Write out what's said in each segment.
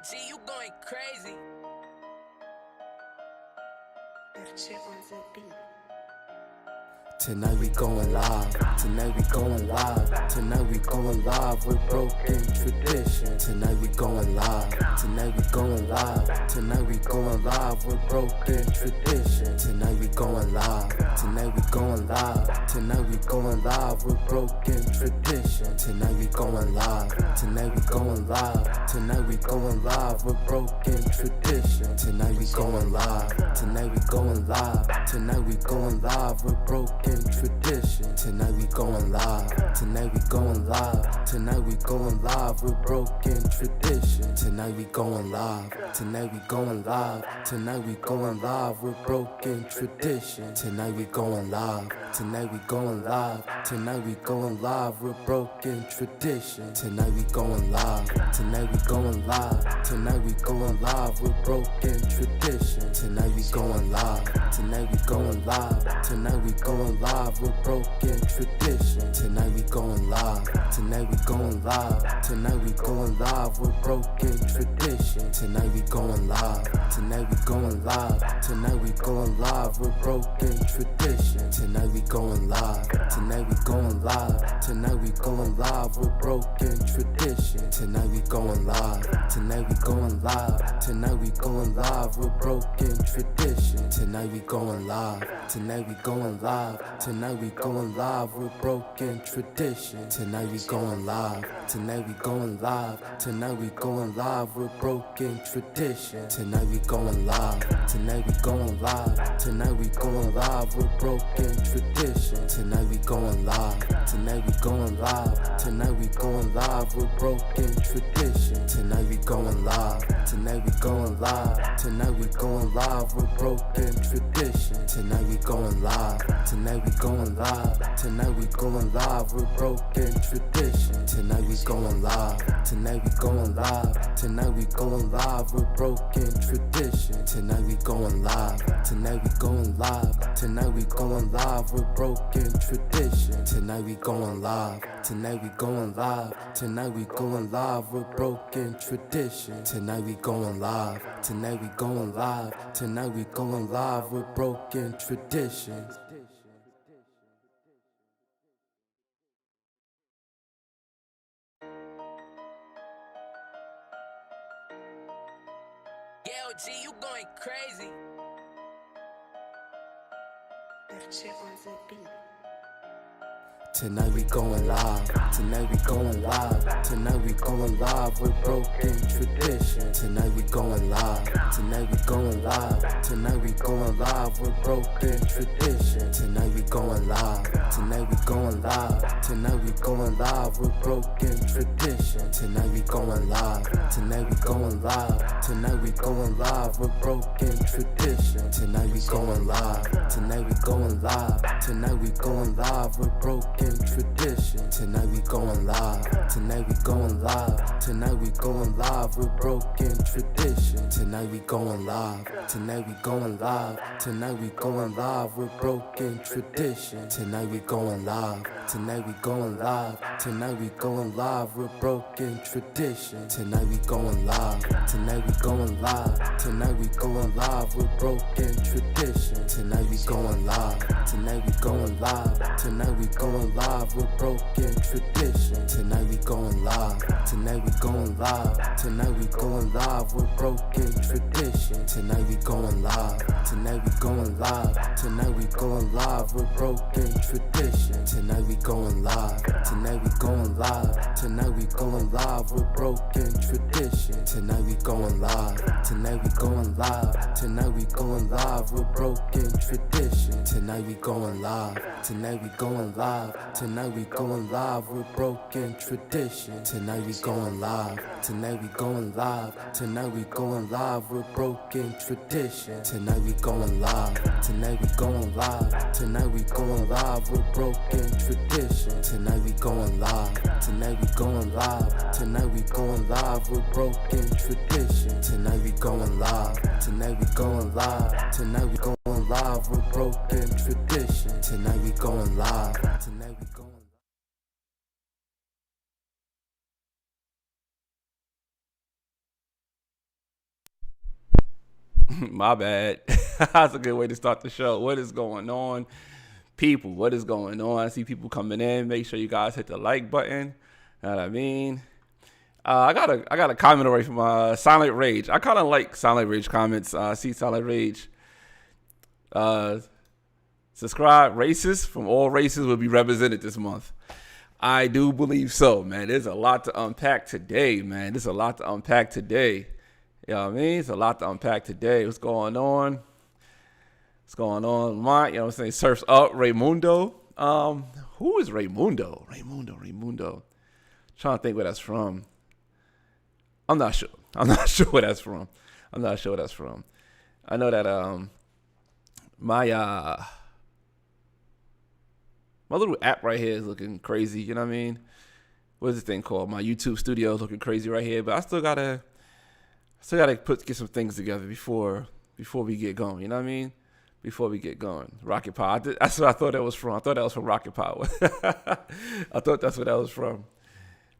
G, you going crazy. Tonight we going live, tonight we going live, tonight we going live with broken tradition. Tonight we going live, tonight we going live, tonight we going live with broken tradition. Tonight we going live, tonight we going live, tonight we going live with broken tradition. Tonight we going live, tonight we going live, tonight we going live with broken tradition. Tonight we going live, tonight we going live, tonight we going live with broken tradition. Tonight we going live, tonight we going live, tonight we going live with broken tradition. Tonight we going live, tonight we going live, tonight we going live with broken tradition. Tonight we going live, tonight we going live, tonight we going live with broken tradition. Tonight we going live, tonight we going live, tonight we going live with broken tradition. Tonight we going live, tonight we going live, tonight we going live with broken tradition. Tonight we going live, tonight we going live, tonight we going live with broken tradition. Tonight we going live, tonight we going live, tonight we going live with broken tradition. Tonight we going live, tonight we going live, tonight we going live with broken tradition. Tonight we going live, tonight we going live, tonight we going live with broken tradition. Tonight we going live, tonight we going live, tonight we going live with broken tradition. Tonight we going live, tonight we going live, tonight we going live with broken tradition. Tonight we going live, tonight we going live, tonight we going live with broken tradition. Tonight we going live, tonight we going live, tonight we going live with broken tradition. Tonight we going live, tonight we going live, tonight we going live with broken tradition. Tonight we going live, tonight we going live, tonight we going live with broken tradition. Tonight we going live, tonight we going live, tonight we going live with broken tradition. Tonight we going live, tonight we going live, tonight we going live with broken tradition. Tonight we going live, tonight we going live, tonight we going live with broken tradition. Tonight we going live, tonight we going live, tonight we going live with broken tradition. Yo, G, you going crazy. Tonight we going live, tonight we going live, tonight we going live with broken tradition. Tonight we going live, tonight we going live, tonight we going live with broken tradition. Tonight we going live, tonight we going live, tonight we going live with broken tradition. Tonight we going live, tonight we going live, tonight we going live with broken tradition. Tonight we going live, tonight we going live, tonight we going live with broken tradition. Tonight we going live, tonight we going live, tonight we going live with broken tradition. Tonight we going live, tonight we going live, tonight we going live with broken tradition. Tonight we going live, tonight we going live, tonight we going live with broken tradition. Tonight we going live, tonight we going live, tonight we going live with broken tradition. Tonight we going live, tonight we going live, tonight we going live with broken tradition. Tonight we going live, tonight we going live, tonight we going live with broken tradition. Tonight we going live, tonight we going live, tonight we going live with broken tradition. Tonight we going live, tonight we going live, tonight we going live with broken tradition. Tonight we going live, tonight we going live, tonight we going live with broken tradition. Tonight we going live, tonight we going live, tonight we going live with broken tradition. Tonight we going live, tonight we going live, tonight we going live with broken tradition. Tonight we going live, tonight we going live, tonight we going live with broken tradition. Tonight we going live, tonight we going live, tonight we going live with broken tradition. Tonight we going live, tonight we going live, tonight we going live with broken tradition. Tonight we going live, tonight we going My bad. That's a good way to start the show. What is going on, people? What is going on? I see people coming in. Make sure you guys hit the like button. You know what I mean? I got a comment already from Silent Rage. I kind of like Silent Rage comments. I see Silent Rage. Subscribe. Racists from all races will be represented this month. I do believe so, man. There's a lot to unpack today, man. There's a lot to unpack today. You know what I mean? It's a lot to unpack today. What's going on? What's going on? You know what I'm saying? Surf's up. Raymundo. Who is Raymundo? Raymundo. Trying to think where that's from. I'm not sure where that's from. I know that my little app right here is looking crazy. You know what I mean? What is this thing called? My YouTube studio is looking crazy right here. But I still gotta get some things together before we get going. You know what I mean? Before we get going. Rocket Power. That's what I thought that was from. I thought that was from Rocket Power. I thought that's what that was from.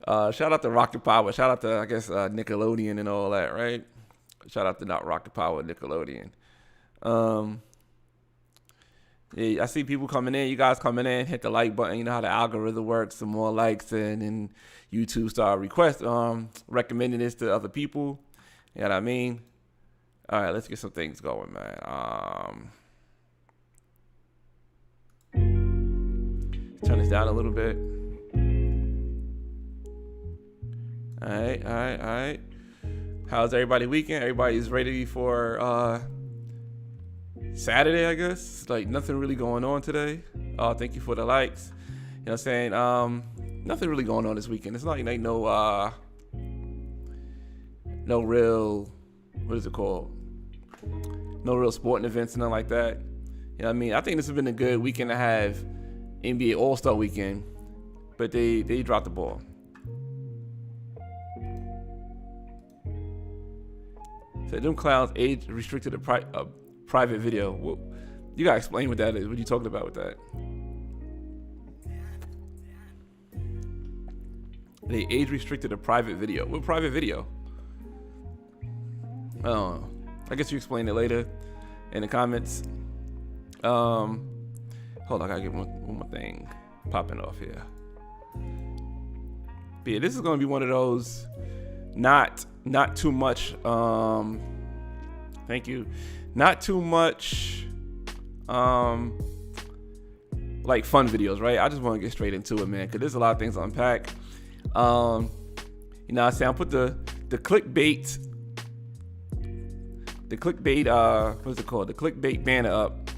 Shout out to Rocket Power. Shout out to, I guess, Nickelodeon and all that, right? Shout out to not Rocket Power, Nickelodeon. Yeah, I see people coming in. You guys coming in, hit the like button. You know how the algorithm works. The more likes and YouTube start recommending this to other people. You know what I mean? All right, let's get some things going, man. Turn this down a little bit. All right. How's everybody weekend? Everybody's ready for Saturday, I guess. Like nothing really going on today. Thank you for the likes. You know what I'm saying? Nothing really going on this weekend. It's not like no real, what is it called? No real sporting events and nothing like that. You know what I mean? I think this has been a good weekend to have NBA All-Star weekend, but they dropped the ball. So them clowns age restricted a private video. Well, you gotta explain what that is. What are you talking about with that? They age restricted a private video. What private video? I guess you explain it later in the comments. Hold on, I gotta get one more thing popping off here. But yeah, this is gonna be one of those not too much. Thank you. Not too much. Like fun videos, right? I just want to get straight into it, man, because there's a lot of things to unpack. You know what I'm saying? I put the clickbait. What's it called? The clickbait banner up.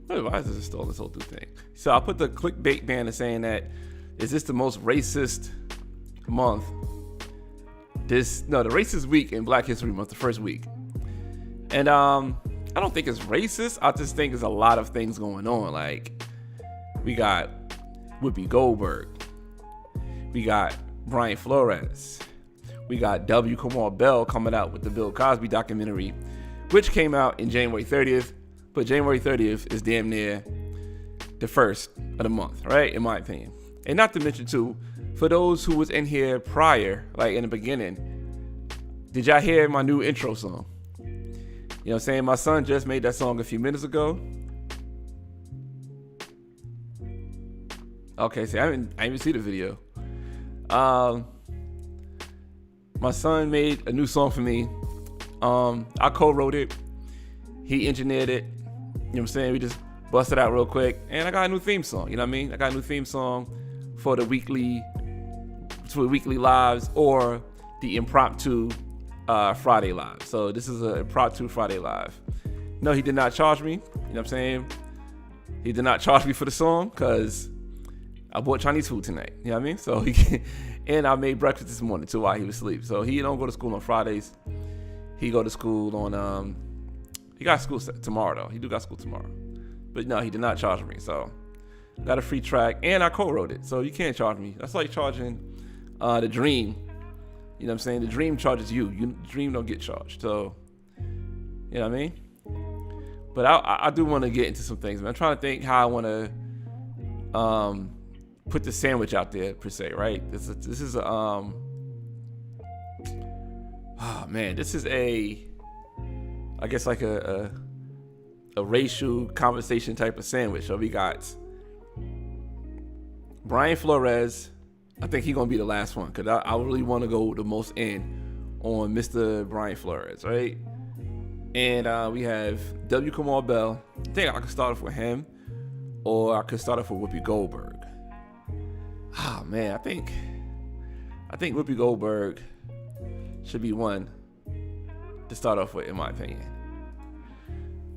Why is this installed this whole thing? So I put the clickbait banner saying that, is this the most racist month? The racist week in Black History Month, the first week. And I don't think it's racist. I just think there's a lot of things going on. Like, we got Whoopi Goldberg. We got Brian Flores. We got W. Kamau Bell coming out with the Bill Cosby documentary, which came out in January 30th. But January 30th is damn near the first of the month, right? In my opinion. And not to mention, too, for those who was in here prior, like in the beginning, did y'all hear my new intro song? You know what I'm saying? My son just made that song a few minutes ago. Okay, see, I didn't even see the video. My son made a new song for me. I co-wrote it. He engineered it. You know what I'm saying? We just busted out real quick. And I got a new theme song. You know what I mean? I got a new theme song for the weekly lives or the impromptu Friday live. So this is an impromptu Friday live. No, he did not charge me. You know what I'm saying? He did not charge me for the song because I bought Chinese food tonight. You know what I mean? So and I made breakfast this morning too while he was asleep. So he don't go to school on Fridays. He go to school on he got school tomorrow though. He do got school tomorrow. But no, he did not charge me. So got a free track and I co-wrote it. So you can't charge me. That's like charging the Dream. You know what I'm saying? The Dream charges you. The Dream don't get charged. So you know what I mean? But I do want to get into some things, man. I'm trying to think how I want to put the sandwich out there per se, right? This is a Oh man, this is I guess like a racial conversation type of sandwich. So we got Brian Flores. I think he's gonna be the last one because I really want to go the most in on Mr. Brian Flores, right? And we have W. Kamau Bell. I think I could start off with him, or I could start off with Whoopi Goldberg. Ah man, I think Whoopi Goldberg should be one to start off with, in my opinion.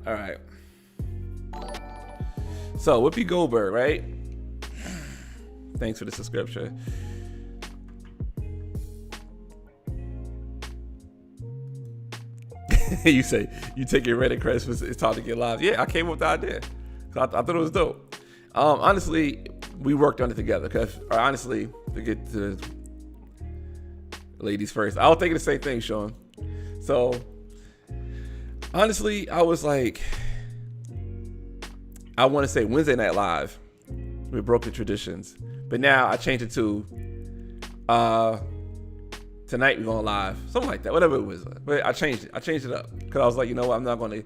All right. So Whoopi Goldberg, right? Thanks for the subscription. You say you take your Reddit Christmas. It's time to get live. Yeah, I came up with the idea. I thought it was dope. Honestly, we worked on it together. Honestly, to get to the ladies first, I was thinking the same thing, Sean. So honestly, I was like, I want to say Wednesday Night Live. We broke the traditions, but now I changed it to tonight we're going live, something like that, whatever it was. But I changed it up because I was like, you know what, I'm not going to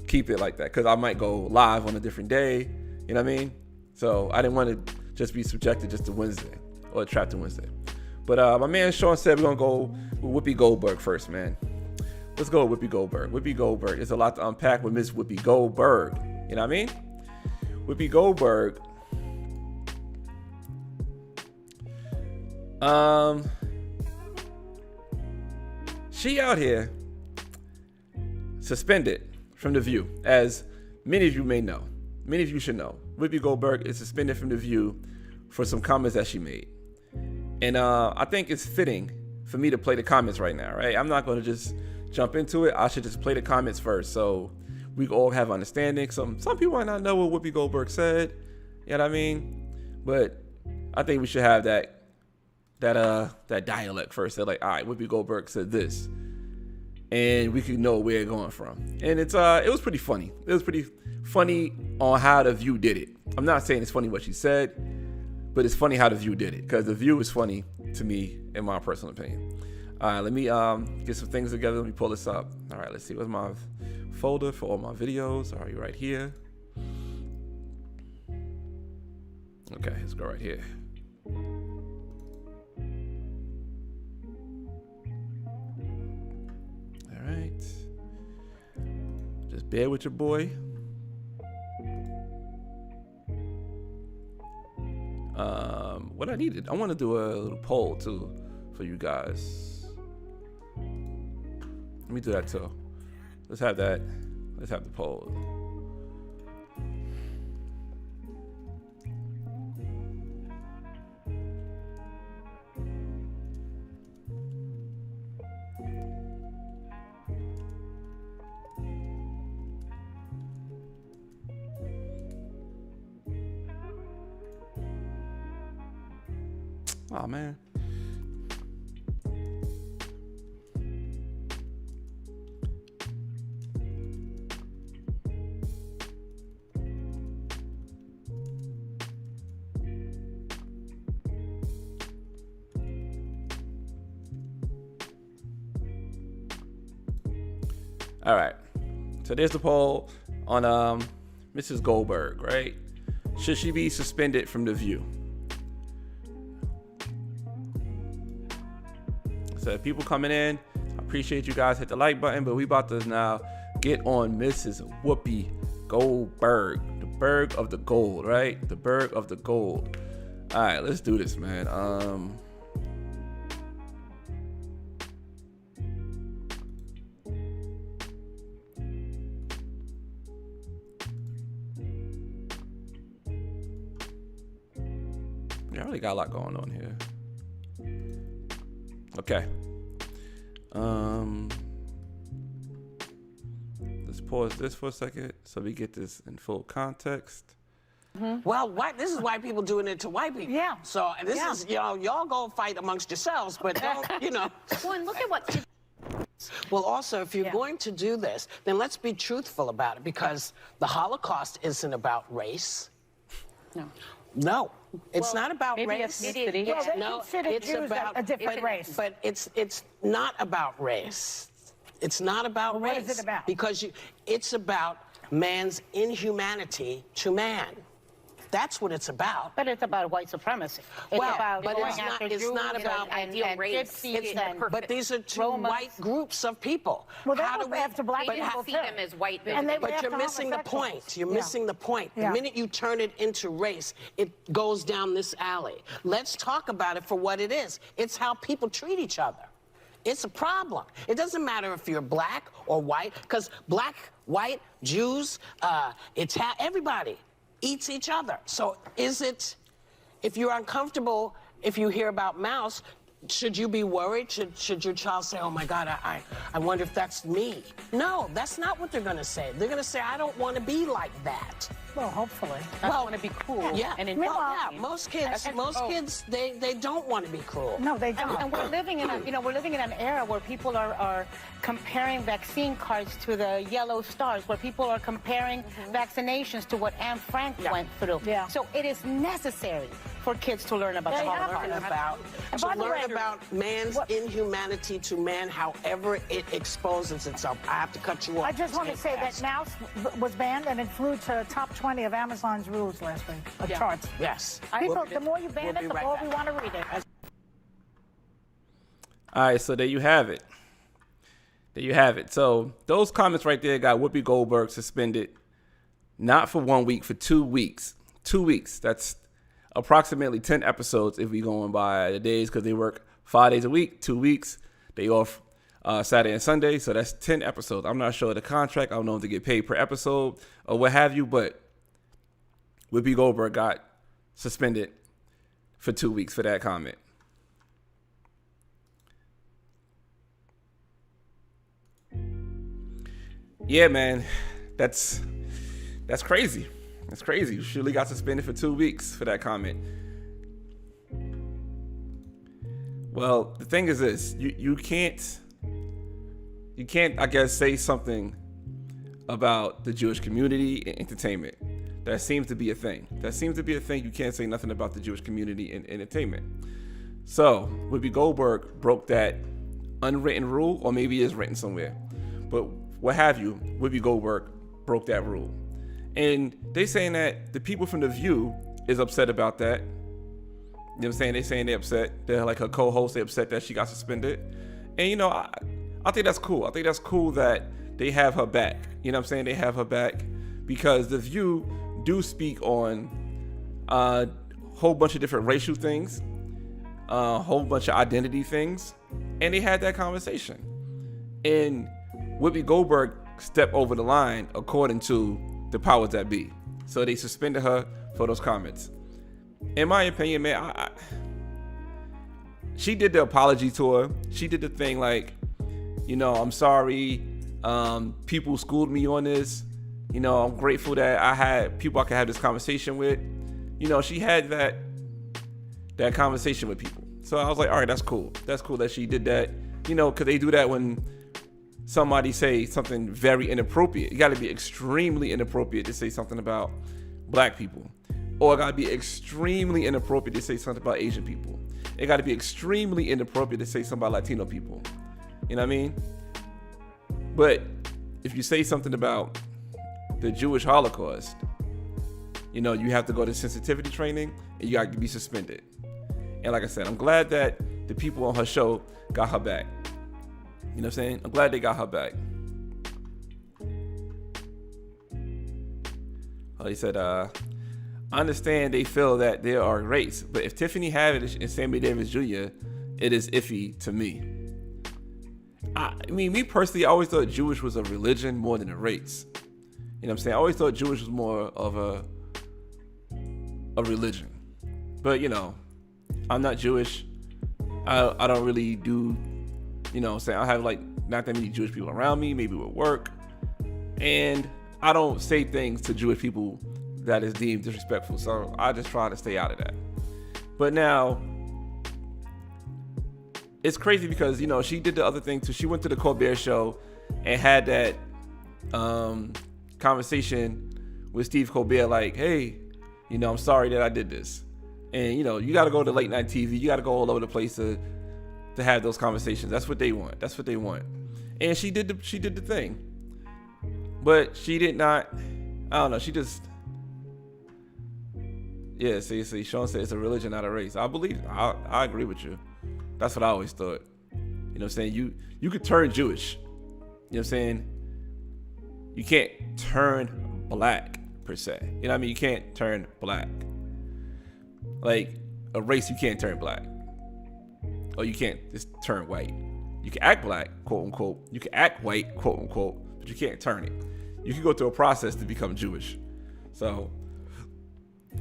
keep it like that because I might go live on a different day. You know what I mean? So I didn't want to just be subjected just to Wednesday or trapped to Wednesday. But my man Sean said we're gonna go with Whoopi Goldberg first, man. Let's go with Whoopi Goldberg. Whoopi Goldberg. There's a lot to unpack with Miss Whoopi Goldberg. You know what I mean? Whoopi Goldberg. She out here suspended from The View, as many of you may know. Many of you should know. Whoopi Goldberg is suspended from The View for some comments that she made. And I think it's fitting for me to play the comments right now, right? I'm not going to just jump into it. I should just play the comments first so we all have understanding. Some people might not know what Whoopi Goldberg said. You know what I mean? But I think we should have that dialect first. They're like, all right, Whoopi Goldberg said this. And we could know where it's going from. And it was pretty funny. It was pretty funny on how The View did it. I'm not saying it's funny what she said, but it's funny how The View did it, because The View is funny to me, in my personal opinion. All right, let me get some things together. Let me pull this up. All right, let's see. What's my folder for all my videos? All right, right here. Okay, let's go right here. All right. Just bear with your boy. What I needed, I want to do a little poll too for you guys. Let me do that too. Let's have that. Let's have the poll. Oh man. All right. So there's the poll on Mrs. Goldberg, right? Should she be suspended from The View? So people coming in, I appreciate you guys. Hit the like button, but we about to now get on Mrs. Whoopi Goldberg, the Berg of the Gold, right? The Berg of the Gold. All right, let's do this, man. Yeah, I really got a lot going on here. Okay. Let's pause this for a second so we get this in full context. Mm-hmm. Well, this is white people doing it to white people. Yeah. So this is, y'all go fight amongst yourselves, but don't, Well, and look at what... Well, also, if you're going to do this, then let's be truthful about it, because the Holocaust isn't about race. No. No, it's not about race. It is. Well, they No, consider it's Jews about a different race. But it's not about race. It's not about race. What is it about? Because it's about man's inhumanity to man. That's what it's about. But it's about white supremacy. It's Well, about but going it's not- after it's Jews not about and ideal race. gypsies It's- and but these are two Romans. white groups of people. Well, they How go do we after black They people just see too. them as white And they people. go But you're after missing the homosexuals. point. You're Yeah. missing the point. Yeah. The minute you turn it into race, it goes down this alley. Let's talk about it for what it is. It's how people treat each other. It's a problem. It doesn't matter if you're black or white, because black, white, Jews, everybody eats each other. So if you're uncomfortable, if you hear about mouse, should you be worried? Should your child say, oh my God, I wonder if that's me? No, that's not what they're gonna say. They're gonna say, I don't wanna be like that. Well, hopefully. I want to be cool. Yeah, And Meanwhile- yeah, most kids, they don't want to be cruel. No, they don't. And we're living in an era where people are comparing vaccine cards to the yellow stars, where people are comparing vaccinations to what Anne Frank went through. Yeah. So it is necessary for kids to learn about They the have Holocaust. to. By the way, man's inhumanity to man, however it exposes itself. I have to cut you off. I just want to say that mouse was banned and it flew to the top 20 of Amazon's rules last week, charts. Yes. People, the more you ban We'll it, be the right more back. we want to read it. All right, so there you have it. There you have it. So those comments right there got Whoopi Goldberg suspended, not for 1 week, for 2 weeks. 2 weeks. That's approximately 10 episodes if we going by the days, because they work 5 days a week, 2 weeks. They off Saturday and Sunday, so that's 10 episodes. I'm not sure of the contract. I don't know if they get paid per episode or what have you, but Whoopi Goldberg got suspended for 2 weeks for that comment. Yeah, man, that's crazy. That's crazy. Shirley got suspended for 2 weeks for that comment. Well, the thing is this: you can't, I guess, say something about the Jewish community in entertainment. That seems to be a thing. You can't say nothing about the Jewish community in entertainment. So Whoopi Goldberg broke that unwritten rule, or maybe it's written somewhere, but what have you, Whoopi Goldberg broke that rule. And they saying that the people from The View is upset about that. You know what I'm saying? They saying they're upset. They're like her co-host, they're upset that she got suspended. And you know, I think that's cool. I think that's cool that they have her back. You know what I'm saying? They have her back because The View do speak on a whole bunch of different racial things, a whole bunch of identity things, and they had that conversation. And Whoopi Goldberg stepped over the line according to the powers that be. So they suspended her for those comments. In my opinion, man, she did the apology tour. She did the thing like, you know, I'm sorry. People schooled me on this. You know, I'm grateful that I had people I could have this conversation with. You know, she had that conversation with people. So I was like, all right, that's cool. That's cool that she did that. You know, because they do that when somebody say something very inappropriate. You got to be extremely inappropriate to say something about black people. Or it got to be extremely inappropriate to say something about Asian people. It got to be extremely inappropriate to say something about Latino people. You know what I mean? But if you say something about the Jewish Holocaust, you know, you have to go to sensitivity training and you got to be suspended. And like I said, I'm glad that the people on her show got her back. You know what I'm saying? I'm glad they got her back. Oh, he said, I understand they feel that they are race, but if Tiffany Haddish and Sammy Davis Jr., it is iffy to me. I mean, me personally, I always thought Jewish was a religion more than a race. You know what I'm saying? I always thought Jewish was more of a religion. But, you know, I'm not Jewish. I don't really do, you know what I'm saying? I have like not that many Jewish people around me, maybe with work. And I don't say things to Jewish people that is deemed disrespectful. So I just try to stay out of that. But now, it's crazy because, you know, she did the other thing too. She went to the Colbert Show and had that conversation with Steve Colbert, like, hey, you I'm sorry that I did this. And, you got to go to late night TV. You got to go all over the place to have those conversations. That's what they want. And she did the thing. But she did not, I don't know, she just, yeah, see, Sean said it's a religion, not a race. I agree with you. That's what I always thought. You know what I'm saying? You could turn Jewish. You know what I'm saying? You can't turn black, per se. You know what I mean? You can't turn black. Like, a race, you can't turn black. Or you can't just turn white. You can act black, quote unquote. You can act white, quote unquote, but you can't turn it. You can go through a process to become Jewish. So,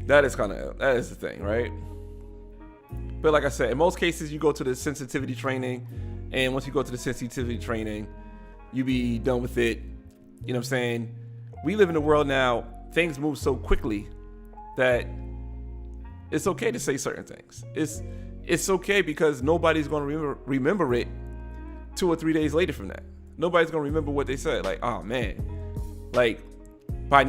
that is the thing, right? But like I said, in most cases, you go to the sensitivity training, and once you go to the sensitivity training, you be done with it. You know what I'm saying? We live in a world now, things move so quickly that it's okay to say certain things. It's okay because nobody's going to remember it 2 or 3 days later from that. Nobody's going to remember what they said. Like, oh man, like by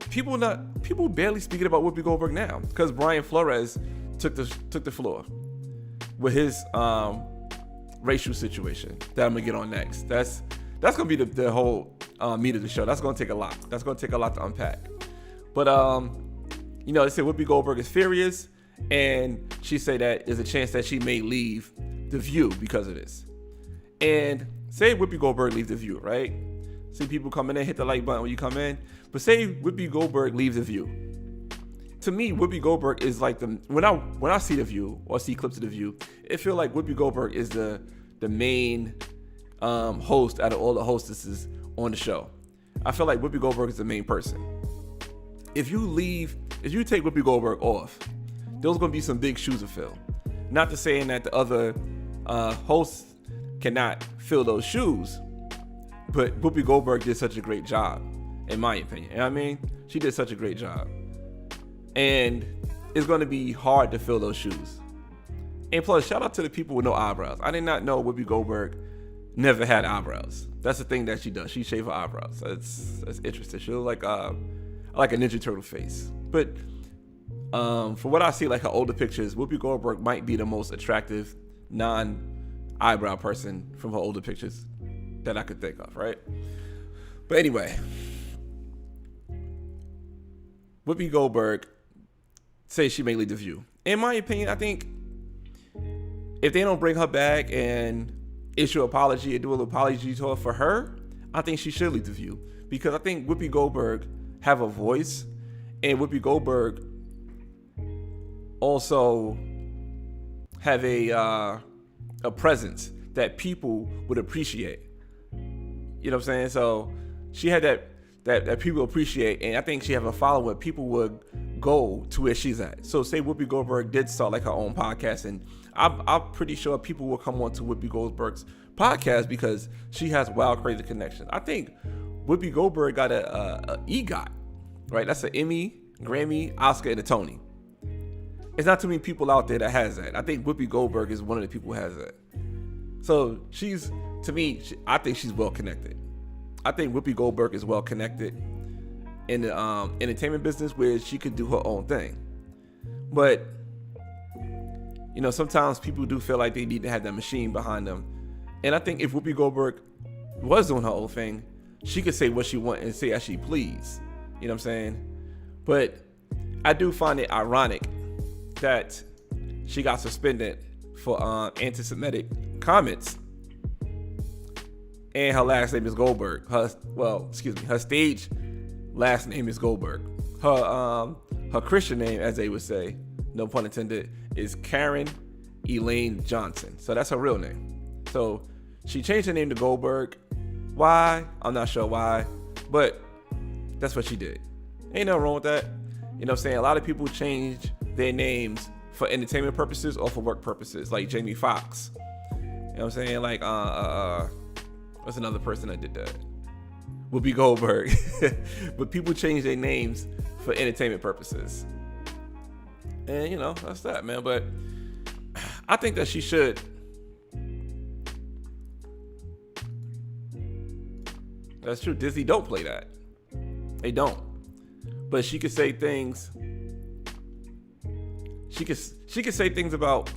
people barely speaking about Whoopi Goldberg now because Brian Flores took the floor with his racial situation that I'm gonna get on next. That's gonna be the whole meat of the show. That's gonna take a lot. That's gonna take a lot to unpack. But they say Whoopi Goldberg is furious, and she said that there's a chance that she may leave The View because of this. And say Whoopi Goldberg leaves The View, right? See people coming in, hit the like button when you come in. But say Whoopi Goldberg leaves The View. To me, Whoopi Goldberg is like when I see The View or see clips of The View, it feels like Whoopi Goldberg is the main host out of all the hostesses on the show. I feel like Whoopi Goldberg is the main person. If you take Whoopi Goldberg off, there's going to be some big shoes to fill. Not to saying that the other hosts cannot fill those shoes, but Whoopi Goldberg did such a great job, in my opinion. You know what I mean? She did such a great job. And it's going to be hard to fill those shoes. And plus, shout out to the people with no eyebrows. I did not know Whoopi Goldberg never had eyebrows. That's the thing that she does. She shaves her eyebrows. That's interesting. She looks like a Ninja Turtle face. But from what I see, like her older pictures, Whoopi Goldberg might be the most attractive non-eyebrow person from her older pictures that I could think of, right? But anyway, Whoopi Goldberg says she may leave The View. In my opinion, I think if they don't bring her back and issue an apology and do a little apology tour for her, I think she should leave The View. Because I think Whoopi Goldberg have a voice, and Whoopi Goldberg also have a presence that people would appreciate. You know what I'm saying? So she had that people appreciate, and I think she have a following where people would go to where she's at. So say Whoopi Goldberg did start like her own podcast, and I'm pretty sure people will come on to Whoopi Goldberg's podcast because she has wild, crazy connections. I think Whoopi Goldberg got a EGOT, right? That's an Emmy, Grammy, Oscar, and a Tony. It's not too many people out there that has that. I think Whoopi Goldberg is one of the people who has that. So I think she's well connected. I think Whoopi Goldberg is well connected in the entertainment business where she could do her own thing. But, sometimes people do feel like they need to have that machine behind them. And I think if Whoopi Goldberg was doing her own thing, she could say what she wants and say as she please. You know what I'm saying? But I do find it ironic that she got suspended for anti-Semitic comments, and her last name is Goldberg. Her stage last name is Goldberg. Her Christian name, as they would say, no pun intended, is Karen Elaine Johnson. So that's her real name. So she changed her name to Goldberg. Why? I'm not sure why, but that's what she did. Ain't nothing wrong with that. You know what I'm saying? A lot of people change their names for entertainment purposes or for work purposes, like Jamie Foxx. You know what I'm saying? Like, what's another person that did that? Whoopi Goldberg. But people change their names for entertainment purposes. And, that's that, man. But I think that she should. That's true. Disney don't play that. They don't. but she could say things. She could say things about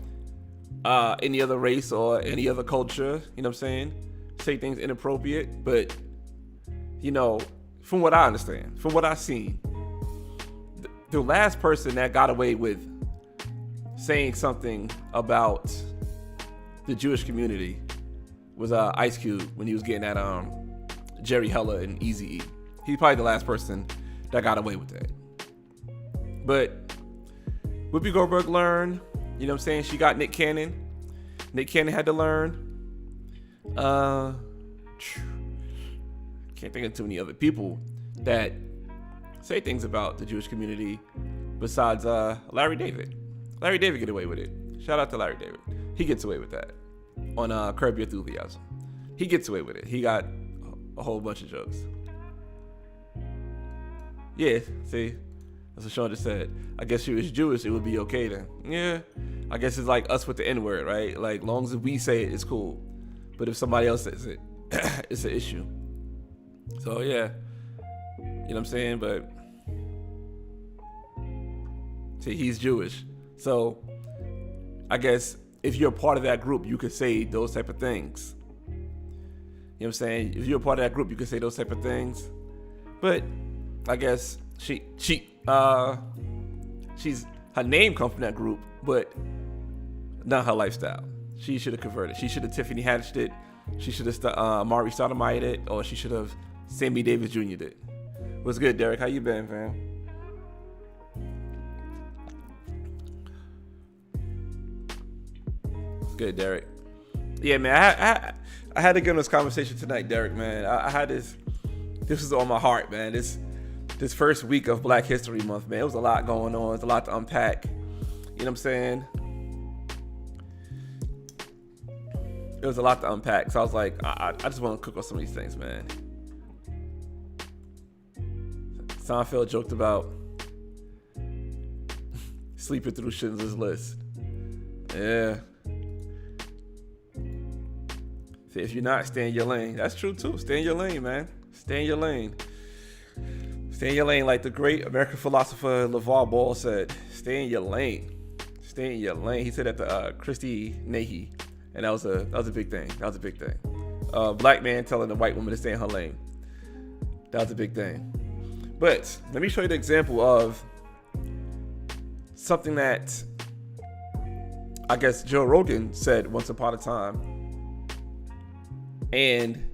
any other race or any other culture. You know what I'm saying? Say things inappropriate, but from what I understand, from what I've seen, the last person that got away with saying something about the Jewish community was Ice Cube when he was getting at Jerry Heller and Eazy-E. He's probably the last person that got away with that. But Whoopi Goldberg learned, you know what I'm saying? She got Nick Cannon. Nick Cannon had to learn. Can't think of too many other people that say things about the Jewish community besides Larry David. Larry David get away with it. Shout out to Larry David. He gets away with that on Curb Your Enthusiasm. He gets away with it. He got a whole bunch of jokes. Yeah, see? That's what Sean just said. I guess she was Jewish, it would be okay then. Yeah, I guess it's like us with the N-word, right? Like, long as we say it, it's cool. But if somebody else says it, it's an issue. So, yeah. You know what I'm saying? But, see, he's Jewish. So, I guess if you're a part of that group, you could say those type of things. You know what I'm saying? If you're a part of that group, you could say those type of things. But I guess her name comes from that group, but not her lifestyle. She should have converted. She should have Tiffany Haddish it. She should have Mari Stoudemire it, or she should have Sammy Davis Jr. did. What's good, Derek? How you been, fam? What's good, Derek? Yeah, man. I had to get on this conversation tonight, Derek, man. I had this. This was on my heart, man. This first week of Black History Month, man. It was a lot going on. It's a lot to unpack. You know what I'm saying? It was a lot to unpack. So I was like, I just want to cook on some of these things, man. Seinfeld joked about sleeping through Schindler's List. Yeah. See, if you're not, stay in your lane. That's true, too. Stay in your lane, man. Stay in your lane. Stay in your lane, like the great American philosopher LeVar Ball said. Stay in your lane. Stay in your lane. He said that to Christy Nahy, and that was a big thing. That was a big thing. Black man telling a white woman to stay in her lane. That was a big thing. But let me show you the example of something that I guess Joe Rogan said once upon a time. And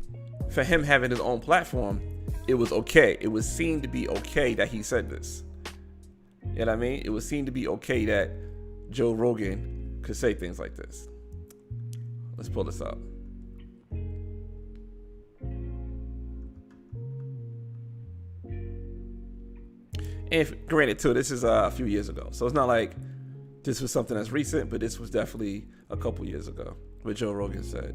for him having his own platform, it was okay. It was seen to be okay that he said this. You know what I mean? It was seen to be okay that Joe Rogan could say things like this. Let's pull this up. And granted, too, this is a few years ago. So it's not like this was something that's recent, but this was definitely a couple years ago, what Joe Rogan said.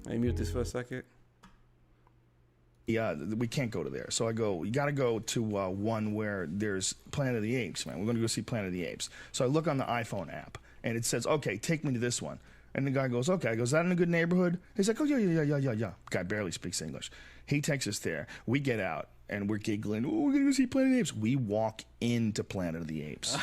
Let me mute this for a second. Yeah, we can't go to there. So I go, you got to go to one where there's Planet of the Apes, man. We're going to go see Planet of the Apes. So I look on the iPhone app, and it says, okay, take me to this one. And the guy goes, okay. I go, is that in a good neighborhood? He's like, oh, yeah. Guy barely speaks English. He takes us there. We get out, and we're giggling. Oh, we're going to go see Planet of the Apes. We walk into Planet of the Apes.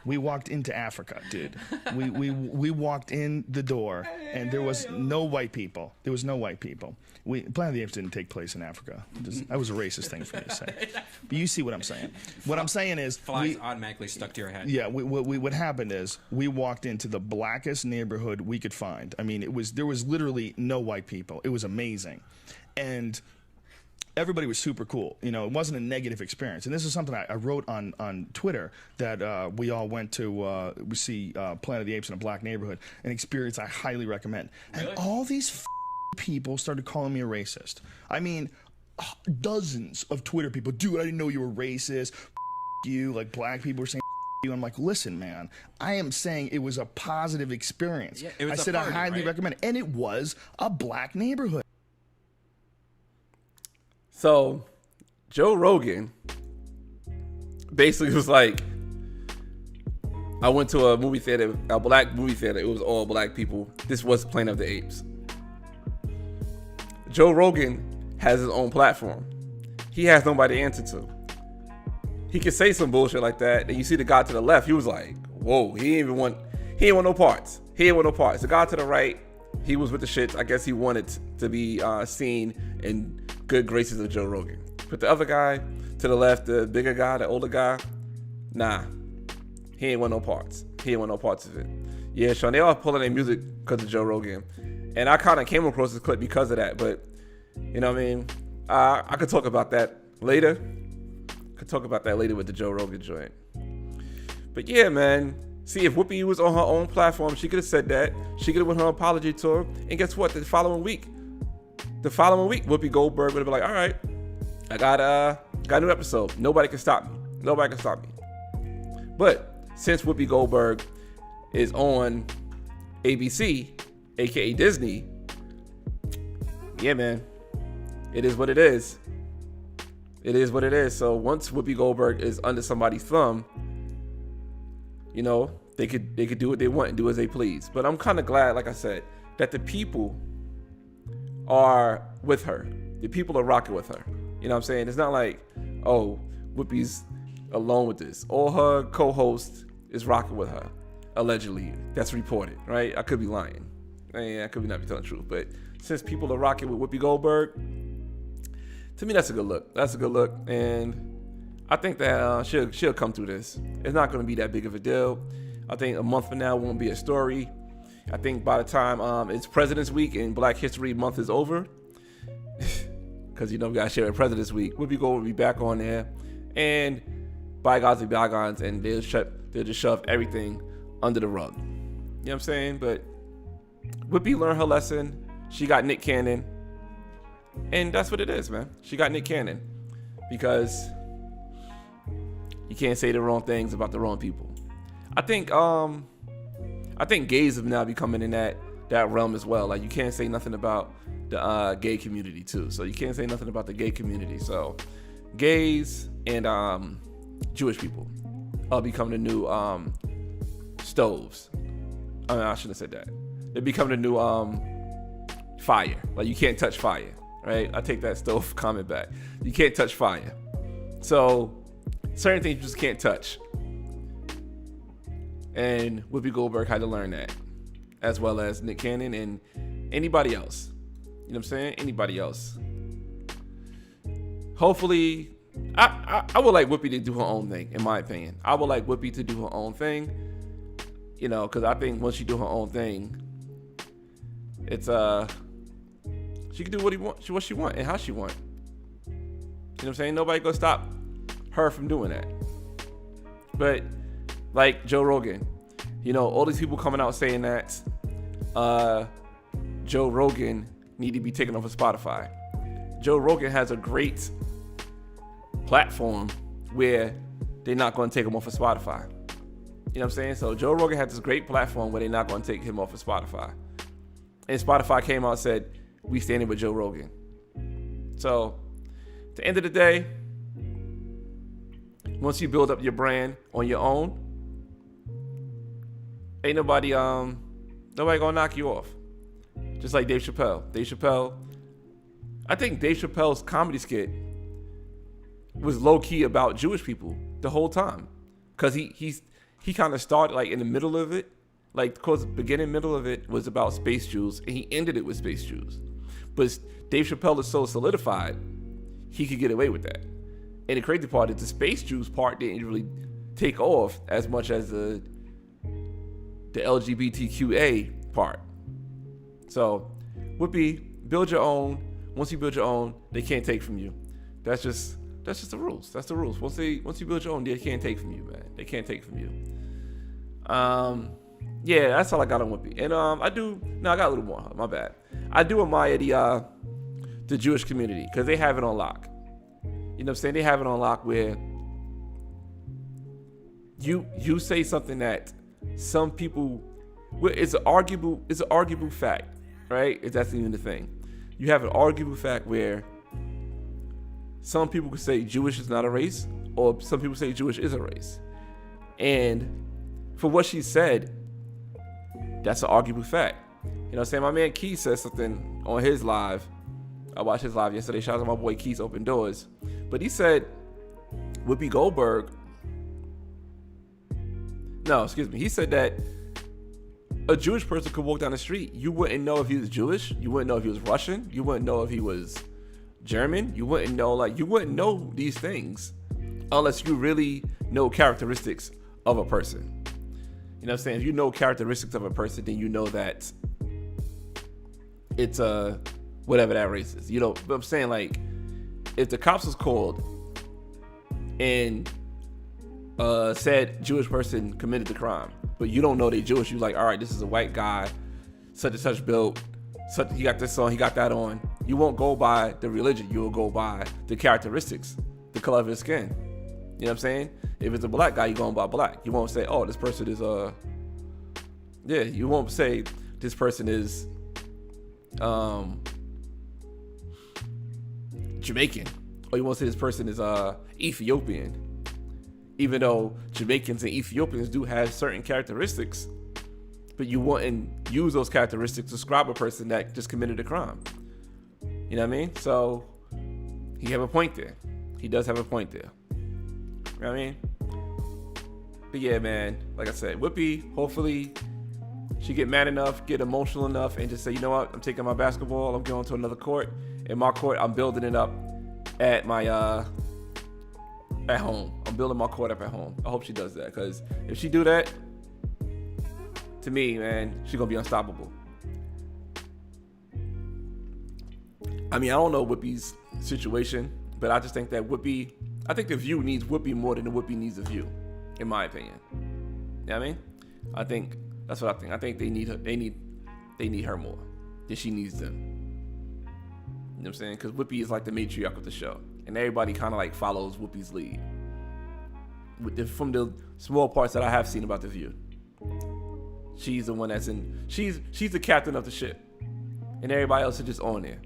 We walked into Africa, dude. We walked in the door, and there was no white people. There was no white people. Planet of the Apes didn't take place in Africa. That was a racist thing for me to say. But you see what I'm saying. What I'm saying is... Flies automatically stuck to your head. Yeah, what happened is we walked into the blackest neighborhood we could find. I mean, there was literally no white people. It was amazing. And... everybody was super cool. You know, it wasn't a negative experience. And this is something I wrote on Twitter, that we all went to see Planet of the Apes in a black neighborhood, an experience I highly recommend. Really? And all these people started calling me a racist. I mean, dozens of Twitter people, dude, I didn't know you were racist. You, like black people were saying you. I'm like, listen, man, I am saying it was a positive experience. Yeah, it was I said party, I highly recommend it. And it was a black neighborhood. So Joe Rogan basically was like, I went to a movie theater, a black movie theater. It was all black people. This was Planet of the Apes. Joe Rogan has his own platform. He has nobody to answer to. He could say some bullshit like that, and you see the guy to the left, he was like, whoa, he ain't want no parts. The guy to the right, he was with the shits. I guess he wanted to be seen in good graces of Joe Rogan. But the other guy to the left, the bigger guy, the older guy, nah, he ain't want no parts. He ain't want no parts of it. Yeah, Sean, they all pulling their music because of Joe Rogan. And I kind of came across this clip because of that. But, you know what I mean? I could talk about that later. With the Joe Rogan joint. But yeah, man. See, if Whoopi was on her own platform, she could have said that. She could have went on her apology tour. And guess what? The following week, Whoopi Goldberg would have been like, all right, I got a new episode. Nobody can stop me. But since Whoopi Goldberg is on ABC, aka Disney, yeah, man, it is what it is. So once Whoopi Goldberg is under somebody's thumb, you know, they could do what they want and do as they please. But I'm kind of glad, like I said, that the people are with her. The people are rocking with her. You know what I'm saying? It's not like, oh, Whoopi's alone with this. All her co-hosts is rocking with her, allegedly. That's reported, right? I could be lying. I could not be telling the truth. But since people are rocking with Whoopi Goldberg, to me, that's a good look. And I think that she'll come through this. It's not going to be that big of a deal. I think a month from now won't be a story. I think by the time it's President's Week and Black History Month is over, because, you know, we got to share it President's Week, Whoopi Goldberg will be back on there. And bygones be bygones, and they'll just shove everything under the rug. You know what I'm saying? But Whoopi learned her lesson. She got Nick Cannon. And that's what it is, man. She got Nick Cannon. Because you can't say the wrong things about the wrong people. I think gays have now becoming in that realm as well. Like, you can't say nothing about the gay community too. So you can't say nothing about the gay community. So gays and Jewish people are becoming the new stoves. I mean, I shouldn't have said that. They're becoming the new fire. Like, you can't touch fire, right? I take that stove comment back. You can't touch fire. So certain things you just can't touch. And Whoopi Goldberg had to learn that, as well as Nick Cannon and anybody else. You know what I'm saying? Anybody else. Hopefully, I would like Whoopi to do her own thing, in my opinion. I would like Whoopi to do her own thing, you know, because I think once she do her own thing, it's she can do what she want and how she want. You know what I'm saying? Nobody gonna stop her from doing that. But like Joe Rogan, you know, all these people coming out saying that Joe Rogan need to be taken off of Spotify. Joe Rogan has a great platform where they're not going to take him off of Spotify. You know what I'm saying? So Joe Rogan had this great platform where they're not going to take him off of Spotify. And Spotify came out and said, we standing with Joe Rogan. So at the end of the day, once you build up your brand on your own, ain't nobody gonna knock you off. Just like Dave Chappelle. I think Dave Chappelle's comedy skit was low key about Jewish people the whole time, cause he kind of started like in the middle of it, like cause beginning middle of it was about space Jews, and he ended it with space Jews. But Dave Chappelle is so solidified, he could get away with that. And the crazy part is the space Jews part didn't really take off as much as the LGBTQA part. So, Whoopi, build your own. Once you build your own, they can't take from you. That's just the rules. That's the rules. Once you build your own, they can't take from you, man. They can't take from you. Yeah, that's all I got on Whoopi. And I got a little more. My bad. I do admire the Jewish community because they have it on lock. You know what I'm saying? They have it on lock where you say something that some people, it's an arguable fact, right? If that's even the thing. You have an arguable fact where some people could say Jewish is not a race, or some people say Jewish is a race. And for what she said, that's an arguable fact. You know what I'm saying? My man Keith said something on his live. I watched his live yesterday. Shout out to my boy Keith's Open Doors. But he said Whoopi Goldberg, he said that a Jewish person could walk down the street. You wouldn't know if he was Jewish. You wouldn't know if he was Russian. You wouldn't know if he was German. You wouldn't know these things unless you really know characteristics of a person. You know what I'm saying? If you know characteristics of a person, then you know that it's whatever that race is. You know, but I'm saying, like, if the cops was called and said Jewish person committed the crime, but you don't know they Jewish, you like, all right, this is a white guy, such and such built, he got this on, he got that on. You won't go by the religion, you will go by the characteristics, the color of his skin. You know what I'm saying? If it's a black guy, you're going by black. You won't say, oh, this person is you won't say this person is Jamaican, or you won't say this person is Ethiopian. Even though Jamaicans and Ethiopians do have certain characteristics, but you wouldn't use those characteristics to describe a person that just committed a crime. You know what I mean? So he have a point there. He does have a point there. You know what I mean? But yeah, man, like I said, Whoopi, hopefully she get mad enough, get emotional enough, and just say, you know what, I'm taking my basketball, I'm going to another court. In my court, I'm building it up at my at home. I'm building my court up at home. I hope she does that, because if she do that, to me, man, she's gonna be unstoppable. I mean, I don't know Whoopi's situation, but I just think that I think the View needs Whoopi more than the Whoopi needs the View, in my opinion. You know what I mean? I think that's what I think. I think they need her. They need her more than she needs them. You know what I'm saying? Because Whoopi is like the matriarch of the show, and everybody kind of like follows Whoopi's lead. From the small parts that I have seen about the View, she's the one that's in. She's the captain of the ship, and everybody else is just on there,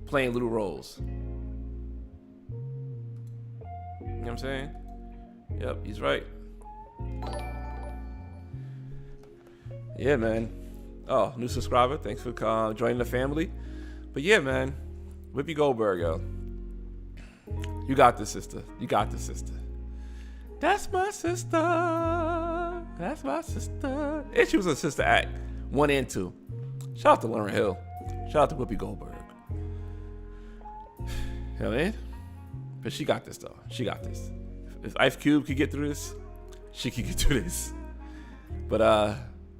playing little roles. You know what I'm saying? Yep, he's right. Yeah, man. Oh, new subscriber. Thanks for joining the family. But yeah, man. Whoopi Goldberg, yo. You got this, sister. You got this, sister. That's my sister. That's my sister. And she was in Sister Act 1 and 2. Shout out to Lauryn Hill. Shout out to Whoopi Goldberg. You know what I mean? But she got this, though. She got this. If Ice Cube could get through this, she could get through this. But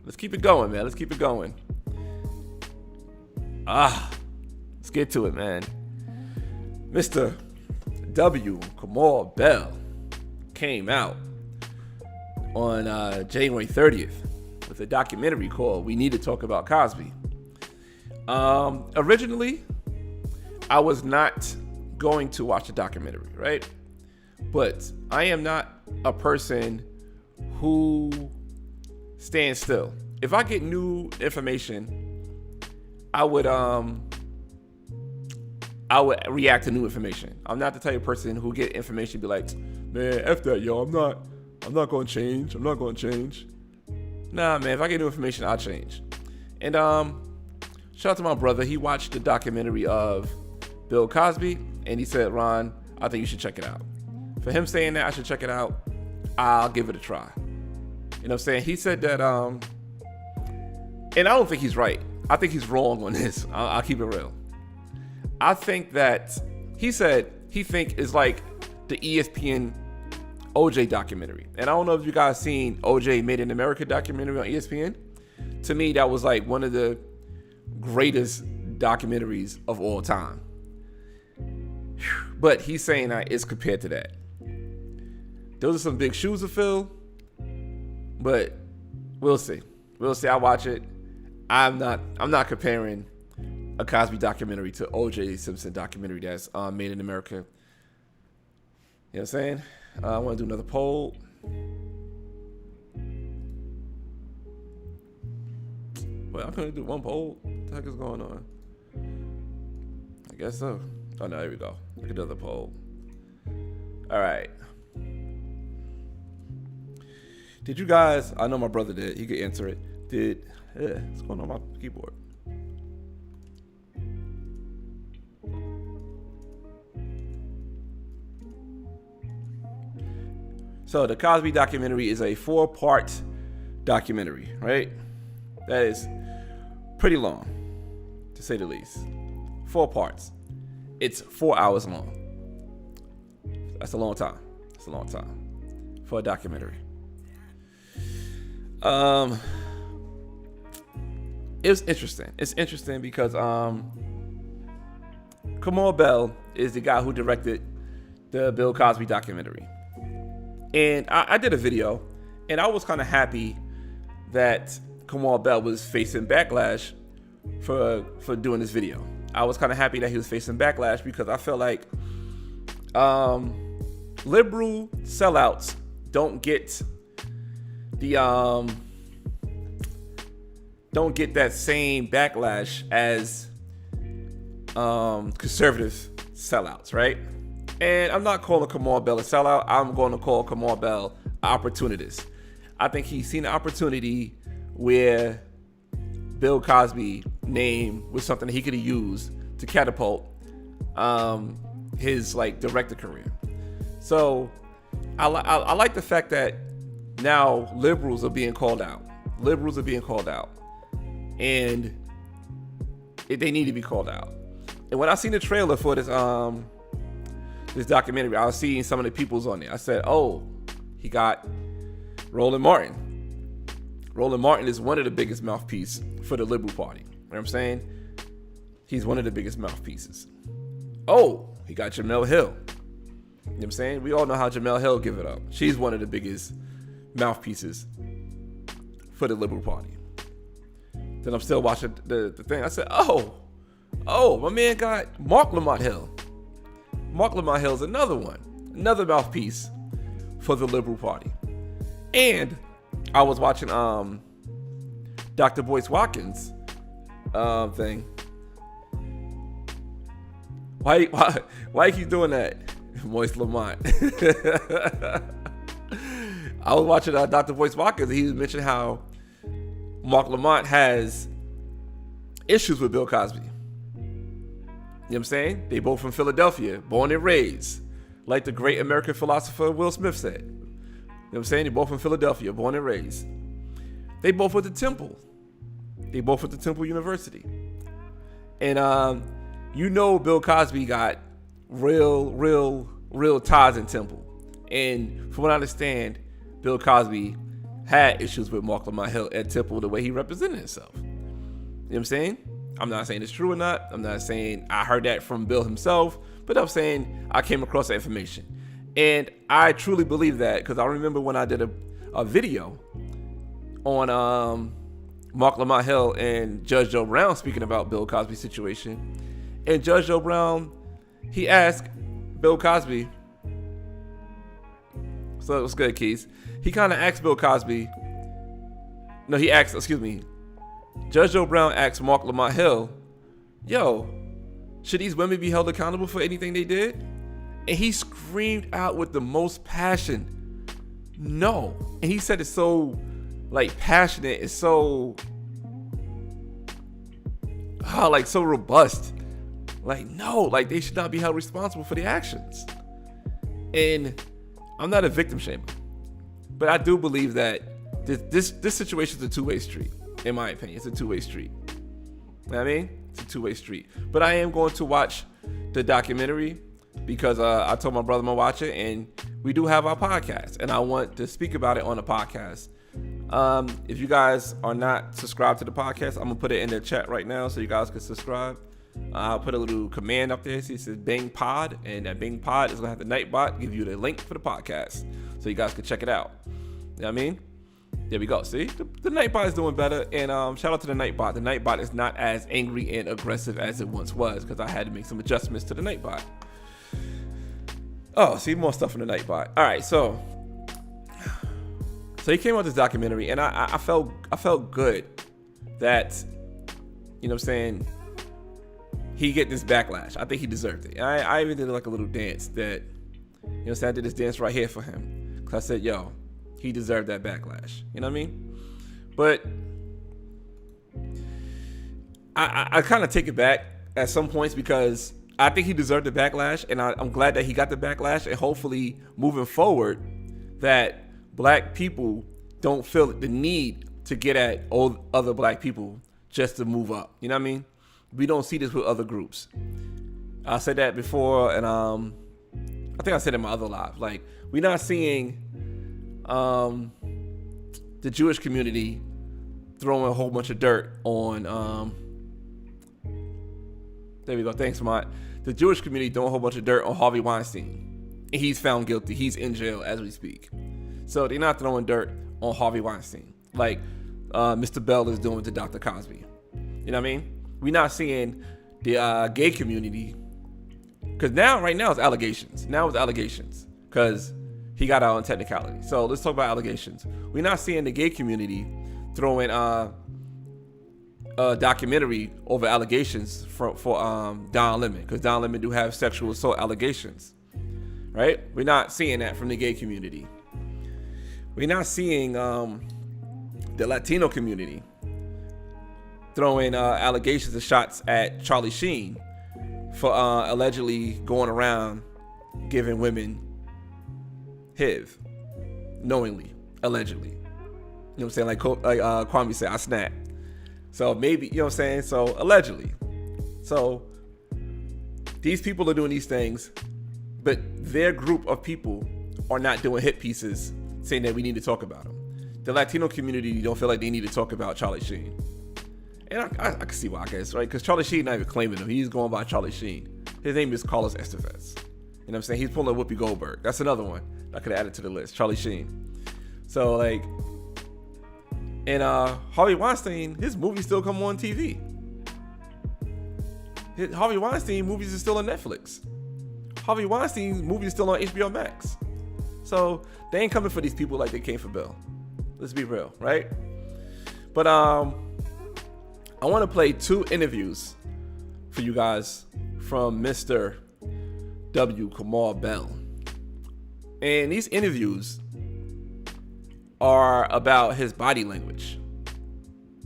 let's keep it going, man. Let's keep it going. Let's get to it, man. Mr. W. Kamau Bell came out on January 30th with a documentary called We Need to Talk About Cosby. Originally, I was not going to watch the documentary, right? But I am not a person who stands still. If I get new information, I would react to new information. I'm not the type of person who get information and be like, man, F that, yo, I'm not gonna change. I'm not gonna change. Nah, man, if I get new information, I'll change. And shout out to my brother. He watched the documentary of Bill Cosby, and he said, Ron, I think you should check it out. For him saying that I should check it out, I'll give it a try. You know what I'm saying? He said that, and I don't think he's right. I think he's wrong on this. I'll keep it real. I think that he said he think is like the ESPN OJ documentary. And I don't know if you guys seen OJ Made in America documentary on ESPN. To me, that was like one of the greatest documentaries of all time. But he's saying that it's compared to that. Those are some big shoes to fill. But we'll see. We'll see. I'll watch it. I'm not comparing a Cosby documentary to O.J. Simpson documentary that's Made in America. You know what I'm saying? I want to do another poll. Well, I'm going to do one poll. What the heck is going on? I guess so. Oh no, here we go. Look at another poll. All right. Did you guys? I know my brother did. He could answer it. What's going on my keyboard? So the Cosby Documentary is a 4-part documentary, right? That is pretty long, to say the least. 4 parts. It's 4 hours long. That's a long time. It's a long time for a documentary. It was interesting. It's interesting because Kamal Bell is the guy who directed the Bill Cosby documentary. And I did a video, and I was kind of happy that Kamal Bell was facing backlash for doing this video. I was kind of happy that he was facing backlash because I felt like liberal sellouts don't get that same backlash as conservative sellouts, right? And I'm not calling Kamal Bell a sellout. I'm going to call Kamal Bell an opportunist. I think he's seen an opportunity where Bill Cosby name was something that he could have used to catapult his like director career. So I like the fact that now liberals are being called out. Liberals are being called out, and they need to be called out. And when I seen the trailer for this documentary, I was seeing some of the peoples on there. I said, "Oh, he got Roland Martin. Roland Martin is one of the biggest mouthpieces for the Liberal Party. You know what I'm saying? He's one of the biggest mouthpieces. Oh, he got Jamel Hill. You know what I'm saying? We all know how Jamel Hill give it up. She's one of the biggest mouthpieces for the Liberal Party. Then I'm still watching the thing. I said, oh, my man got Mark Lamont Hill. Mark Lamont Hill is another one, another mouthpiece for the Liberal Party. And I was watching Dr. Boyce Watkins thing. Why you keep doing that, Moist Lamont? I was watching Dr. Boyce Watkins, and he was mentioning how Mark Lamont has issues with Bill Cosby. You know what I'm saying? They both from Philadelphia, born and raised, like the great American philosopher Will Smith said. You know what I'm saying? They both from Philadelphia, born and raised. They both went to Temple. They both went to Temple University. And Bill Cosby got real ties in Temple. And from what I understand, Bill Cosby had issues with Mark Lamont Hill at Temple, the way he represented himself. You know what I'm saying? I'm not saying it's true or not. I'm not saying I heard that from Bill himself, but I'm saying I came across that information. And I truly believe that because I remember when I did a video on Mark Lamont Hill and Judge Joe Brown speaking about Bill Cosby's situation. And Judge Joe Brown, he asked Bill Cosby, so it was good, Keith. He kind of asked Bill Cosby, Judge Joe Brown asked Mark Lamont Hill, yo, should these women be held accountable for anything they did? And he screamed out with the most passion, no. And he said it so, like, passionate, it's so, so robust. Like, no, like, they should not be held responsible for their actions. And I'm not a victim shamer, but I do believe that this situation is a two-way street. In my opinion, it's a two-way street. You know what I mean? It's a two-way street. But I am going to watch the documentary because I told my brother I'm going to watch it, and we do have our podcast, and I want to speak about it on the podcast. If you guys are not subscribed to the podcast, I'm going to put it in the chat right now so you guys can subscribe. I'll put a little command up there. See, it says Bing Pod, and that Bing Pod is going to have the Nightbot give you the link for the podcast so you guys can check it out. You know what I mean? There we go. See, the Nightbot is doing better, and shout out to the Nightbot. The Nightbot is not as angry and aggressive as it once was because I had to make some adjustments to the Nightbot. Oh, see, more stuff in the Nightbot. All right, so he came out with this documentary, and I felt good that, you know what I'm saying, he get this backlash. I think he deserved it. I even did like a little dance that, you know, I did this dance right here for him. Cause I said, yo, he deserved that backlash. You know what I mean? But I kind of take it back at some points because I think he deserved the backlash, and I'm glad that he got the backlash, and hopefully moving forward that black people don't feel the need to get at all other black people just to move up. You know what I mean? We don't see this with other groups. I said that before, and I think I said it in my other live. Like, we're not seeing the Jewish community throwing a whole bunch of dirt on there we go, thanks Mott. The Jewish community throwing a whole bunch of dirt on Harvey Weinstein, and he's found guilty. He's in jail as we speak. So they're not throwing dirt on Harvey Weinstein like Mr. Bell is doing to Dr. Cosby. You know what I mean? We're not seeing the gay community, because right now it's allegations. Now it's allegations because he got out on technicality. So let's talk about allegations. We're not seeing the gay community throwing a documentary over allegations for Don Lemon, because Don Lemon do have sexual assault allegations, right? We're not seeing that from the gay community. We're not seeing the Latino community throwing allegations and shots at Charlie Sheen for allegedly going around giving women HIV knowingly, allegedly. You know what I'm saying? Like Kwame said, I snapped. So maybe, you know what I'm saying? So allegedly. So these people are doing these things, but their group of people are not doing hit pieces saying that we need to talk about them. The Latino community don't feel like they need to talk about Charlie Sheen. And I can see why, I guess, right? Because Charlie Sheen not even claiming him. He's going by Charlie Sheen. His name is Carlos Estevez. You know what I'm saying? He's pulling Whoopi Goldberg. That's another one I could have added to the list. Charlie Sheen. So, like, and Harvey Weinstein, his movies still come on TV. Harvey Weinstein movies are still on Netflix. Harvey Weinstein's movies are still on HBO Max. So they ain't coming for these people like they came for Bill. Let's be real, right? But I want to play 2 interviews for you guys from Mr. W. Kamau Bell. And these interviews are about his body language.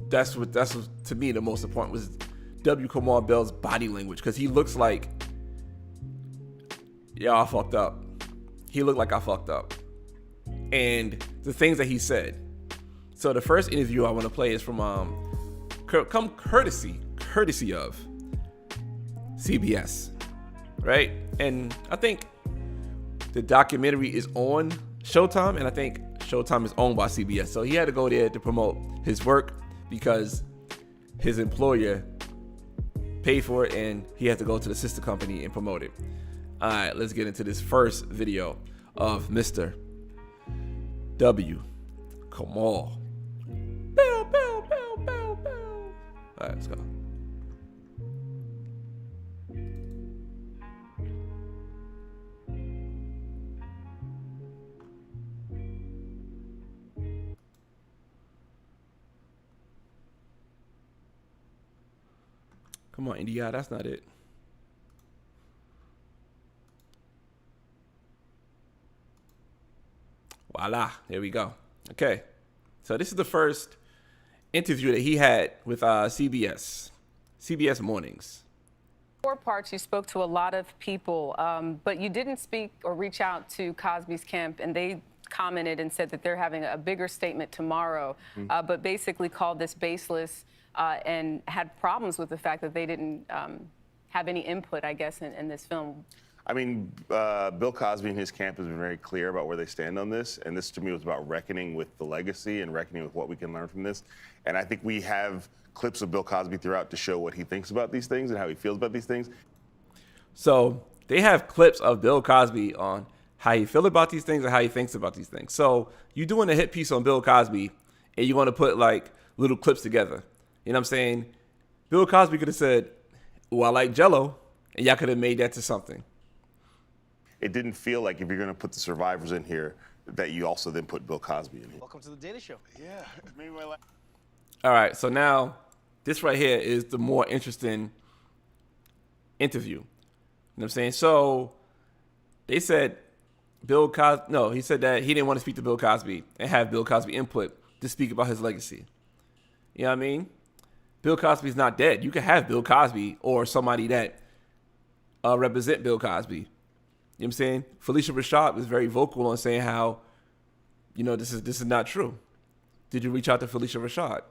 That's what to me the most important was W. Kamau Bell's body language, because he looks like, yeah, I fucked up. He looked like I fucked up. And the things that he said. So the first interview I want to play is from courtesy of CBS, right? And I think the documentary is on Showtime, and I think Showtime is owned by CBS. So he had to go there to promote his work because his employer paid for it, and he had to go to the sister company and promote it. All right, let's get into this first video of Mr. W. Kamau. Bow, bow, bow, bow, bow. All right, let's go. Come on, India, that's not it. Voila, there we go. Okay, so this is the first interview that he had with CBS Mornings. 4 parts, you spoke to a lot of people, but you didn't speak or reach out to Cosby's camp, and they commented and said that they're having a bigger statement tomorrow, but basically called this baseless and had problems with the fact that they didn't have any input, I guess, in this film. I mean, Bill Cosby and his camp has been very clear about where they stand on this, and this to me was about reckoning with the legacy and reckoning with what we can learn from this. And I think we have clips of Bill Cosby throughout to show what he thinks about these things and how he feels about these things. So they have clips of Bill Cosby on how he feels about these things and how he thinks about these things. So you're doing a hit piece on Bill Cosby, and you want to put like little clips together. You know what I'm saying? Bill Cosby could have said, "Oh, I like Jell-O," and y'all could have made that to something. It didn't feel like if you're going to put the survivors in here, that you also then put Bill Cosby in here. Welcome to the Daily Show. Yeah, maybe my last. All right, so now this right here is the more interesting interview. You know what I'm saying? So they said Bill Cosby, no, he said that he didn't want to speak to Bill Cosby and have Bill Cosby input to speak about his legacy. You know what I mean? Bill Cosby's not dead. You can have Bill Cosby or somebody that represent Bill Cosby. You know what I'm saying? Felicia Rashad was very vocal on saying how, you know, this is not true. Did you reach out to Felicia Rashad?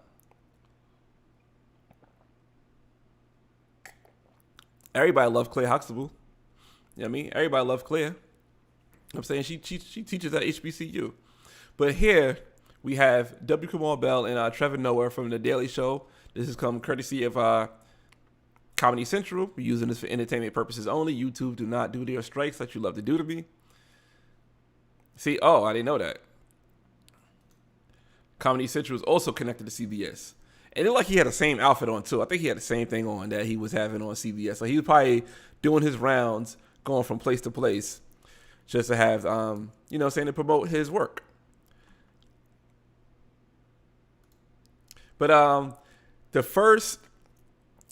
Everybody loved Claire Huxtable. You know what I mean? Everybody loved Claire. You know what I'm saying? She teaches at HBCU. But here we have W. Kamau Bell and Trevor Noah from The Daily Show. This has come courtesy of Comedy Central. We're using this for entertainment purposes only. YouTube do not do their strikes that you love to do to me. See, oh, I didn't know that. Comedy Central is also connected to CBS. And it looked like he had the same outfit on, too. I think he had the same thing on that he was having on CBS. So he was probably doing his rounds, going from place to place, just to have, you know, saying to promote his work. But the first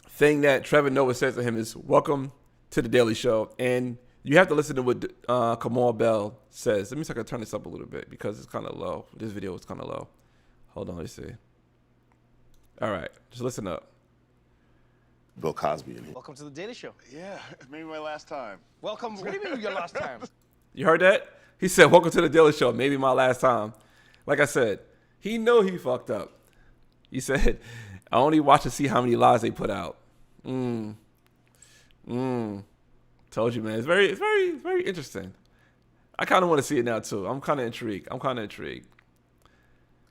thing that Trevor Noah says to him is, "Welcome to The Daily Show." And you have to listen to what Kamau Bell says. Let me see if I can turn this up a little bit because it's kind of low. This video is kind of low. Hold on, let's see. All right, just listen up. Bill Cosby in here. Welcome to The Daily Show. Yeah, maybe my last time. Welcome. What do you mean your last time? You heard that? He said, "Welcome to The Daily Show. Maybe my last time." Like I said, he know he fucked up. He said, "I only watch to see how many lies they put out." Told you, man. It's very interesting. I kind of want to see it now too. I'm kind of intrigued. I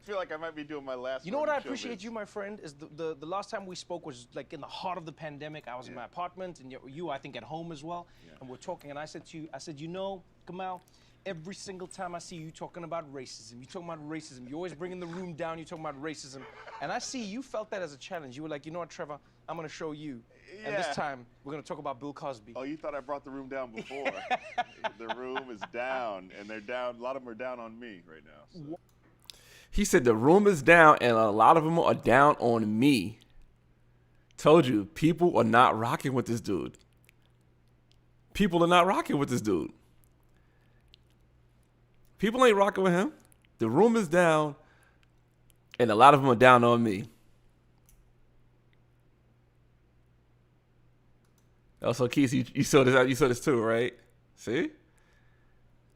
feel like I might be doing my last. You know what I appreciate you, my friend, is the last time we spoke was like in the heart of the pandemic. I was in my apartment, and you, I think, at home as well. Yeah. And we're talking, and I said to you, you know, Kamau, every single time I see you talking about racism, you're always bringing the room down, you're talking about racism. And I see you felt that as a challenge. You were like, you know what, Trevor, I'm going to show you. Yeah. And this time, we're going to talk about Bill Cosby. Oh, you thought I brought the room down before. The room is down, and they're down. A lot of them are down on me right now. So. He said the room is down, and a lot of them are down on me. Told you, people are not rocking with this dude. People are not rocking with this dude. People ain't rocking with him. The room is down, and a lot of them are down on me. Also, Keith, you saw this. You saw this too, right? See?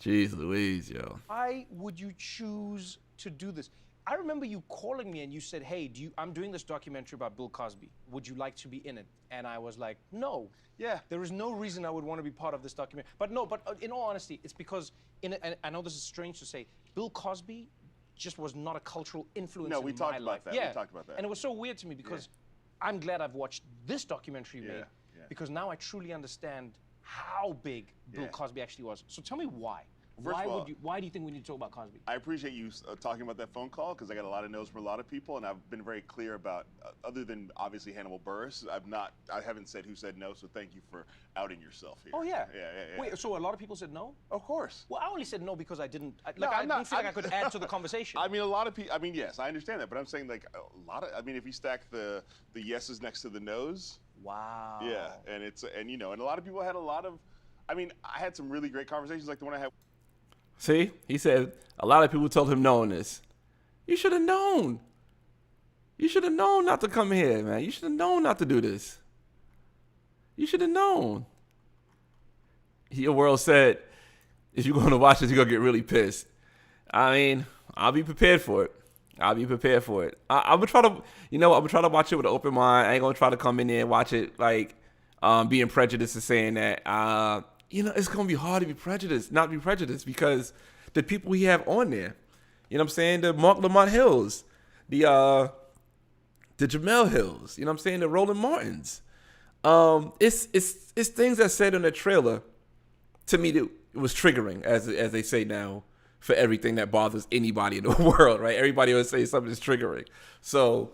Jeez Louise, yo. Why would you choose to do this? I remember you calling me and you said, "Hey, I'm doing this documentary about Bill Cosby. Would you like to be in it?" And I was like, "No. Yeah, there is no reason I would want to be part of this documentary." But no, in all honesty, it's because and I know this is strange to say, Bill Cosby just was not a cultural influence in my life. No, we talked about that. Yeah. We talked about that. And it was so weird to me because I'm glad I've watched this documentary you made because now I truly understand how big Bill Cosby actually was. So tell me why. Why do you think we need to talk about Cosby? I appreciate you talking about that phone call because I got a lot of no's from a lot of people, and I've been very clear about, other than obviously Hannibal Buress, I haven't said who said no, so thank you for outing yourself here. Oh, yeah. Yeah. Wait, so a lot of people said no? Of course. Well, I only said no because I didn't feel like I could add to the conversation. I mean, a lot of people, yes, I understand that, but I'm saying like a lot of, if you stack the yeses next to the no's. Wow. Yeah, and and a lot of people had I had some really great conversations like the one I had. See, he said a lot of people told him no on this. You should have known. You should have known not to come here, man. You should have known not to do this. You should have known. Your world said, if you're going to watch this, you're going to get really pissed. I'll be prepared for it. I'm going to try to, I'm going to try to watch it with an open mind. I ain't going to try to come in there and watch it like being prejudiced and saying that, it's going to be hard to not be prejudiced because the people we have on there, you know what I'm saying? The Mark Lamont Hills, the Jamel Hills, you know what I'm saying? The Roland Martins. It's things that said in the trailer, to me, it was triggering, as they say now, for everything that bothers anybody in the world, right? Everybody always say something is triggering. So,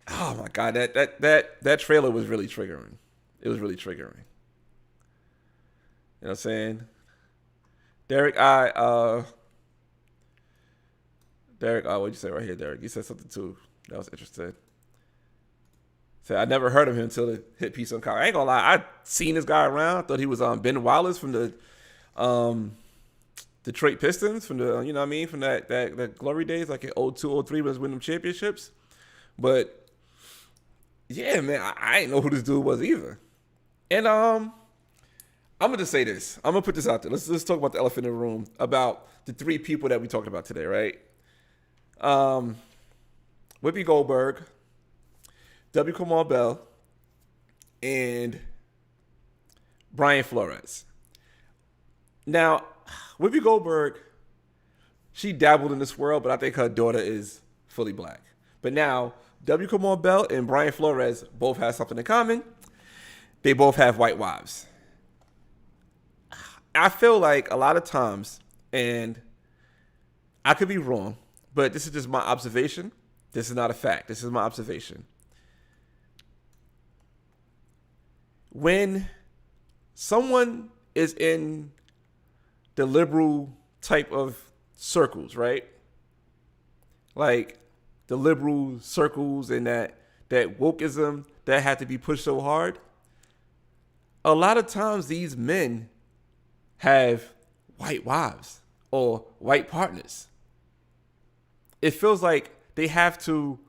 oh my God, that trailer was really triggering. It was really triggering. You know what I'm saying? Derek, what'd you say right here, Derek? You said something too that was interesting. So I never heard of him until it hit Peace on Collar. I ain't gonna lie, I seen this guy around. I thought he was Ben Wallace from the Detroit Pistons, from the, you know what I mean, from that glory days, like in 02, 03 was winning them championships. But yeah, man, I ain't know who this dude was either. And I'm gonna just say this. I'm gonna put this out there. Let's talk about the elephant in the room, about the three people that we talked about today, right? Whoopi Goldberg, W. Kamau Bell, and Brian Flores. Now, Whoopi Goldberg, she dabbled in this world, but I think her daughter is fully black. But now, W. Kamau Bell and Brian Flores both have something in common. They both have white wives. I feel like a lot of times, and I could be wrong, but this is just my observation. This is not a fact. This is my observation. When someone is in the liberal type of circles, right? Like the liberal circles and that wokeism that had to be pushed so hard. A lot of times these men have white wives or white partners. It feels like they have to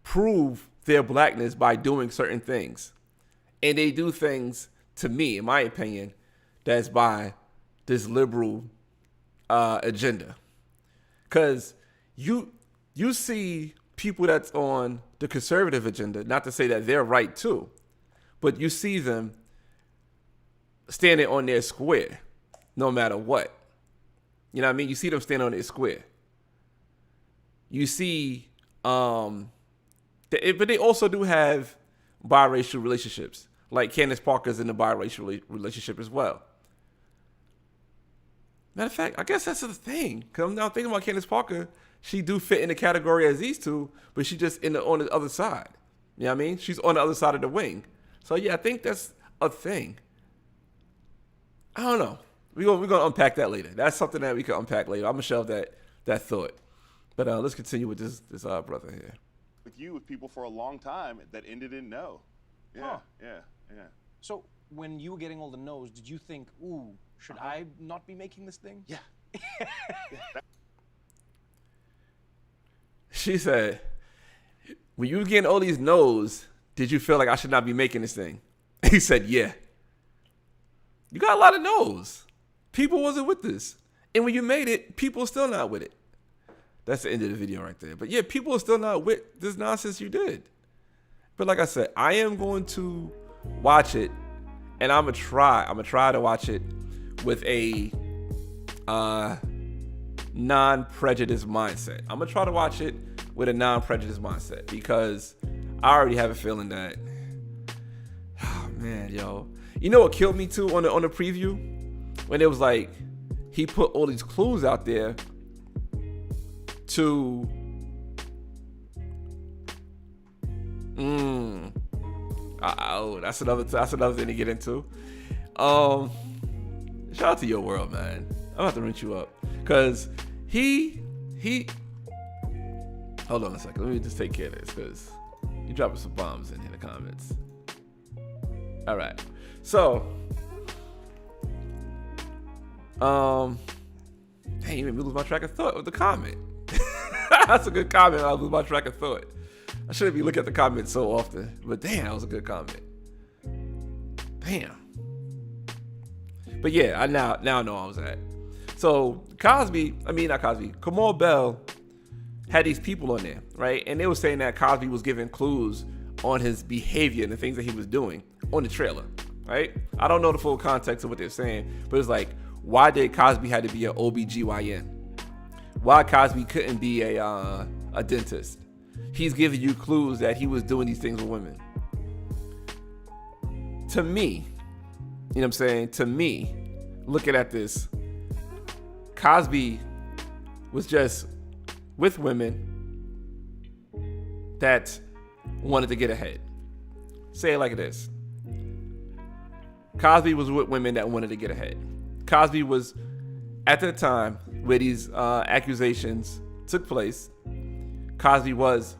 prove their blackness by doing certain things. And they do things, to me, in my opinion, that's by this liberal agenda. Because you see people that's on the conservative agenda, not to say that they're right too, but you see them standing on their square no matter what. You know what I mean? You see them standing on their square. You see, but they also do have biracial relationships. Like Candace Parker's in a biracial relationship as well. Matter of fact, I guess that's the thing. Because I'm now thinking about Candace Parker. She do fit in the category as these two, but she just on the other side. You know what I mean? She's on the other side of the wing. So yeah, I think that's a thing. I don't know. We're gonna unpack that later. That's something that we can unpack later. I'm gonna shelve that thought. But let's continue with this brother here. With people for a long time that ended in no. Yeah, yeah. So when you were getting all the no's, did you think, ooh, should I not be making this thing? Yeah. She said, when you were getting all these no's, did you feel like I should not be making this thing? He said, yeah. You got a lot of no's. People wasn't with this. And when you made it, people are still not with it. That's the end of the video right there. But yeah, people are still not with this nonsense you did. But like I said, I am going to watch it, and I'm gonna try to watch it with a non-prejudice mindset. I'm gonna try to watch it with a non-prejudice mindset because I already have a feeling that, oh man, yo. You know what killed me too on the preview? When it was like, he put all these clues out there to that's another thing to get into. Shout out to Your World, man. I'm about to rinse you up. Cause he hold on a second. Let me just take care of this because you dropping some bombs in the comments. All right. So dang, you made me lose my track of thought with the comment. That's a good comment. I lose my track of thought. I shouldn't be looking at the comments so often, but damn, that was a good comment. Damn. But yeah, I now know I was at. So Kamau Bell had these people on there, right? And they were saying that Cosby was giving clues on his behavior and the things that he was doing on the trailer, right? I don't know the full context of what they're saying, but it's like, why did Cosby had to be an OBGYN? Why Cosby couldn't be a dentist? He's giving you clues that he was doing these things with women. To me, you know what I'm saying? To me, looking at this, Cosby was just with women that wanted to get ahead. Say it like this. Cosby was with women that wanted to get ahead. Cosby was, at the time where these accusations took place, Cosby was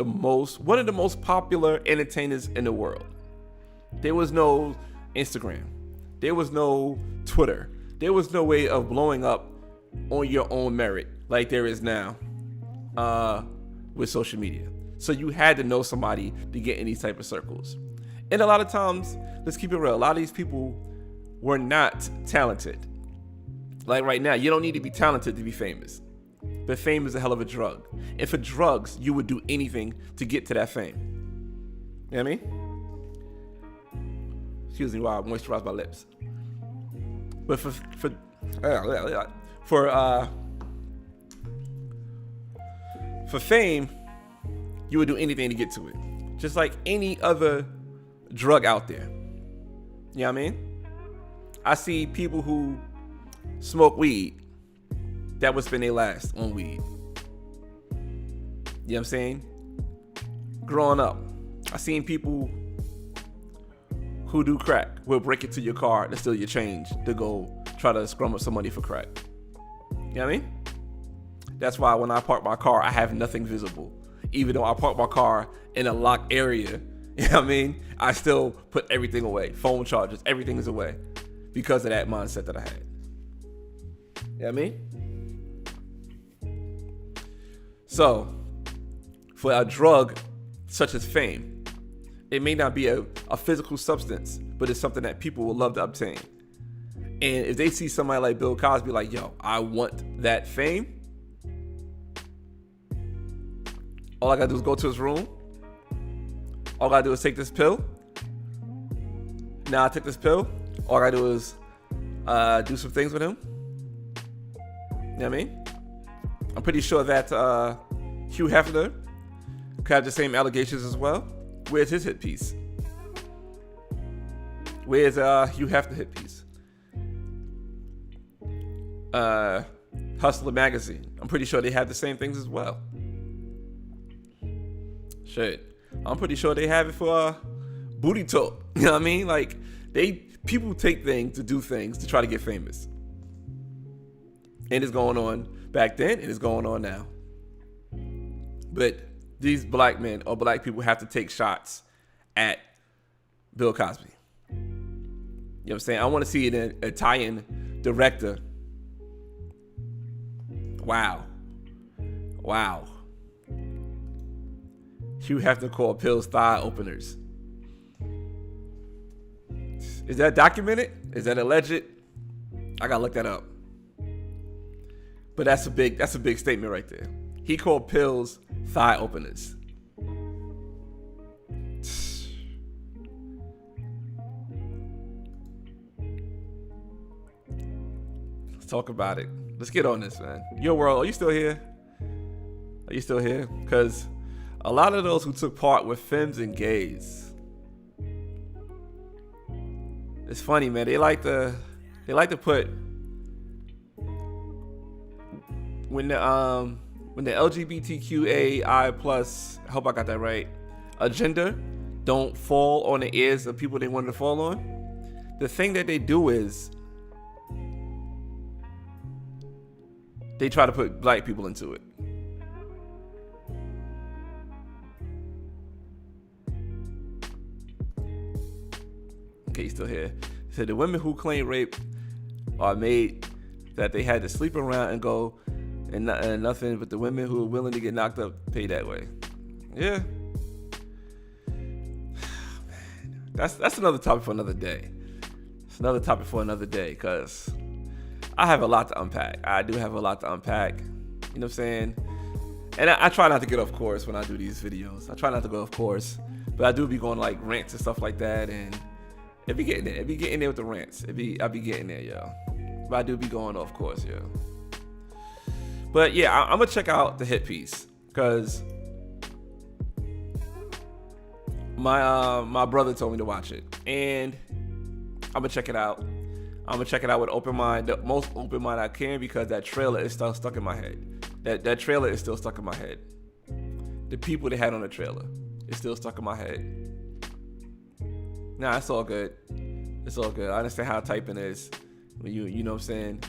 one of the most popular entertainers in the world. There was no Instagram. There was no Twitter. There was no way of blowing up on your own merit like there is now with social media. So you had to know somebody to get in these type of circles. And a lot of times, let's keep it real, a lot of these people were not talented. Like right now, you don't need to be talented to be famous. But fame is a hell of a drug. And for drugs, you would do anything to get to that fame. You know what I mean? Excuse me while I moisturize my lips. But for fame, you would do anything to get to it. Just like any other drug out there. You know what I mean? I see people who smoke weed that would spend their last on weed. You know what I'm saying? Growing up, I seen people who do crack will break into your car to steal your change to go try to scrum up some money for crack. You know what I mean? That's why when I park my car, I have nothing visible. Even though I park my car in a locked area, you know what I mean? I still put everything away. Phone chargers, everything is away because of that mindset that I had. You know what I mean? So, for a drug such as fame, it may not be a physical substance, but it's something that people will love to obtain. And if they see somebody like Bill Cosby, like, yo, I want that fame, all I gotta do is go to his room. All I gotta do is take this pill. Now I take this pill. All I gotta do is do some things with him. You know what I mean? I'm pretty sure that Hugh Hefner could have the same allegations as well. Where's his hit piece? Where's Hugh Hefner hit piece? Hustler magazine. I'm pretty sure they have the same things as well. Shit. I'm pretty sure they have it for Booty Talk. You know what I mean? Like, people take things to do things to try to get famous. And it's going on back then, and it's going on now. But these black men or black people have to take shots at Bill Cosby. You know what I'm saying? I want to see an Italian director. Wow. Hugh Hefner called pills thigh openers. Is that documented? Is that alleged? I gotta look that up. But that's a big statement right there. He called pills thigh openers. Let's talk about it. Let's get on this, man. Your world, are you still here? Are you still here? Because a lot of those who took part were femmes and gays. It's funny, man. They like to put when the LGBTQAI plus, I hope I got that right, agenda don't fall on the ears of people they wanted to fall on. The thing that they do is they try to put black people into it. Okay, he's still here. He said the women who claim rape are made that they had to sleep around and go and nothing, but the women who are willing to get knocked up pay that way. Yeah. That's another topic for another day. It's another topic for another day because I have a lot to unpack. I do have a lot to unpack. You know what I'm saying? And I try not to get off course when I do these videos. I try not to go off course, but I do be going like rants and stuff like that, and it be getting there. It be getting there with the rants. I be getting there, yo. But I do be going off course, yo. But yeah, I'm gonna check out the hit piece because my brother told me to watch it, and I'm gonna check it out. I'm gonna check it out with open mind, the most open mind I can, because that trailer is still stuck in my head. That trailer is still stuck in my head. The people they had on the trailer is still stuck in my head. Nah, it's all good. It's all good. I understand how typing is. You know what I'm saying?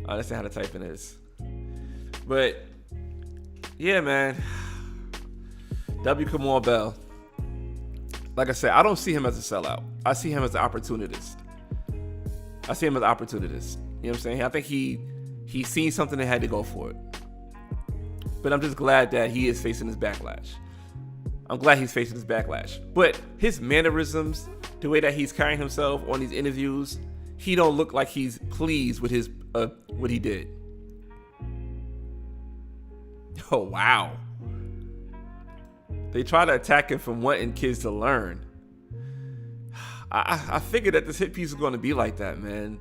I understand how the typing is. But yeah, man. W. Kamau Bell. Like I said, I don't see him as a sellout. I see him as an opportunist. You know what I'm saying? I think he seen something and had to go for it. But I'm just glad that he is facing this backlash. But his mannerisms, the way that he's carrying himself on these interviews, he don't look like he's pleased with his what he did. Oh, wow. They try to attack him for wanting kids to learn. I figured that this hit piece was going to be like that, man.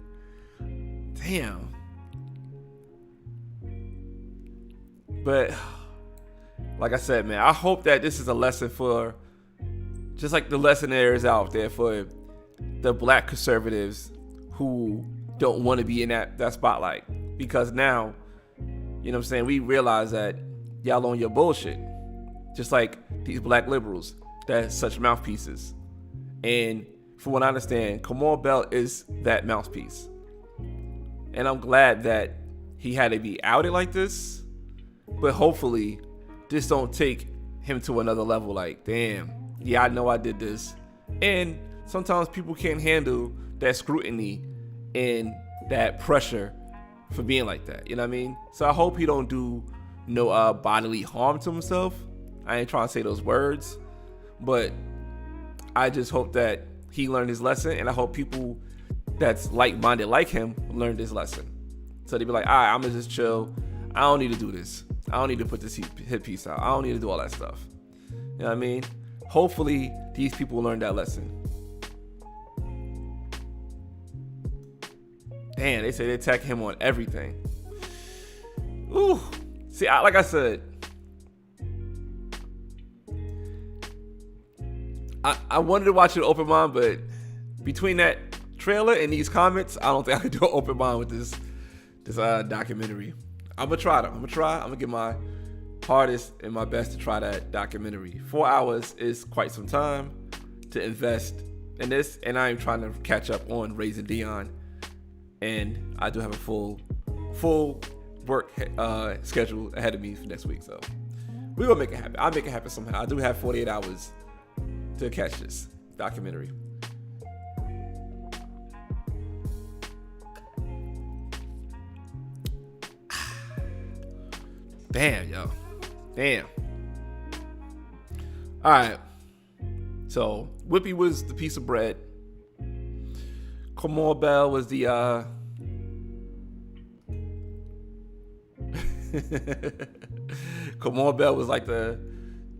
Damn. But like I said, man, I hope that this is a lesson for, just like the lesson there is out there for the black conservatives who don't want to be in that spotlight. Because now, you know what I'm saying, we realize that y'all on your bullshit. Just like these black liberals that's such mouthpieces. And from what I understand, Kamau Bell is that mouthpiece. And I'm glad that he had to be outed like this. But hopefully this don't take him to another level. Like, damn, yeah, I know I did this. And sometimes people can't handle that scrutiny and that pressure for being like that. You know what I mean? So I hope he don't do no bodily harm to himself. I ain't trying to say those words, but I just hope that he learned his lesson, and I hope people that's like-minded like him learned this lesson. So they be like, all right, I'm gonna just chill. I don't need to do this. I don't need to put this hit piece out. I don't need to do all that stuff. You know what I mean? Hopefully these people learned that lesson. Damn, they say they attack him on everything. Ooh. See, like I said, I wanted to watch it open mind, but between that trailer and these comments, I don't think I could do an open mind with this documentary. I'm gonna try though. I'm gonna give my hardest and my best to try that documentary. 4 hours is quite some time to invest in this, and I'm trying to catch up on Raising Dion, and I do have a full work schedule ahead of me for next week. So we're gonna make it happen. I'll make it happen somehow. I do have 48 hours to catch this documentary. Damn, yo. Damn. All right. So Whippy was the piece of bread. Kamau Bell was the Kamau Bell was like the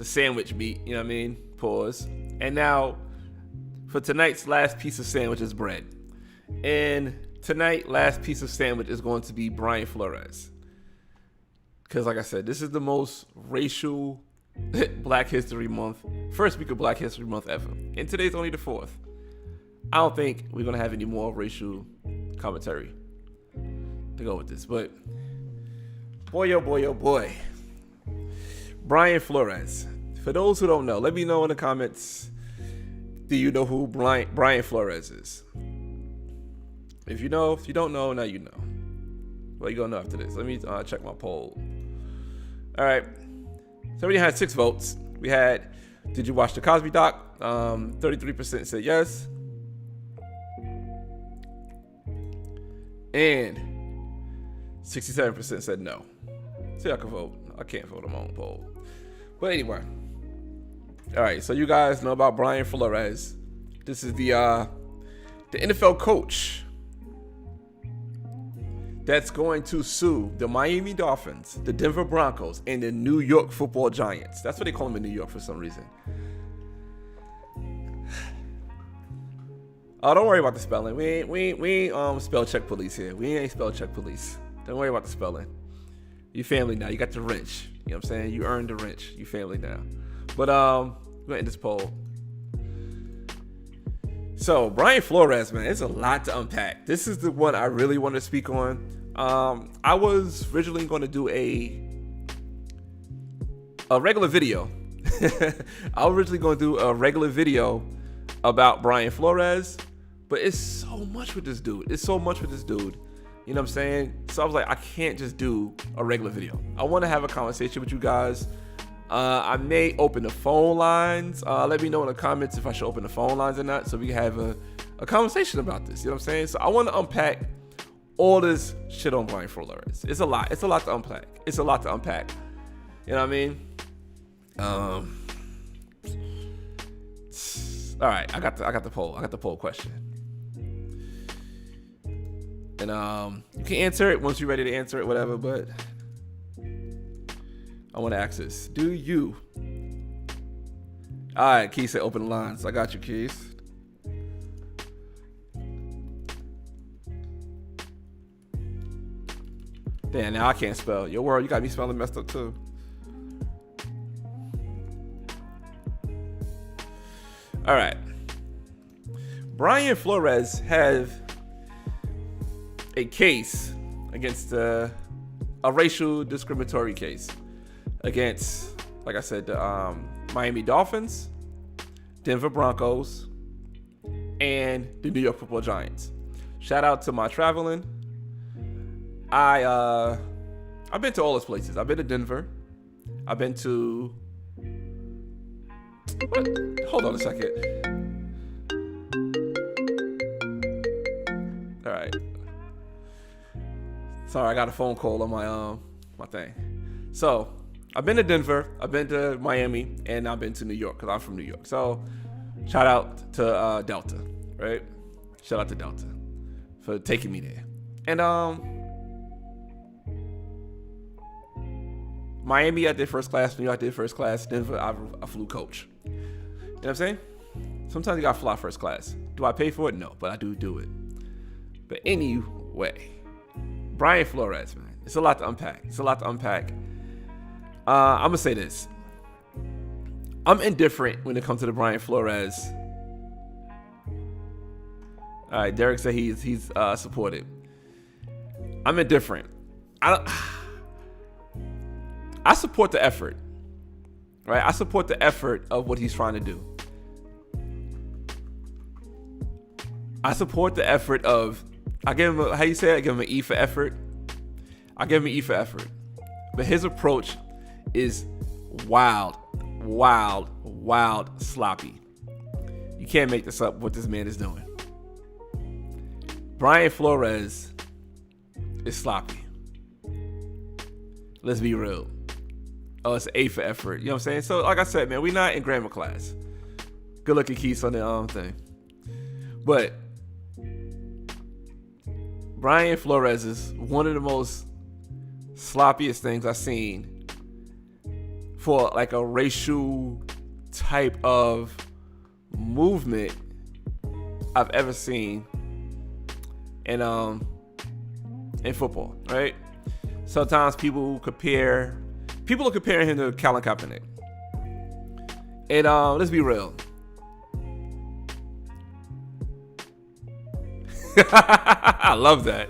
sandwich meat, you know what I mean? Pause. And now for tonight's last piece of sandwich is bread. And tonight, last piece of sandwich is going to be Brian Flores. Because like I said, this is the most racial Black History Month, first week of Black History Month ever. And today's only the 4th. I don't think we're going to have any more racial commentary to go with this. But boy, oh boy, oh boy. Brian Flores. For those who don't know, let me know in the comments, do you know who Brian Flores is? If you know, if you don't know, now you know. Well, you're going to know after this. Let me check my poll. All right. So we had 6 votes. We had, did you watch the Cosby doc? 33% said yes. And 67% said no. See, I can vote. I can't vote on my own poll. But anyway. All right. So you guys know about Brian Flores. This is the NFL coach that's going to sue the Miami Dolphins, the Denver Broncos, and the New York Football Giants. That's what they call them in New York for some reason. Oh, don't worry about the spelling. We ain't spell check police here. We ain't spell check police. Don't worry about the spelling. You family now. You got the wrench. You know what I'm saying? You earned the wrench. You family now. But we're gonna end this poll. So Brian Flores, man, it's a lot to unpack. This is the one I really want to speak on. I was originally going to do a regular video. I was originally going to do a regular video about Brian Flores, but it's so much with this dude. You know what I'm saying? So I was like, I can't just do a regular video. I want to have a conversation with you guys I may open the phone lines. Let me know in the comments if I should open the phone lines or not, so we can have a conversation about this. You know what I'm saying? So I want to unpack all this shit on Brian Flores. It's a lot. It's a lot to unpack. It's a lot to unpack. You know what I mean? All right, I got the poll. I got the poll question. And you can answer it once you're ready to answer it, whatever, but I want to ask this. Do you? All right, Keith said open the lines. I got you, Keith. Damn, now I can't spell. Your world, you got me spelling messed up too. All right. Brian Flores have a case against a racial discriminatory case against, like I said, the Miami Dolphins, Denver Broncos, and the New York Football Giants. Shout out to my traveling. I've been to all those places. I've been to Denver. I've been to. What? Hold on a second. All right. Sorry, I got a phone call on my thing. So I've been to Denver, I've been to Miami, and I've been to New York because I'm from New York. So shout out to Delta, right? Shout out to Delta for taking me there. And Miami, I did first class. New York, I did first class. Denver, I flew coach. You know what I'm saying? Sometimes you gotta fly first class. Do I pay for it? No, but I do it. But anyway, Brian Flores, man, it's a lot to unpack. I'm gonna say this. I'm indifferent when it comes to the Brian Flores. All right, Derek said he's supported. I'm indifferent. I support the effort, right? I support the effort of what he's trying to do. I support the effort of, I give him, how you say it? I give him an E for effort. I give him an E for effort. But his approach is wild, sloppy. You can't make this up, what this man is doing. Brian Flores is sloppy. Let's be real. Oh, it's an A for effort. You know what I'm saying? So, like I said, man, we're not in grammar class. Good looking Keith on the thing. But Brian Flores is one of the most sloppiest things I've seen for like a racial type of movement I've ever seen in football, right? Sometimes people are comparing him to Colin Kaepernick. And let's be real. I love that.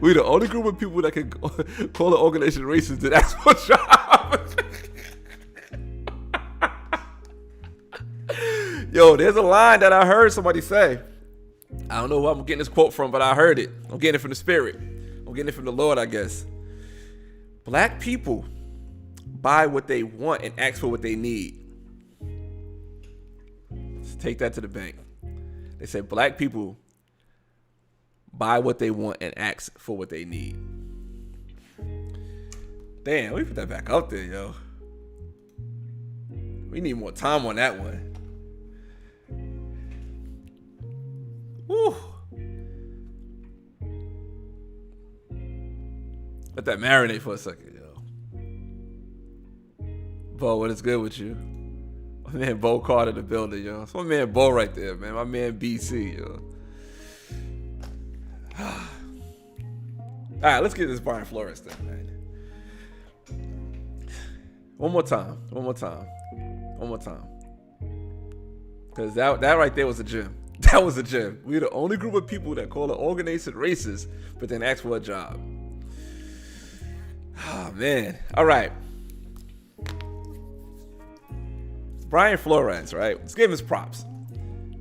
We're the only group of people that can call an organization racist that ask for a job. Yo, there's a line that I heard somebody say. I don't know who I'm getting this quote from, but I heard it. I'm getting it from the Spirit. I'm getting it from the Lord, I guess. Black people buy what they want and ask for what they need. Let's take that to the bank. They said black people buy what they want and ask for what they need. Damn, we put that back up there, yo. We need more time on that one. Woo. Let that marinate for a second, yo. Bo, what is good with you? My man Bo Carter in the building, yo. It's my man Bo right there, man. My man BC, yo. All right, let's get this Brian Flores thing, man. One more time. Because that right there was a gem. That was a gem. We're the only group of people that call an organization racist, but then ask for a job. Oh, man. All right. Brian Flores, right? Let's give him his props.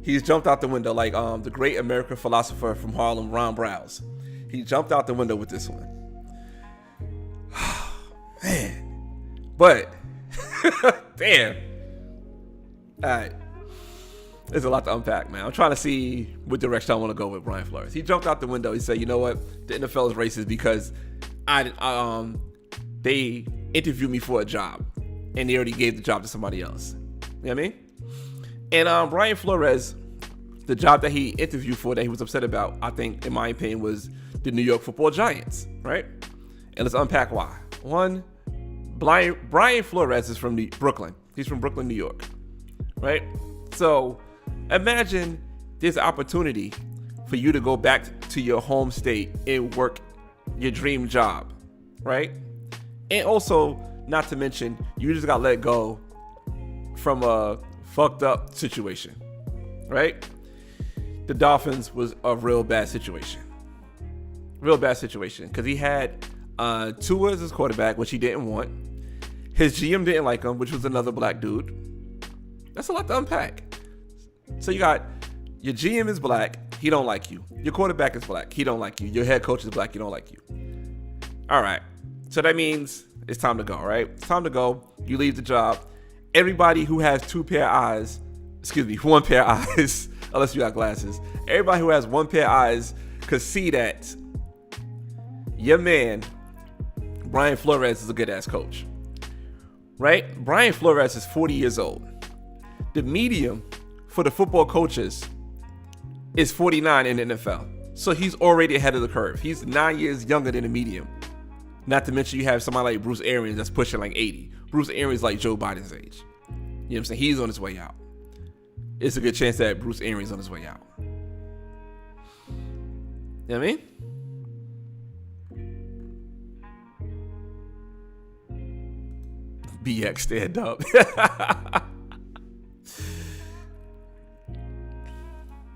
He's jumped out the window like the great American philosopher from Harlem, Ron Browse. He jumped out the window with this one. Man. But Damn. All right. There's a lot to unpack, man. I'm trying to see what direction I want to go with Brian Flores. He jumped out the window. He said, you know what? The NFL is racist because they interviewed me for a job and they already gave the job to somebody else. You know what I mean? And Brian Flores, the job that he interviewed for that he was upset about, I think, in my opinion, was the New York Football Giants, right? And let's unpack why. One, Brian Flores is from Brooklyn. He's from Brooklyn, New York, right? So imagine there's an opportunity for you to go back to your home state and work your dream job, right? And also, not to mention, you just got let go from a fucked up situation, right? The Dolphins was a real bad situation. Real bad situation. Because he had Tua as his quarterback, which he didn't want. His GM didn't like him, which was another black dude. That's a lot to unpack. So you got your GM is black, he don't like you. Your quarterback is black, he don't like you. Your head coach is black, he don't like you. All right. So that means it's time to go, right? It's time to go. You leave the job. Everybody who has one pair of eyes, unless you got glasses. Everybody who has one pair of eyes could see that your man, Brian Flores, is a good ass coach, right? Brian Flores is 40 years old. The median for the football coaches is 49 in the NFL. So he's already ahead of the curve. He's 9 years younger than the median. Not to mention you have somebody like Bruce Arians that's pushing like 80. Bruce Arians is like Joe Biden's age. You know what I'm saying? He's on his way out. It's a good chance that Bruce Arians is on his way out. You know what I mean? BX, stand up.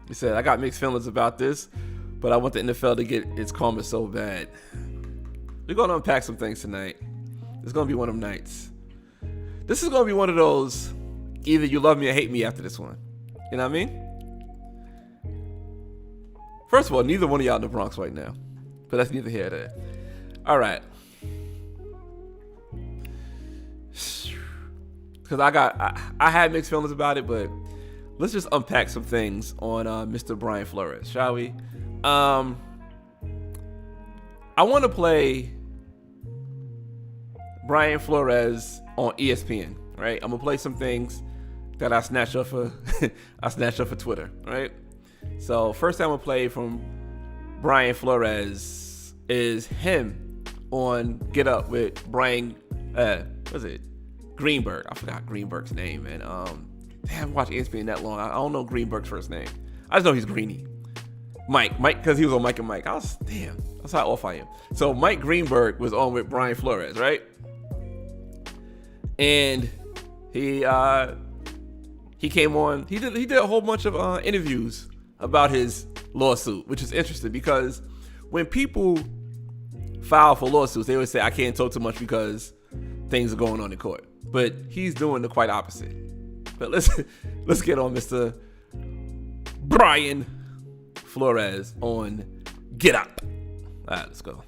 He said, I got mixed feelings about this, but I want the NFL to get its karma so bad. We're going to unpack some things tonight. It's going to be one of them nights. This is going to be one of those, either you love me or hate me after this one. You know what I mean? First of all, neither one of y'all in the Bronx right now. But that's neither here nor there. All right. Because I had mixed feelings about it, but let's just unpack some things on Mr. Brian Flores, shall we? I want to play Brian Flores on ESPN, right? I'm gonna play some things that I snatched up for Twitter, right? So first time I'm gonna play from Brian Flores is him on Get Up with Brian Greenberg. I forgot Greenberg's name, man. I haven't watched ESPN that long. I don't know Greenberg's first name. I just know he's Greeny. Mike, because he was on Mike and Mike. Damn, that's how off I am. So Mike Greenberg was on with Brian Flores, right? And he came on. He did a whole bunch of interviews about his lawsuit, which is interesting because when people file for lawsuits, they always say I can't talk too much because things are going on in court. But he's doing the quite opposite. But let's get on Mr. Brian Flores on Get Up. All right, let's go.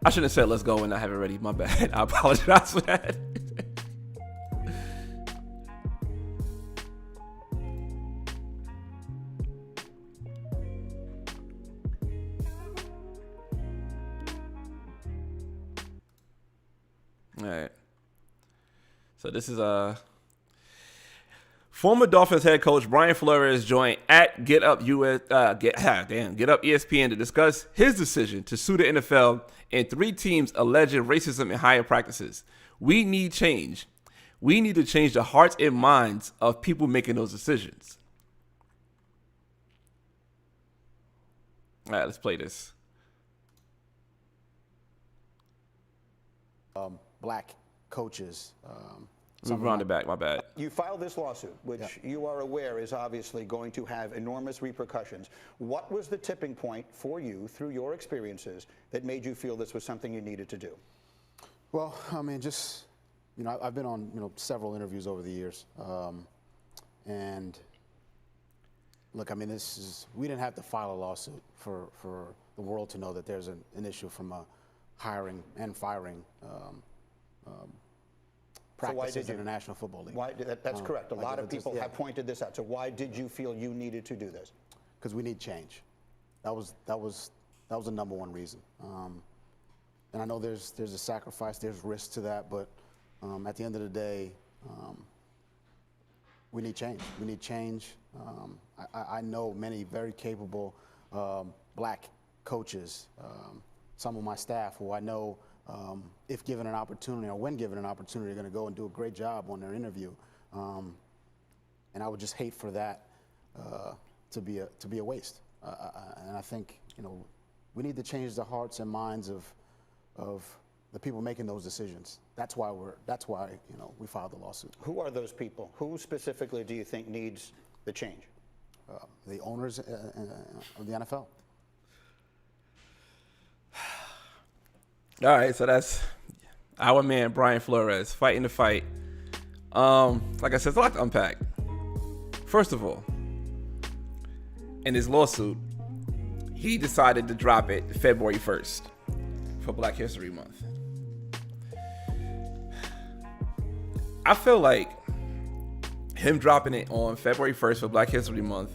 I shouldn't have said let's go and I have it ready. My bad. I apologize for that. All right. So this is former Dolphins head coach Brian Flores joined at Get Up ESPN to discuss his decision to sue the NFL and 3 teams alleging racism and hiring practices. We need change. We need to change the hearts and minds of people making those decisions. All right, let's play this. Black coaches. Move around the back, my bad. You filed this lawsuit, which you are aware is obviously going to have enormous repercussions. What was the tipping point for you through your experiences that made you feel this was something you needed to do? Well, I mean, just, I've been on, several interviews over the years. And Look, I mean, we didn't have to file a lawsuit for the world to know that there's an issue from a hiring and firing practices in the National Football League. Why, that's correct. A lot of people have pointed this out. So why did you feel you needed to do this? Because we need change. That was the number one reason. And I know there's a sacrifice, there's risk to that, but at the end of the day, we need change. We need change. I know many very capable black coaches, some of my staff who I know, if given an opportunity or when given an opportunity, are going to go and do a great job on their interview. And I would just hate for that to be a waste. And I think, you know, we need to change the hearts and minds of the people making those decisions. That's why you know, we filed the lawsuit. Who are those people? Who specifically do you think needs the change? The owners of the NFL. All right, so that's our man Brian Flores fighting the fight. Like I said, it's a lot to unpack. First of all, in his lawsuit, he decided to drop it February 1st for Black History Month. I feel like him dropping it on February 1st for Black History Month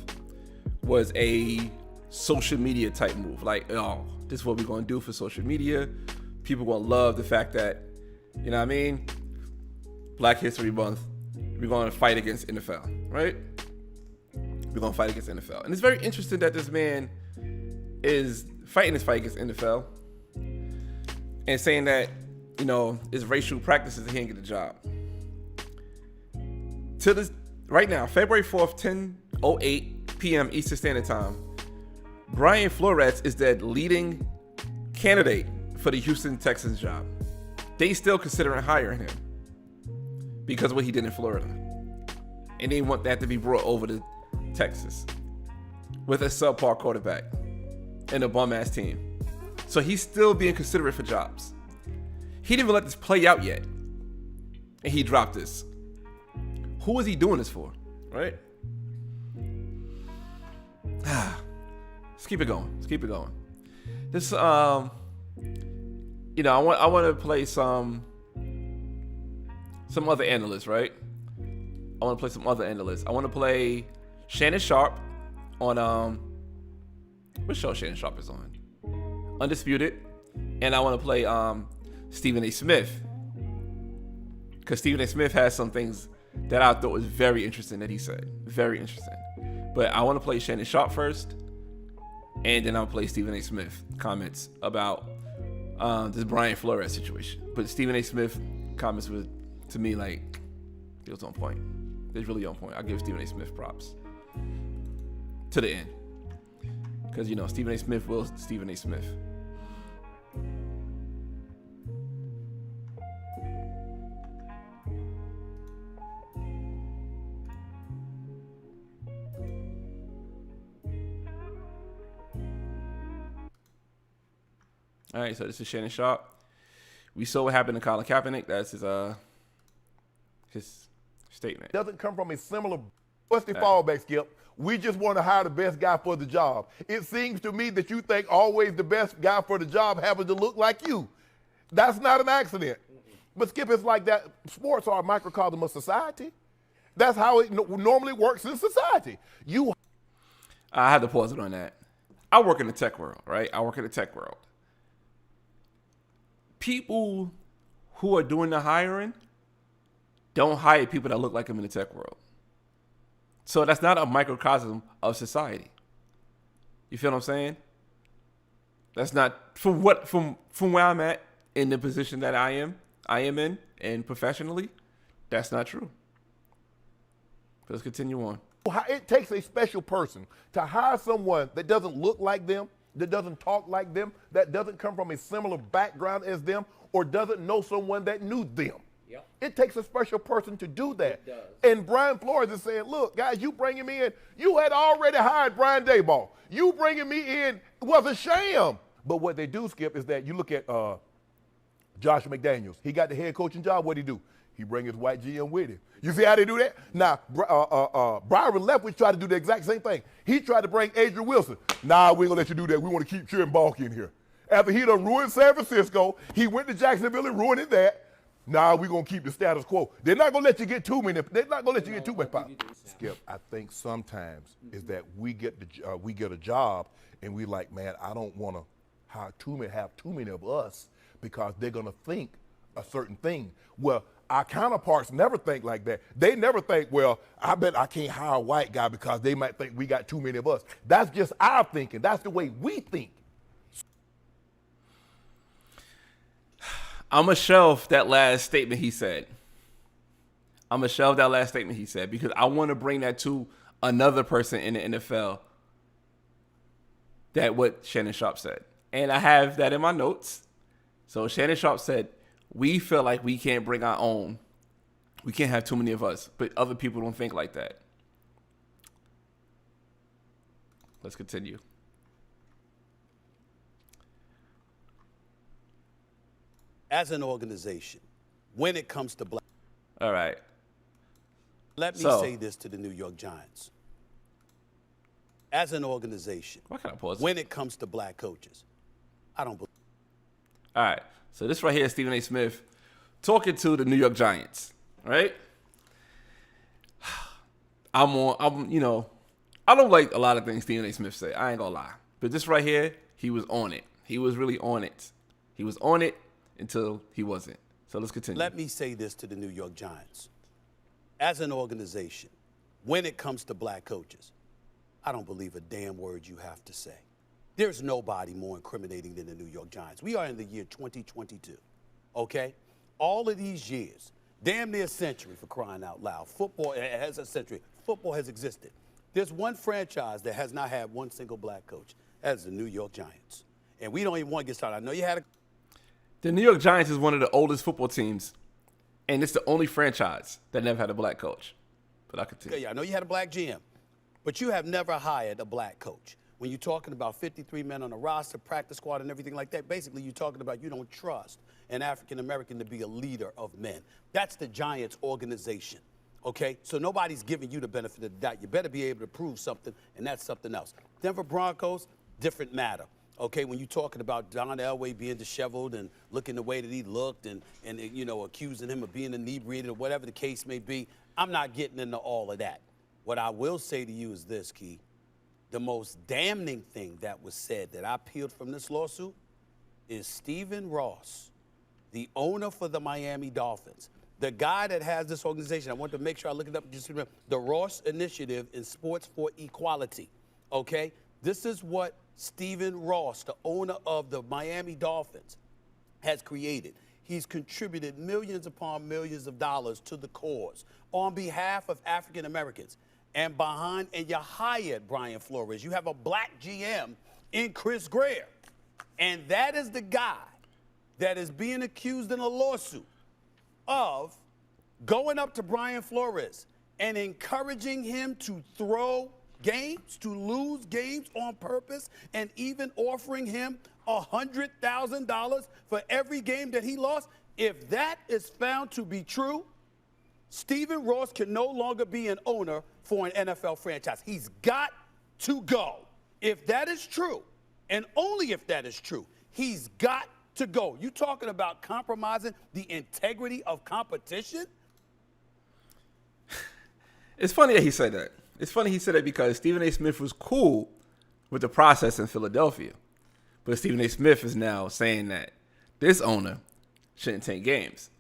was a social media type move. Like, oh, this is what we're going to do for social media. People going to love the fact that, you know what I mean? Black History Month, we're going to fight against NFL, right? We're going to fight against NFL. And it's very interesting that this man is fighting this fight against NFL and saying that, you know, it's racial practices that he didn't get the job. To this, right now, February 4th, 10:08 p.m. Eastern Standard Time, Brian Flores is the leading candidate for the Houston Texans job. They still considering hiring him because of what he did in Florida. And they want that to be brought over to Texas with a subpar quarterback and a bum-ass team. So he's still being considered for jobs. He didn't even let this play out yet. And he dropped this. Who is he doing this for, right? Let's keep it going. Let's keep it going. This, you know, I want to play some other analysts, right? I want to play some other analysts. I want to play Shannon Sharp on what show Shannon Sharp is on? Undisputed. And I want to play Stephen A. Smith, because Stephen A. Smith has some things that I thought was very interesting that he said. Very interesting. But I want to play Shannon Sharp first, and then I'll play Stephen A. Smith comments about this Brian Flores situation. But Stephen A. Smith comments were, to me, like, it was on point. It's really on point. I give Stephen A. Smith props to the end, because, you know, Stephen A. Smith will Stephen A. Smith. All right, so this is Shannon Sharp. We saw what happened to Colin Kaepernick. That's his statement. Doesn't come from a similar. What's the fallback, Skip? We just want to hire the best guy for the job. It seems to me that you think always the best guy for the job happens to look like you. That's not an accident. But Skip, it's like that. Sports are a microcosm of society. That's how it normally works in society. I had to pause it on that. I work in the tech world, right? I work in the tech world. People who are doing the hiring don't hire people that look like them in the tech world. So that's not a microcosm of society. You feel what I'm saying? That's not from where I'm at in the position that I am in, and professionally, that's not true. But let's continue on. It takes a special person to hire someone that doesn't look like them, that doesn't talk like them, that doesn't come from a similar background as them, or doesn't know someone that knew them. Yep. It takes a special person to do that. It does. And Brian Flores is saying, look, guys, you bringing me in, you had already hired Brian Daboll. You bringing me in was a sham. But what they do, Skip, is that you look at Josh McDaniels. He got the head coaching job. What'd he do? He bring his white GM with him. You see how they do that? Now, Byron Leftwich tried to do the exact same thing. He tried to bring Adrian Wilson. Nah, we ain't gonna let you do that. We want to keep Trent Baalke in here. After he done ruined San Francisco, he went to Jacksonville and ruined that. Nah, we're going to keep the status quo. They're not going to let you get too many. They're not going to let you get too much power. Skip, I think sometimes is that we get a job and we like, man, I don't want to have too many of us because they're going to think a certain thing. Well, our counterparts never think like that. They never think, well, I bet I can't hire a white guy because they might think we got too many of us. That's just our thinking. That's the way we think. I'm going to shelve that last statement he said. Because I want to bring that to another person in the NFL. That what Shannon Sharpe said. And I have that in my notes. So Shannon Sharpe said, we feel like we can't bring our own. We can't have too many of us. But other people don't think like that. Let's continue. As an organization, when it comes to black. All right. Let me say this to the New York Giants. As an organization, why can't I pause? When it comes to black coaches, I don't believe. All right. So this right here is Stephen A. Smith talking to the New York Giants. Right? I don't like a lot of things Stephen A. Smith say. I ain't gonna lie. But this right here, he was on it. He was really on it. He was on it until he wasn't. So let's continue. Let me say this to the New York Giants. As an organization, when it comes to black coaches, I don't believe a damn word you have to say. There's nobody more incriminating than the New York Giants. We are in the year 2022, okay? All of these years, damn near a century for crying out loud. Football has a century. Football has existed. There's one franchise that has not had one single black coach. That's the New York Giants. And we don't even want to get started. I know you had a... The New York Giants is one of the oldest football teams, and it's the only franchise that never had a black coach. But I continue. Yeah, I know you had a black GM, but you have never hired a black coach. When you're talking about 53 men on a roster, practice squad, and everything like that, basically you're talking about you don't trust an African-American to be a leader of men. That's the Giants organization, okay? So nobody's giving you the benefit of the doubt. You better be able to prove something, and that's something else. Denver Broncos, different matter. Okay, when you're talking about John Elway being disheveled and looking the way that he looked and accusing him of being inebriated or whatever the case may be, I'm not getting into all of that. What I will say to you is this, Key. The most damning thing that was said that I peeled from this lawsuit is Stephen Ross, the owner for the Miami Dolphins, the guy that has this organization. I want to make sure I look it up. Just remember, the Ross Initiative in Sports for Equality, okay? This is what Stephen Ross, the owner of the Miami Dolphins, has created. He's contributed millions upon millions of dollars to the cause on behalf of African Americans. And you hired Brian Flores. You have a black GM in Chris Greer. And that is the guy that is being accused in a lawsuit of going up to Brian Flores and encouraging him to throw games, to lose games on purpose, and even offering him $100,000 for every game that he lost. If that is found to be true, Stephen Ross can no longer be an owner for an NFL franchise. He's got to go. If that is true, and only if that is true, he's got to go. You talking about compromising the integrity of competition? It's funny that he said that. It's funny he said it because Stephen A. Smith was cool with the process in Philadelphia. But Stephen A. Smith is now saying that this owner shouldn't tank games.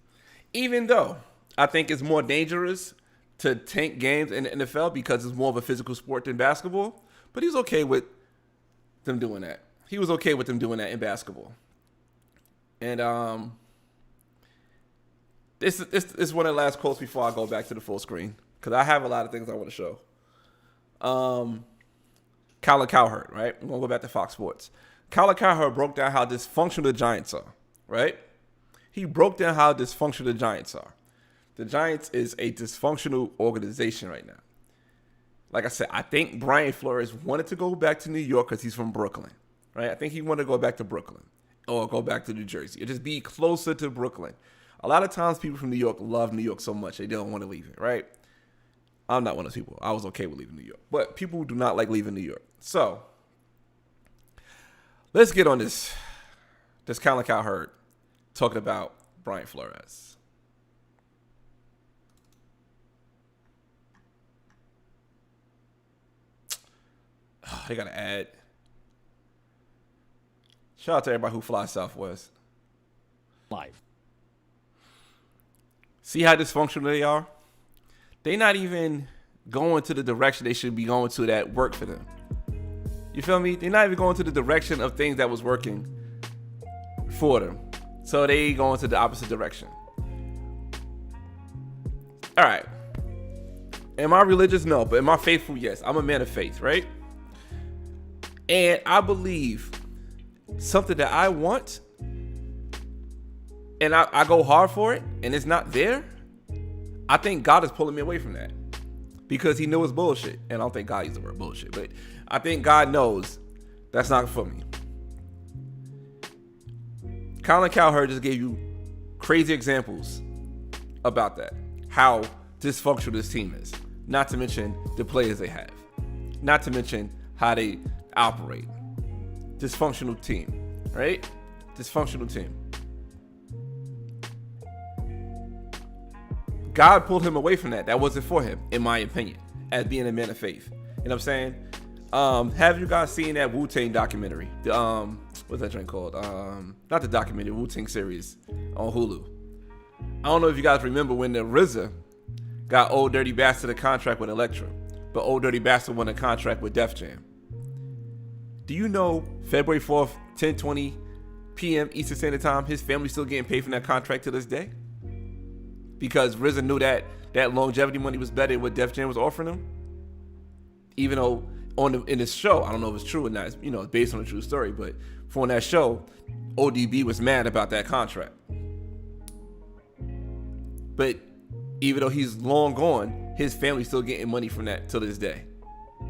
Even though I think it's more dangerous to tank games in the NFL because it's more of a physical sport than basketball. But he's okay with them doing that. He was okay with them doing that in basketball. And this is one of the last quotes before I go back to the full screen because I have a lot of things I want to show. Colin Cowherd, right? I'm going to go back to Fox Sports. Colin Cowherd broke down how dysfunctional the Giants are, right? He broke down how dysfunctional the Giants are. The Giants is a dysfunctional organization right now. Like I said, I think Brian Flores wanted to go back to New York because he's from Brooklyn, right? I think he wanted to go back to Brooklyn or go back to New Jersey or just be closer to Brooklyn. A lot of times people from New York love New York so much they don't want to leave it, right? I'm not one of those people. I was okay with leaving New York. But people do not like leaving New York. So, let's get on this Colin Cowherd talking about Brian Flores. Oh, they got to add. Shout out to everybody who flies Southwest. Live. See how dysfunctional they are? They not even going to the direction they should be going to that work for them. You feel me? They're not even going to the direction of things that was working for them. So they going to the opposite direction. All right. Am I religious? No. But am I faithful? Yes. I'm a man of faith, right? And I believe something that I want and I go hard for it and it's not there, I think God is pulling me away from that because he knows bullshit. And I don't think God uses the word bullshit, but I think God knows that's not for me. Colin Cowherd just gave you crazy examples about that, how dysfunctional this team is, not to mention the players they have, not to mention how they operate. Dysfunctional team, right? Dysfunctional team. God pulled him away from that. That wasn't for him, in my opinion, as being a man of faith. You know what I'm saying? Have you guys seen that Wu-Tang documentary? What's that joint called? Not the documentary, Wu-Tang series on Hulu. I don't know if you guys remember when the RZA got Old Dirty Bastard a contract with Elektra, but Old Dirty Bastard won a contract with Def Jam. Do you know February 4th, 10:20 p.m. Eastern Standard Time, his family's still getting paid from that contract to this day? Because RZA knew that longevity money was better than what Def Jam was offering him. Even though in this show, I don't know if it's true or not, it's, it's based on a true story, but for that show, ODB was mad about that contract. But even though he's long gone, his family's still getting money from that till this day. You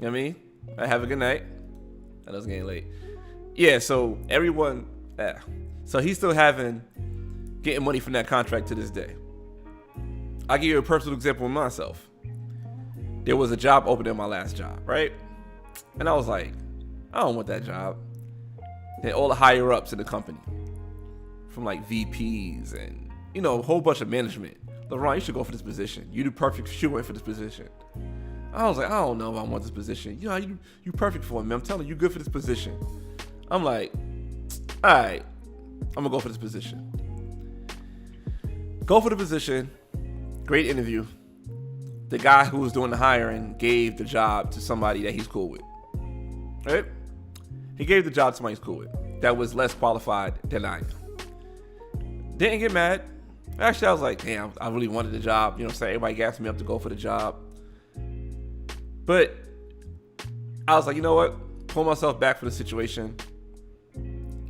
know what I mean? Have a good night. I know it's getting late. Yeah, so everyone, so he's still getting money from that contract to this day. I'll give you a personal example of myself. There was a job open in my last job, right? And I was like, I don't want that job. And all the higher ups in the company, from like VPs and, a whole bunch of management. LeBron, you should go for this position. You the perfect shoe-in for this position. I was like, I don't know if I want this position. You perfect for it, man. I'm telling you, you're good for this position. I'm like, all right, I'm gonna go for this position. Go for the position. Great interview. The guy who was doing the hiring gave the job to somebody that he's cool with. Right? He gave the job to somebody he's cool with that was less qualified than I am. Didn't get mad. Actually, I was like, damn, I really wanted the job. You know what I'm saying? Everybody gassed me up to go for the job. But I was like, you know what? Pull myself back from the situation.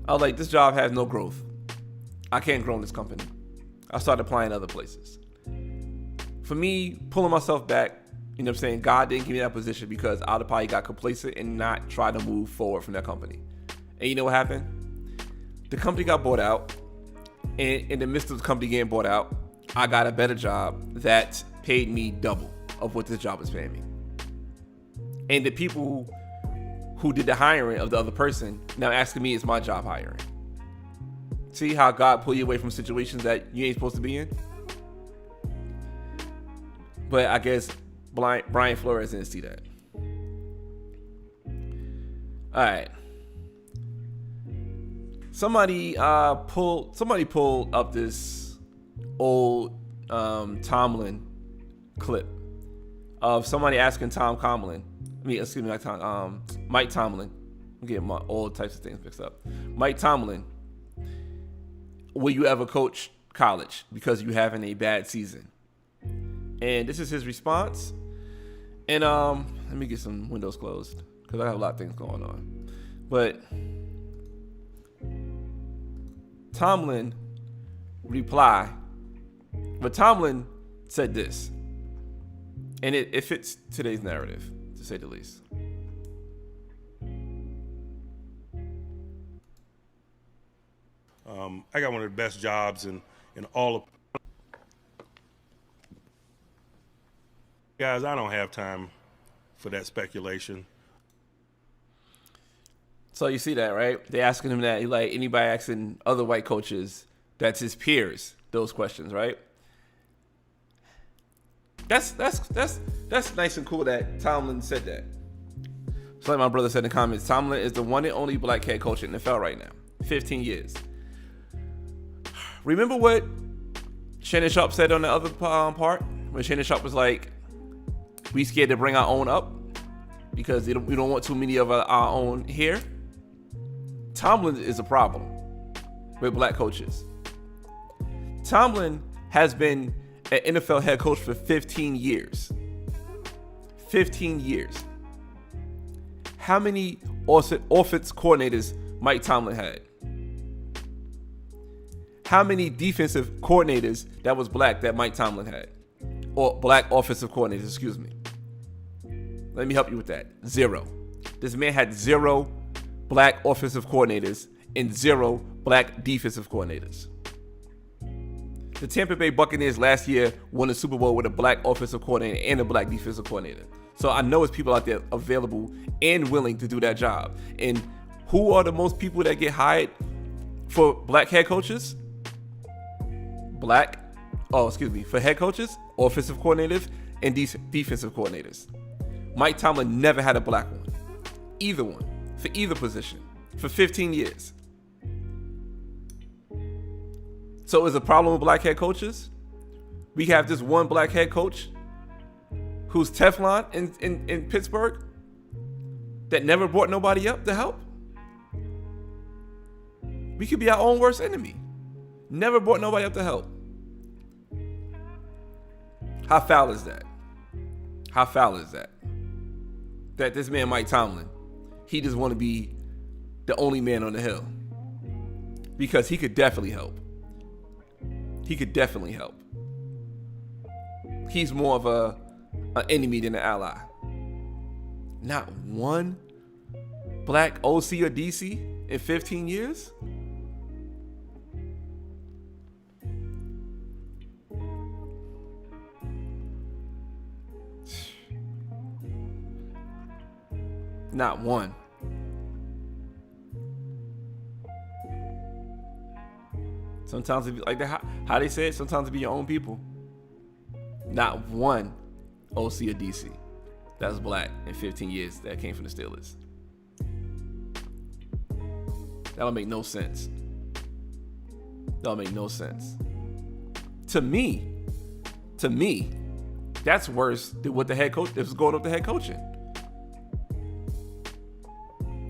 I was like, this job has no growth. I can't grow in this company. I started applying other places. For me, pulling myself back, you know what I'm saying? God didn't give me that position because I'd have probably got complacent and not try to move forward from that company. And you know what happened? The company got bought out. And in the midst of the company getting bought out, I got a better job that paid me double of what this job is paying me. And the people who did the hiring of the other person now asking me, is my job hiring? See how God pull you away from situations that you ain't supposed to be in? But I guess Brian Flores didn't see that. All right. Somebody pulled up this old Tomlin clip of somebody asking Mike Tomlin. I'm getting my all types of things mixed up. Mike Tomlin, will you ever coach college because you having a bad season? And this is his response. And let me get some windows closed because I have a lot of things going on. But Tomlin reply. But Tomlin said this. And it fits today's narrative, to say the least. I got one of the best jobs in all of. Guys, I don't have time for that speculation. So you see that, right? They asking him that. Like anybody asking other white coaches, that's his peers, those questions, right? That's nice and cool that Tomlin said that. So like my brother said in the comments, Tomlin is the one and only black head coach in the NFL right now. 15 years. Remember what Shannon Sharp said on the other part? When Shannon Sharp was like, we scared to bring our own up because we don't want too many of our own here. Tomlin is a problem with black coaches. Tomlin has been an NFL head coach for 15 years. 15 years. How many offense coordinators Mike Tomlin had? How many defensive coordinators that was black that Mike Tomlin had? Or black offensive coordinators, excuse me. Let me help you with that. 0. This man had 0 black offensive coordinators and 0 black defensive coordinators. The Tampa Bay Buccaneers last year won the Super Bowl with a black offensive coordinator and a black defensive coordinator. So I know it's people out there available and willing to do that job. And who are the most people that get hired for black head coaches? For head coaches, offensive coordinators, and defensive coordinators. Mike Tomlin never had a black one. Either one. For either position. For 15 years. So is a problem with black head coaches? We have this one black head coach who's Teflon in Pittsburgh that never brought nobody up to help. We could be our own worst enemy. Never brought nobody up to help. How foul is that? How foul is that? That this man, Mike Tomlin, he just want to be the only man on the hill. Because he could definitely help. He could definitely help. He's more of an enemy than an ally. Not one black OC or DC in 15 years? Not one. Sometimes it be like that. How they say it, sometimes it be your own people. Not one OC or DC that's black in 15 years that came from the Steelers. That don't make no sense. That don't make no sense. To me, that's worse than what the head coach is going up the head coaching.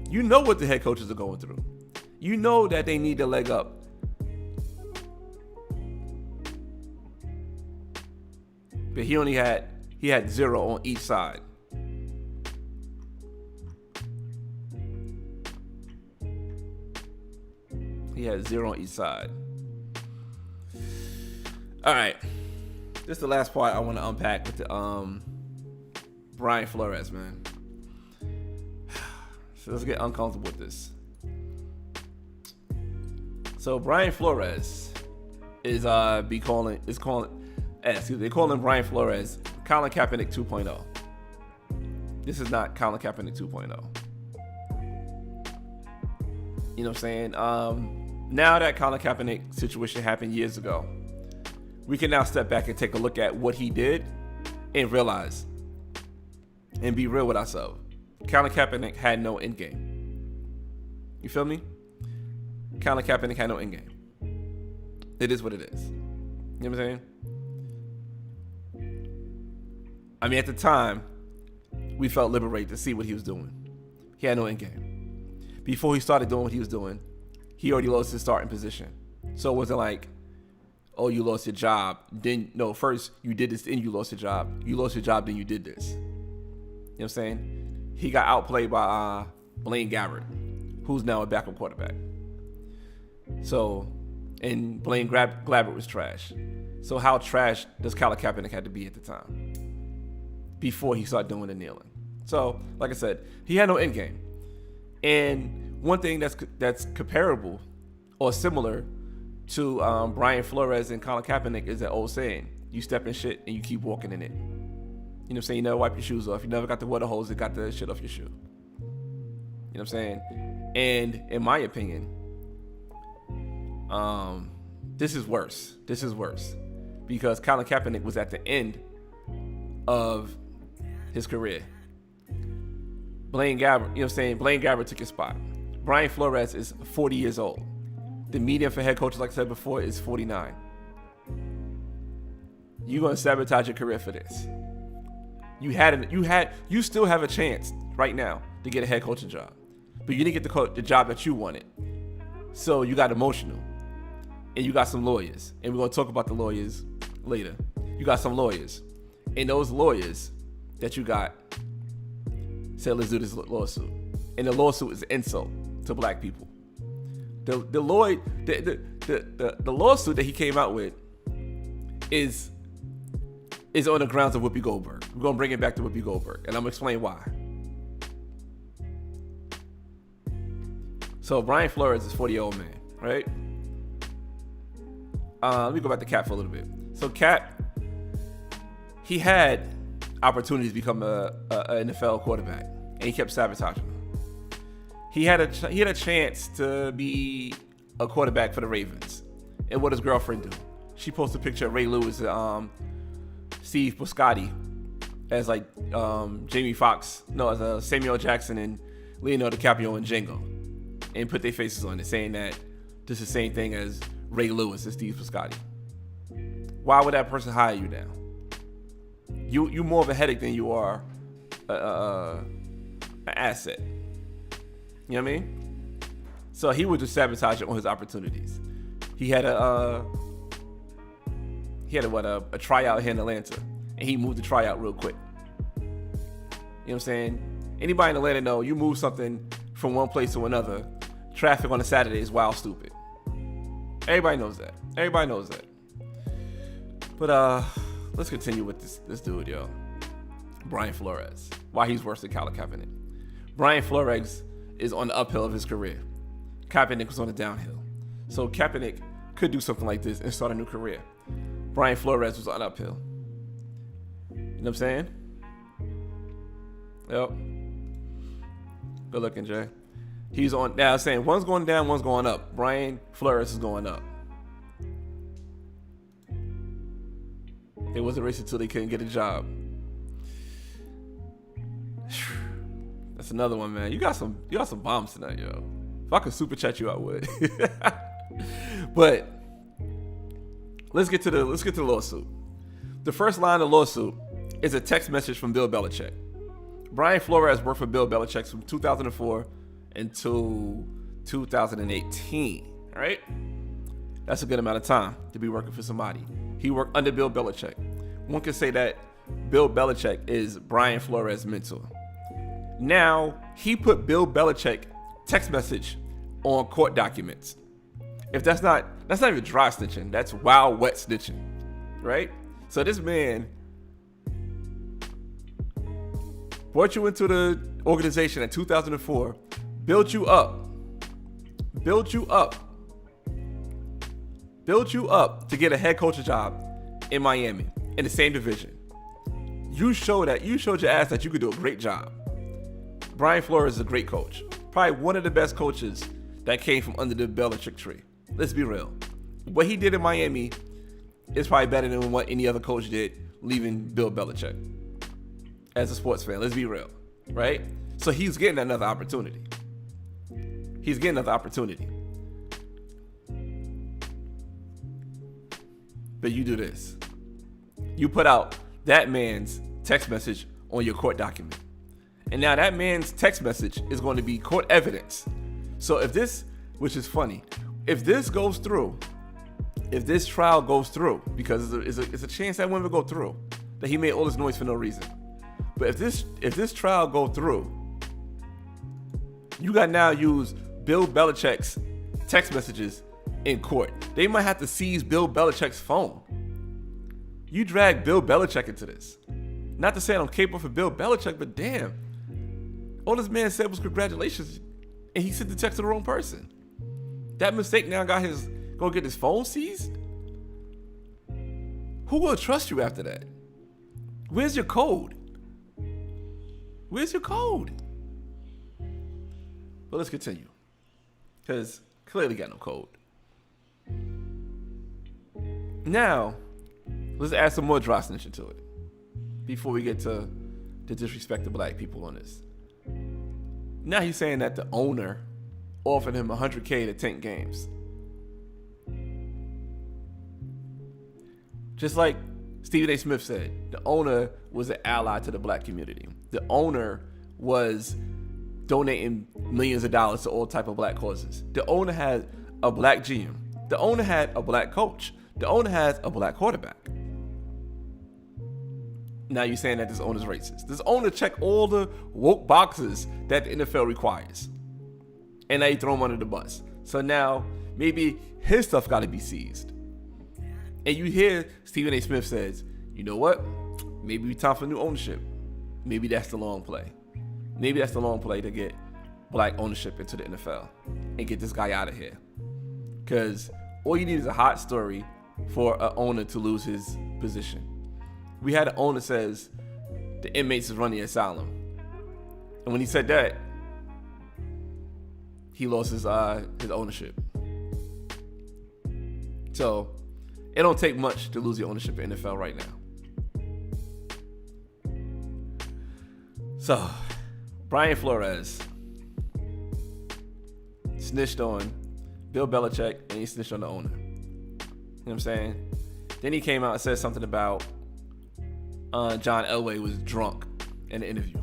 You know what the head coaches are going through. You know that they need to leg up. But he had 0 on each side. He had 0 on each side. All right. This is the last part I want to unpack with the Brian Flores, man. So let's get uncomfortable with this. So Brian Flores is they're calling Brian Flores Colin Kaepernick 2.0. This is not Colin Kaepernick 2.0. You know what I'm saying? Now that Colin Kaepernick situation happened years ago, we can now step back and take a look at what he did and realize and be real with ourselves. Colin Kaepernick had no end game. You feel me? Colin Kaepernick had no end game. It is what it is. You know what I'm saying? I mean, at the time, we felt liberated to see what he was doing. He had no end game. Before he started doing what he was doing, he already lost his starting position. So it wasn't like, oh, you lost your job. Then, no, first you did this, then you lost your job. You lost your job, then you did this. You know what I'm saying? He got outplayed by Blaine Gabbert, who's now a backup quarterback. So, and Blaine Gabbert was trash. So how trash does Colin Kaepernick have to be at the time before he started doing the kneeling? So, like I said, he had no end game. And one thing that's comparable or similar to Brian Flores and Colin Kaepernick is that old saying: you step in shit and you keep walking in it. You know what I'm saying? You never wipe your shoes off. You never got the water hose that got the shit off your shoe. You know what I'm saying? And in my opinion, this is worse. This is worse because Colin Kaepernick was at the end of his career. Blaine Gabbert, you know what I'm saying? Blaine Gabbert took his spot. Brian Flores is 40 years old. The median for head coaches, like I said before, is 49. You're gonna sabotage your career for this. You still have a chance right now to get a head coaching job, but you didn't get the job that you wanted. So you got emotional, and you got some lawyers, and we're gonna talk about the lawyers later. You got some lawyers, and those lawyers that you got said, let's do this lawsuit, and the lawsuit is an insult to black people. The lawsuit that he came out with is on the grounds of Whoopi Goldberg. We're gonna bring it back to Whoopi Goldberg, and I'm gonna explain why. So Brian Flores is a 40-year-old man, right? Let me go back to Cap for a little bit. So Cap, he had opportunities to become a NFL quarterback, and he kept sabotaging them. He had a chance to be a quarterback for the Ravens, and what does girlfriend do? She posts a picture of Ray Lewis, Steve Buscemi as like Jamie Foxx, as Samuel Jackson and Leonardo DiCaprio and Django, and put their faces on it, saying that this is the same thing as Ray Lewis and Steve Buscemi. Why would that person hire you now? You more of a headache than you are an asset. You know what I mean? So he would just sabotage it on his opportunities. He had a tryout here in Atlanta, and he moved the tryout real quick. You know what I'm saying? Anybody in Atlanta know you move something from one place to another, traffic on a Saturday is wild stupid. Everybody knows that. Everybody knows that. But let's continue with this dude, yo. Brian Flores. Why he's worse than Colin Kaepernick. Brian Flores is on the uphill of his career. Kaepernick was on the downhill. So Kaepernick could do something like this and start a new career. Brian Flores was on uphill. You know what I'm saying? Yep. Good looking, Jay. He's on now saying one's going down, one's going up. Brian Flores is going up. It was a race until they couldn't get a job. That's another one, man. You got some bombs tonight, yo. If I could super chat you, I would. But let's get to the lawsuit. The first line of the lawsuit is a text message from Bill Belichick. Brian Flores worked for Bill Belichick from 2004 until 2018. All right, that's a good amount of time to be working for somebody. He worked under Bill Belichick. One could say that Bill Belichick is Brian Flores' mentor. Now, he put Bill Belichick text message on court documents. If that's not even dry snitching, that's wild wet snitching, right? So this man brought you into the organization in 2004, built you up to get a head coaching job in Miami in the same division. You showed your ass that you could do a great job. Brian Flores is a great coach. Probably one of the best coaches that came from under the Belichick tree. Let's be real. What he did in Miami is probably better than what any other coach did leaving Bill Belichick. As a sports fan, let's be real, right? So he's getting another opportunity. But you do this. You put out that man's text message on your court document. And now that man's text message is going to be court evidence. So if this, which is funny, if this goes through, if this trial goes through, because it's a chance that one will go through, that he made all this noise for no reason. But if this trial go through, you got now use Bill Belichick's text messages in court. They might have to seize Bill Belichick's phone. You drag Bill Belichick into this. Not to say I'm capable for Bill Belichick, but damn. All this man said was congratulations, and he sent the text to the wrong person. That mistake now gonna get his phone seized? Who will trust you after that? Where's your code? Where's your code? But let's continue. Because clearly got no code. Now, let's add some more dry snitching to it before we get to the disrespect of black people on this. Now he's saying that the owner offered him $100K to tank games. Just like Stephen A. Smith said, the owner was an ally to the black community. The owner was donating millions of dollars to all type of black causes. The owner had a black GM. The owner had a black coach. The owner has a black quarterback. Now you're saying that this owner's racist. This owner checked all the woke boxes that the NFL requires. And now you throw him under the bus. So now maybe his stuff got to be seized. And you hear Stephen A. Smith says, you know what? Maybe it's time for new ownership. Maybe that's the long play. Maybe that's the long play to get black ownership into the NFL and get this guy out of here. Because all you need is a hot story for an owner to lose his position. We had an owner says the inmates is running the asylum. And when he said that, he lost his ownership. So it don't take much to lose your ownership in the NFL right now. So Brian Flores snitched on Bill Belichick and he snitched on the owner. You know what I'm saying? Then he came out and said something about John Elway was drunk in the interview.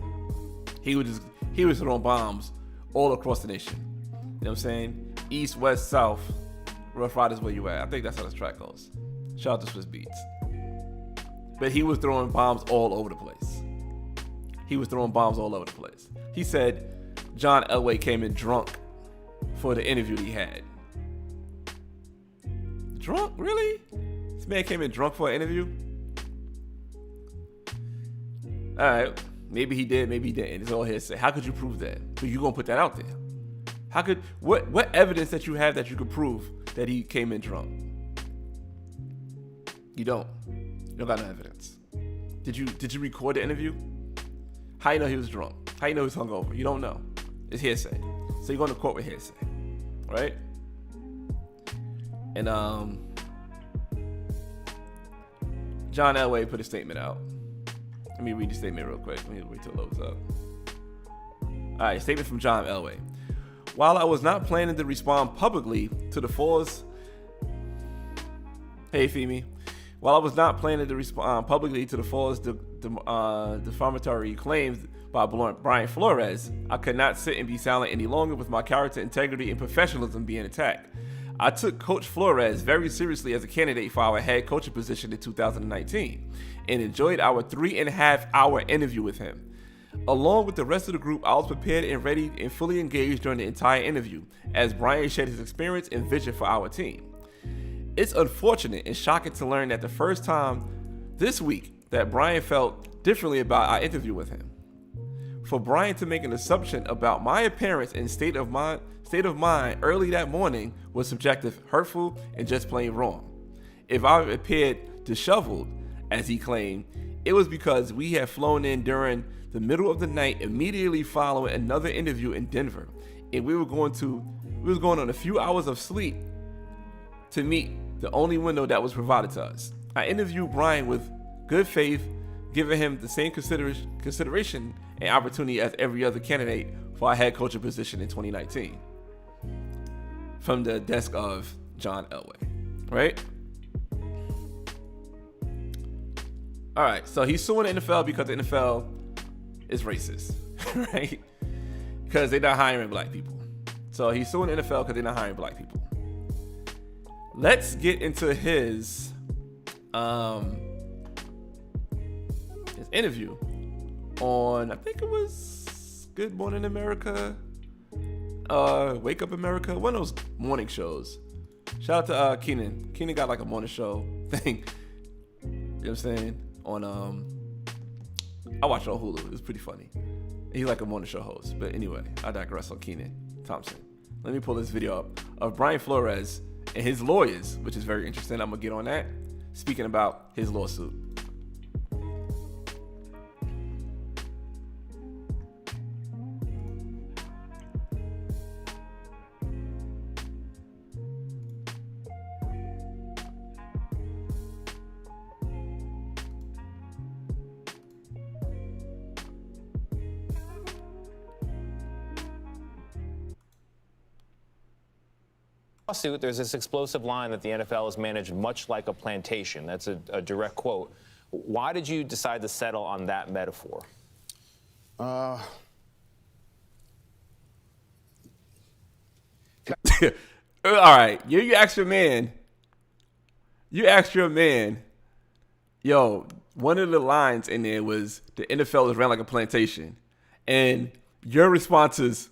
He was throwing bombs all across the nation. You know what I'm saying? East, west, south, Rough Riders, where you at? I think that's how this track goes. Shout out to Swiss Beats. But he was throwing bombs all over the place. He said John Elway came in drunk for the interview he had. Drunk? Really? This man came in drunk for an interview? All right, maybe he did, maybe he didn't. It's all hearsay. How could you prove that? So you gonna put that out there? What evidence that you have that you could prove that he came in drunk? You don't got no evidence. Did you record the interview? How you know he was drunk? How you know he was hungover? You don't know. It's hearsay. So you're going to court with hearsay, right? And John Elway put a statement out. Let me read the statement real quick. Let me wait till it loads up. All right, statement from John Elway. While I was not planning to respond publicly to the false... Hey, Femi. While I was not planning to respond publicly to the false defamatory claims by Brian Flores, I could not sit and be silent any longer with my character, integrity, and professionalism being attacked. I took Coach Flores very seriously as a candidate for our head coaching position in 2019 and enjoyed our 3.5-hour interview with him. Along with the rest of the group, I was prepared and ready and fully engaged during the entire interview as Brian shared his experience and vision for our team. It's unfortunate and shocking to learn that the first time this week that Brian felt differently about our interview with him. For Brian to make an assumption about my appearance and state of mind early that morning was subjective, hurtful, and just plain wrong. If I appeared disheveled, as he claimed, it was because we had flown in during the middle of the night immediately following another interview in Denver, and we was going on a few hours of sleep to meet the only window that was provided to us. I interviewed Brian with good faith, giving him the same consideration and opportunity as every other candidate for our head coaching position in 2019. From the desk of John Elway, right? All right, so he's suing the NFL because the NFL is racist, right? Because they're not hiring black people. So he's suing the NFL because they're not hiring black people. Let's get into his interview on, I think it was Good Morning America, Wake Up America, one of those morning shows. Shout out to Keenan. Keenan got like a morning show thing. You know what I'm saying? On I watched it on Hulu. It was pretty funny. He's like a morning show host. But anyway, I digress on Keenan Thompson. Let me pull this video up of Brian Flores and his lawyers, which is very interesting. I'm going to get on that. Speaking about his lawsuit. Lawsuit, there's this explosive line that the NFL is managed much like a plantation. That's a direct quote. Why did you decide to settle on that metaphor? All right, you asked your man. Yo, one of the lines in there was the NFL is ran like a plantation, and your response is,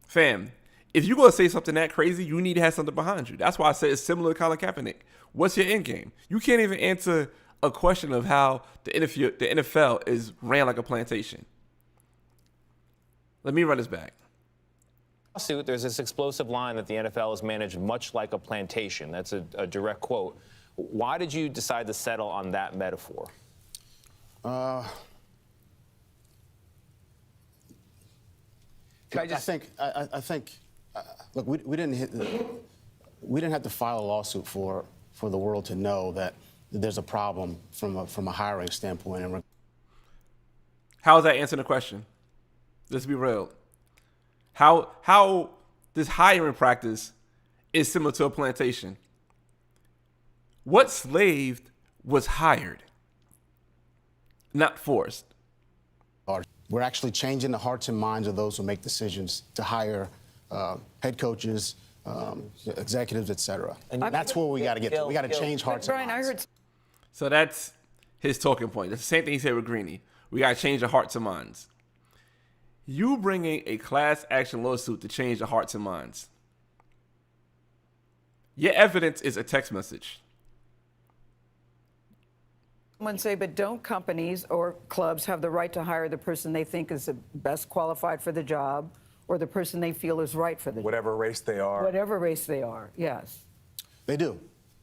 Fam, if you're going to say something that crazy, you need to have something behind you. That's why I say it's similar to Colin Kaepernick. What's your end game? You can't even answer a question of how the NFL is ran like a plantation. Let me run this back. Lawsuit, there's this explosive line that the NFL is managed much like a plantation. That's a direct quote. Why did you decide to settle on that metaphor? I think. Look, we didn't have to file a lawsuit for the world to know that there's a problem from a hiring standpoint. How is that answering the question? Let's be real. How this hiring practice is similar to a plantation? What slave was hired, not forced? We're actually changing the hearts and minds of those who make decisions to hire head coaches, executives, etc. And that's where we got to get to. We got to change hearts and minds. So that's his talking point. That's the same thing he said with Greeny. We got to change the hearts and minds. You bringing a class action lawsuit to change the hearts and minds. Your evidence is a text message. Someone say, but don't companies or clubs have the right to hire the person they think is the best qualified for the job or the person they feel is right for the job? Whatever race they are. Whatever race they are, yes. They do,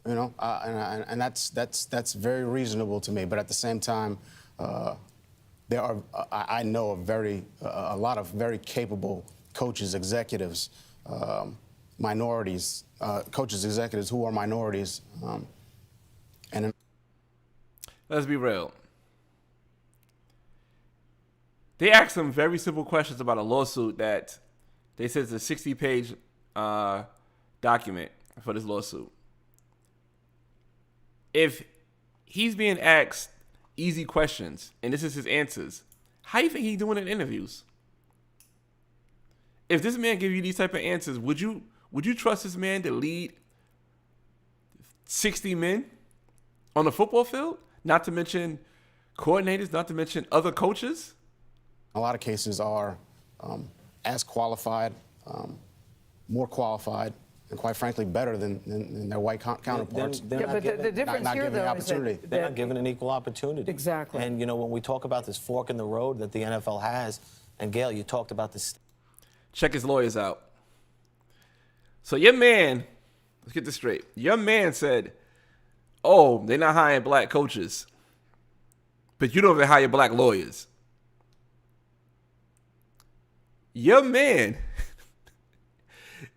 you know, and that's very reasonable to me. But at the same time, there are I know a lot of very capable coaches, executives, minorities, coaches, executives who are minorities, and. Let's be real. They asked some very simple questions about a lawsuit that they said is a 60-page document for this lawsuit. If he's being asked easy questions and this is his answers, how do you think he's doing in interviews? If this man give you these type of answers, would you trust this man to lead 60 men on the football field? Not to mention coordinators, not to mention other coaches. A lot of cases are as qualified, more qualified, and quite frankly, better than their white counterparts. The difference here, though, is that they're not given an equal opportunity. Exactly. And, you know, when we talk about this fork in the road that the NFL has, and Gail, you talked about this. Check his lawyers out. So your man, let's get this straight. Your man said, oh, they're not hiring black coaches, but you don't even hire black lawyers. Your man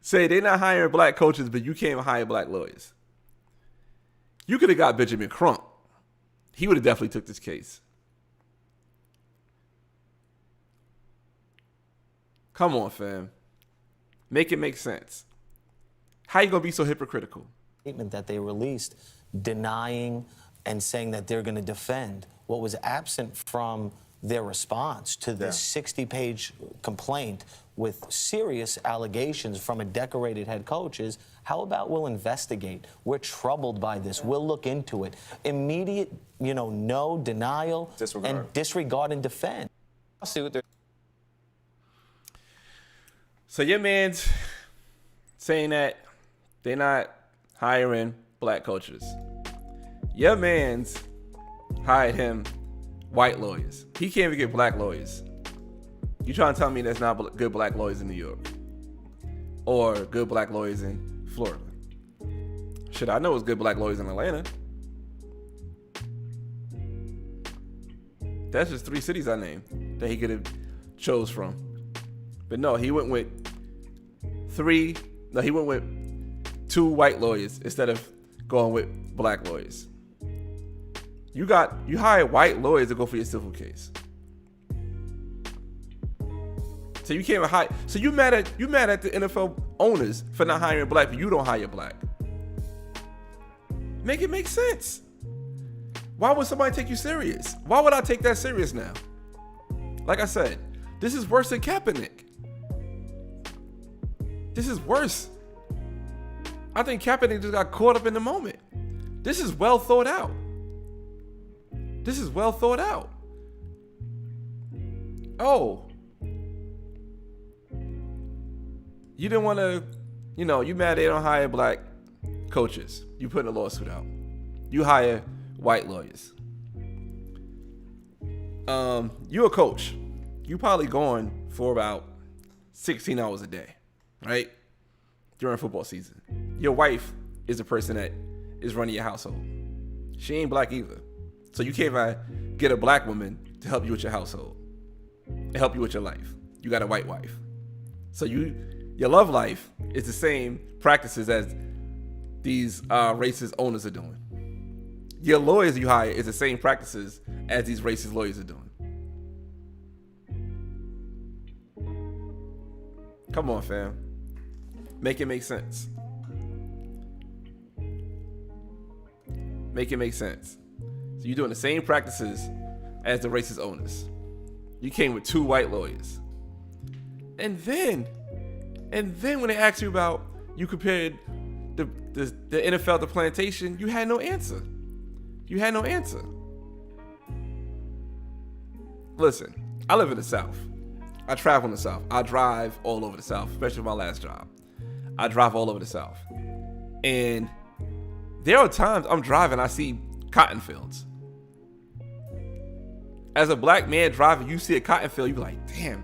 say they're not hiring black coaches, but you can't even hire black lawyers. You could have got Benjamin Crump. He would have definitely took this case. Come on, fam. Make it make sense. How you gonna be so hypocritical? Statement that they released denying and saying that they're going to defend what was absent from their response to this 60-page complaint with serious allegations from a decorated head coach is, how about we'll investigate? We're troubled by this. We'll look into it. Immediate, no denial and disregard and defend. So your man's saying that they're not hiring black coaches. Your man's hired him white lawyers. He can't even get black lawyers. You trying to tell me there's not good black lawyers in New York or good black lawyers in Florida? Shit, I know it's good black lawyers in Atlanta. That's just 3 cities I named that he could have chose from. But no, he went with 2 white lawyers instead of going with black lawyers. You hired white lawyers to go for your civil case. So you can't even hire. So you mad at the NFL owners for not hiring black, but you don't hire black. Make it make sense. Why would somebody take you serious? Why would I take that serious now? Like I said, this is worse than Kaepernick. This is worse. I think Kaepernick just got caught up in the moment. This is well thought out. This is well thought out. Oh. You didn't want to, you mad they don't hire black coaches. You put a lawsuit out. You hire white lawyers. You're a coach. You probably going for about 16 hours a day, right? During football season. Your wife is the person that is running your household. She ain't black either. So you can't even get a black woman to help you with your household and help you with your life. You got a white wife. So your love life is the same practices as these racist owners are doing. Your lawyers you hire is the same practices as these racist lawyers are doing. Come on, fam. Make it make sense. Make it make sense. So you're doing the same practices as the racist owners. You came with 2 white lawyers. And then when they asked you about, you compared the NFL to Plantation, you had no answer. You had no answer. Listen, I live in the South. I travel in the South. I drive all over the South, especially my last job. I drive all over the South. And there are times I'm driving, I see cotton fields. As a black man driving, you see a cotton field, you be like, damn,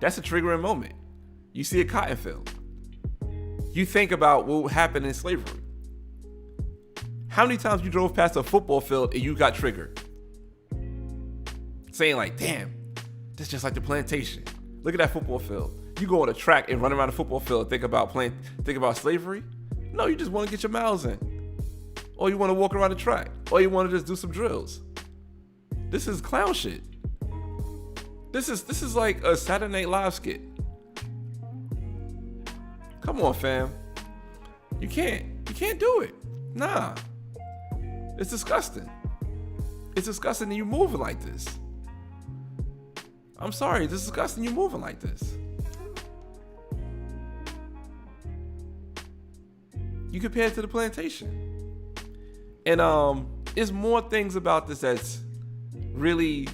that's a triggering moment. You see a cotton field. You think about what happened in slavery. How many times you drove past a football field and you got triggered? Saying like, damn, this is just like the plantation. Look at that football field. You go on a track and run around the football field and think about slavery? No, you just want to get your miles in. Or you want to walk around the track. Or you want to just do some drills. This is clown shit. This is like a Saturday Night Live skit. Come on, fam. You can't do it. Nah. It's disgusting. It's disgusting that you moving like this. I'm sorry, it's disgusting you moving like this. You compare it to the plantation. And there's more things about this that's really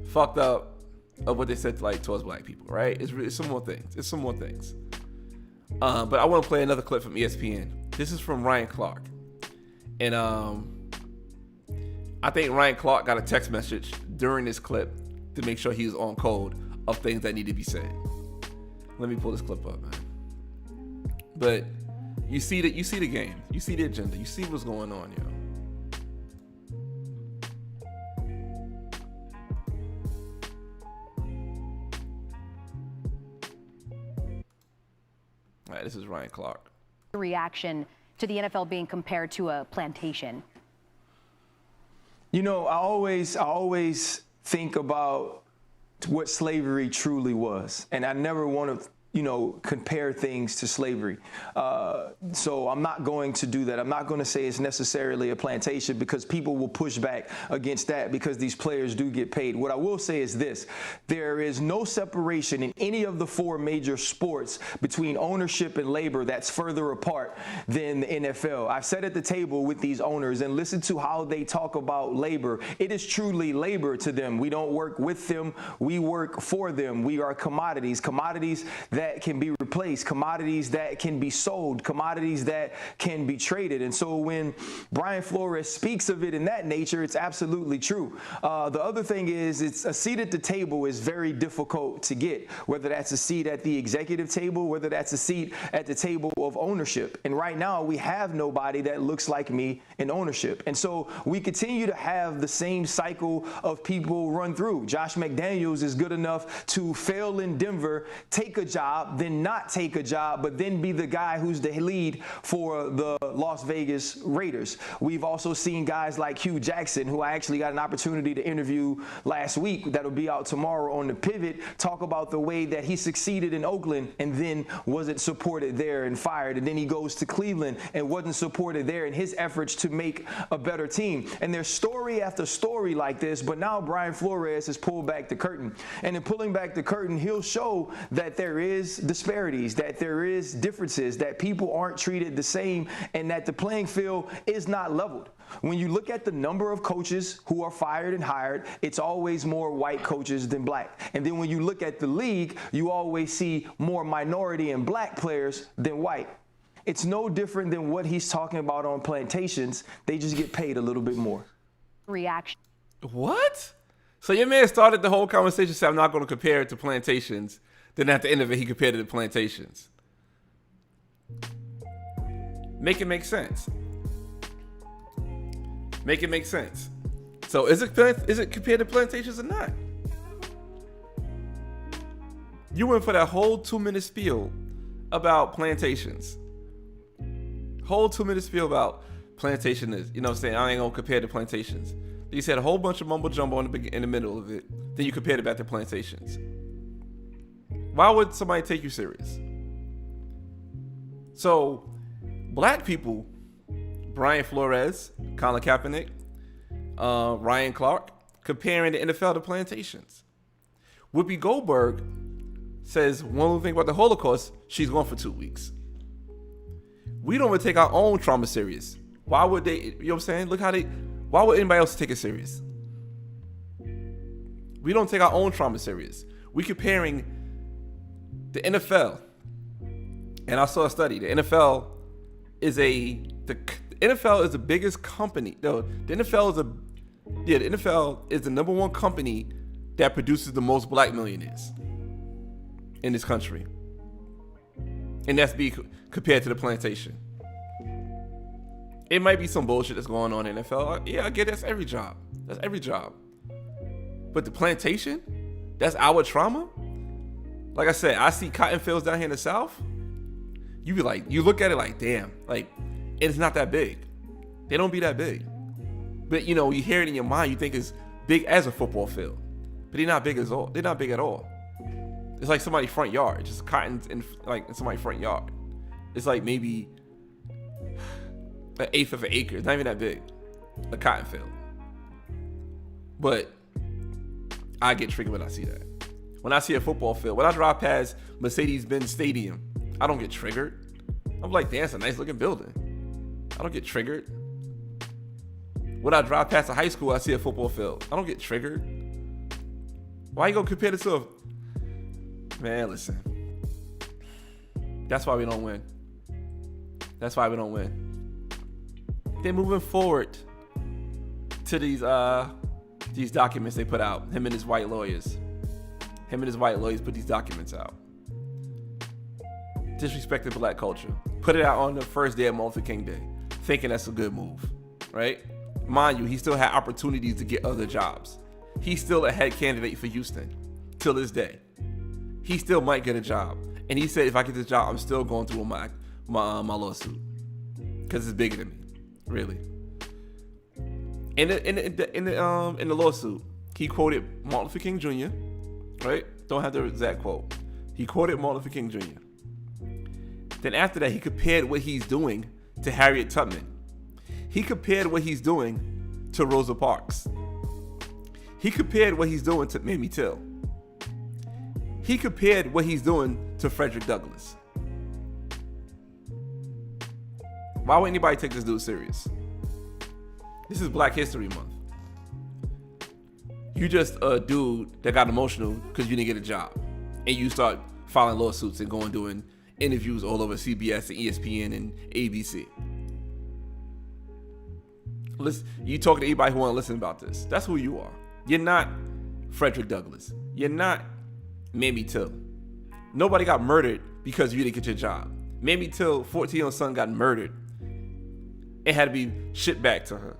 fucked up of what they said towards black people, right? It's some more things. It's some more things. But I want to play another clip from ESPN. This is from Ryan Clark. And I think Ryan Clark got a text message during this clip to make sure he's on code of things that need to be said. Let me pull this clip up, man. But you see the game. You see the agenda. You see what's going on, yo. All right, this is Ryan Clark. Reaction to the NFL being compared to a plantation. I always think about what slavery truly was, and I never want to compare things to slavery. So I'm not going to do that. I'm not going to say it's necessarily a plantation because people will push back against that because these players do get paid. What I will say is this: there is no separation in any of the 4 major sports between ownership and labor that's further apart than the NFL. I've sat at the table with these owners and listened to how they talk about labor. It is truly labor to them. We don't work with them. We work for them. We are commodities that that can be replaced, commodities that can be sold, commodities that can be traded. And so when Brian Flores speaks of it in that nature, it's absolutely true. The other thing is, it's a seat at the table is very difficult to get, whether that's a seat at the executive table, whether that's a seat at the table of ownership. And right now we have nobody that looks like me in ownership. And so we continue to have the same cycle of people run through. Josh McDaniels is good enough to fail in Denver, take a job, then not take a job, but then be the guy who's the lead for the Las Vegas Raiders. We've also seen guys like Hugh Jackson, who I actually got an opportunity to interview last week, that'll be out tomorrow on The Pivot, talk about the way that he succeeded in Oakland and then wasn't supported there and fired. And then he goes to Cleveland and wasn't supported there in his efforts to make a better team. And there's story after story like this, but now Brian Flores has pulled back the curtain. And in pulling back the curtain, he'll show that there is disparities, that there is differences, that people aren't treated the same, and that the playing field is not leveled. When you look at the number of coaches who are fired and hired, it's always more white coaches than black. And then when you look at the league, you always see more minority and black players than white. It's no different than what he's talking about on Plantations. They just get paid a little bit more. Reaction. What? So your man started the whole conversation saying, I'm not going to compare it to Plantations. Then at the end of it, he compared it to Plantations. Make it make sense. Make it make sense. So is it compared to Plantations or not? You went for that whole 2-minute spiel about Plantations. Whole 2-minute spiel about Plantation is, you know what I'm saying? I ain't gonna compare to Plantations. You said a whole bunch of mumbo jumbo in the middle of it. Then you compared it back to Plantations. Why would somebody take you serious? So, black people, Brian Flores, Colin Kaepernick, Ryan Clark, comparing the NFL to Plantations. Whoopi Goldberg says one little thing about the Holocaust, she's gone for 2 weeks. We don't even take our own trauma serious. Why would they, you know what I'm saying? Why would anybody else take it serious? We don't take our own trauma serious. We comparing the NFL, and I saw a study, the NFL is the NFL is the biggest company. No, the NFL is the number one company that produces the most black millionaires in this country. And that's compared to the Plantation. It might be some bullshit that's going on in the NFL. Yeah, I get it. That's every job. That's every job. But the Plantation, that's our trauma. Like I said, I see cotton fields down here in the South. You be like, you look at it like, damn, like it's not that big. They don't be that big. But you know, you hear it in your mind, you think it's big as a football field. But they're not big at all. They're not big at all. It's like somebody's front yard. Just cotton in somebody's front yard. It's like maybe an eighth of an acre. It's not even that big. A cotton field. But I get triggered when I see that. When I see a football field, when I drive past Mercedes-Benz Stadium, I don't get triggered. I'm like, damn, it's a nice looking building. I don't get triggered. When I drive past a high school, I see a football field. I don't get triggered. Why you gonna compare this to a... Man, listen. That's why we don't win. That's why we don't win. Then moving forward to these documents they put out. Him and his white lawyers put these documents out. Disrespecting black culture. Put it out on the first day of Martin Luther King Day, thinking that's a good move, right? Mind you, he still had opportunities to get other jobs. He's still a head candidate for Houston till this day. He still might get a job. And he said, if I get this job, I'm still going through my lawsuit. Because it's bigger than me, really. In the lawsuit, he quoted Martin Luther King Jr., right? Don't have the exact quote. He quoted Martin Luther King Jr. Then after that, he compared what he's doing to Harriet Tubman. He compared what he's doing to Rosa Parks. He compared what he's doing to Mamie Till. He compared what he's doing to Frederick Douglass. Why would anybody take this dude serious? This is Black History Month. You just a dude that got emotional because you didn't get a job. And you start filing lawsuits and going doing interviews all over CBS and ESPN and ABC. Listen, you talk to anybody who want to listen about this. That's who you are. You're not Frederick Douglass. You're not Mamie Till. Nobody got murdered because you didn't get your job. Mamie Till, 14-year-old son, got murdered and had to be shipped back to her.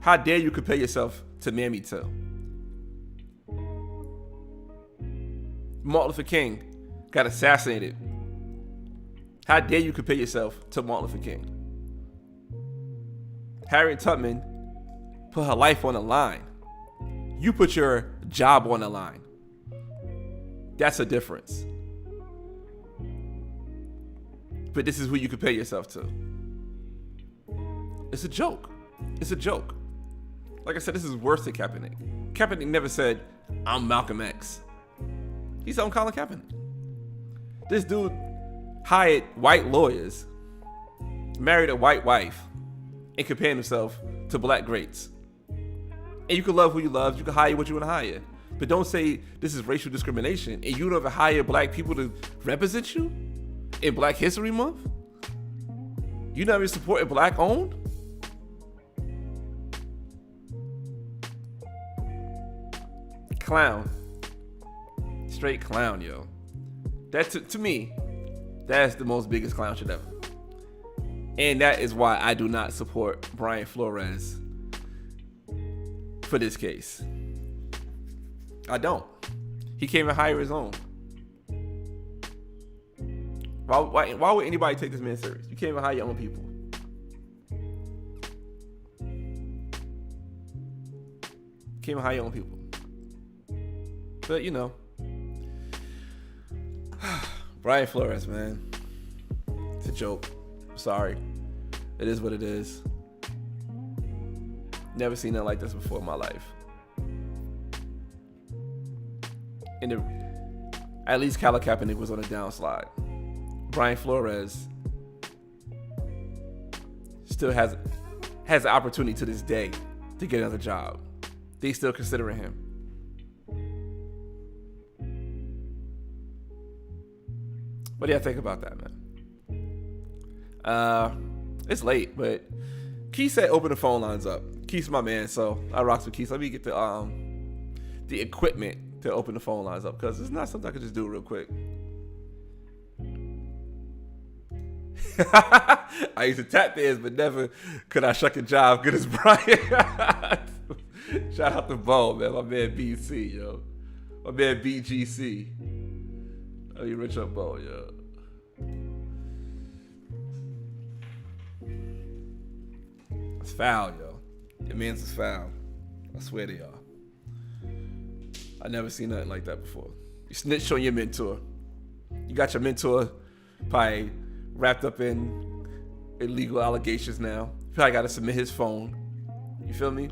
How dare you compare yourself to Mamie Till? Martin Luther King got assassinated. How dare you compare yourself to Martin Luther King? Harriet Tubman put her life on the line. You put your job on the line. That's a difference. But this is who you compare yourself to. It's a joke. It's a joke. Like I said, this is worse than Kaepernick. Kaepernick never said, I'm Malcolm X. He said, I'm Colin Kaepernick. This dude hired white lawyers, married a white wife, and compared himself to black greats. And you can love who you love. You can hire what you want to hire. But don't say this is racial discrimination and you don't ever hire black people to represent you in Black History Month? You never supported black owned? Clown. Straight clown, yo. That to me, that's the most biggest clown shit ever. And that is why I do not support Brian Flores for this case. I don't. He can't even hire his own. Why would anybody take this man serious? You can't even hire your own people. Can't even hire your own people. But you know, Brian Flores, man, it's a joke. Sorry, it is what it is. Never seen nothing like this before in my life. And at least Colin Kaepernick was on a downslide. Brian Flores still has the opportunity to this day to get another job. They still considering him. What do y'all think about that, man? It's late, but Keith said open the phone lines up. Keith's my man, so I rocks with Keith. Let me get the equipment to open the phone lines up, because it's not something I can just do real quick. I used to tap dance, but never could I shuck a job good as Brian. Shout out to Bo, man. My man BC, yo. My man BGC. Oh, you rich up, Bo, yo. It's foul, yo. Your man's is foul. I swear to y'all. I never seen nothing like that before. You snitched on your mentor. You got your mentor probably wrapped up in illegal allegations now. You probably got to submit his phone. You feel me?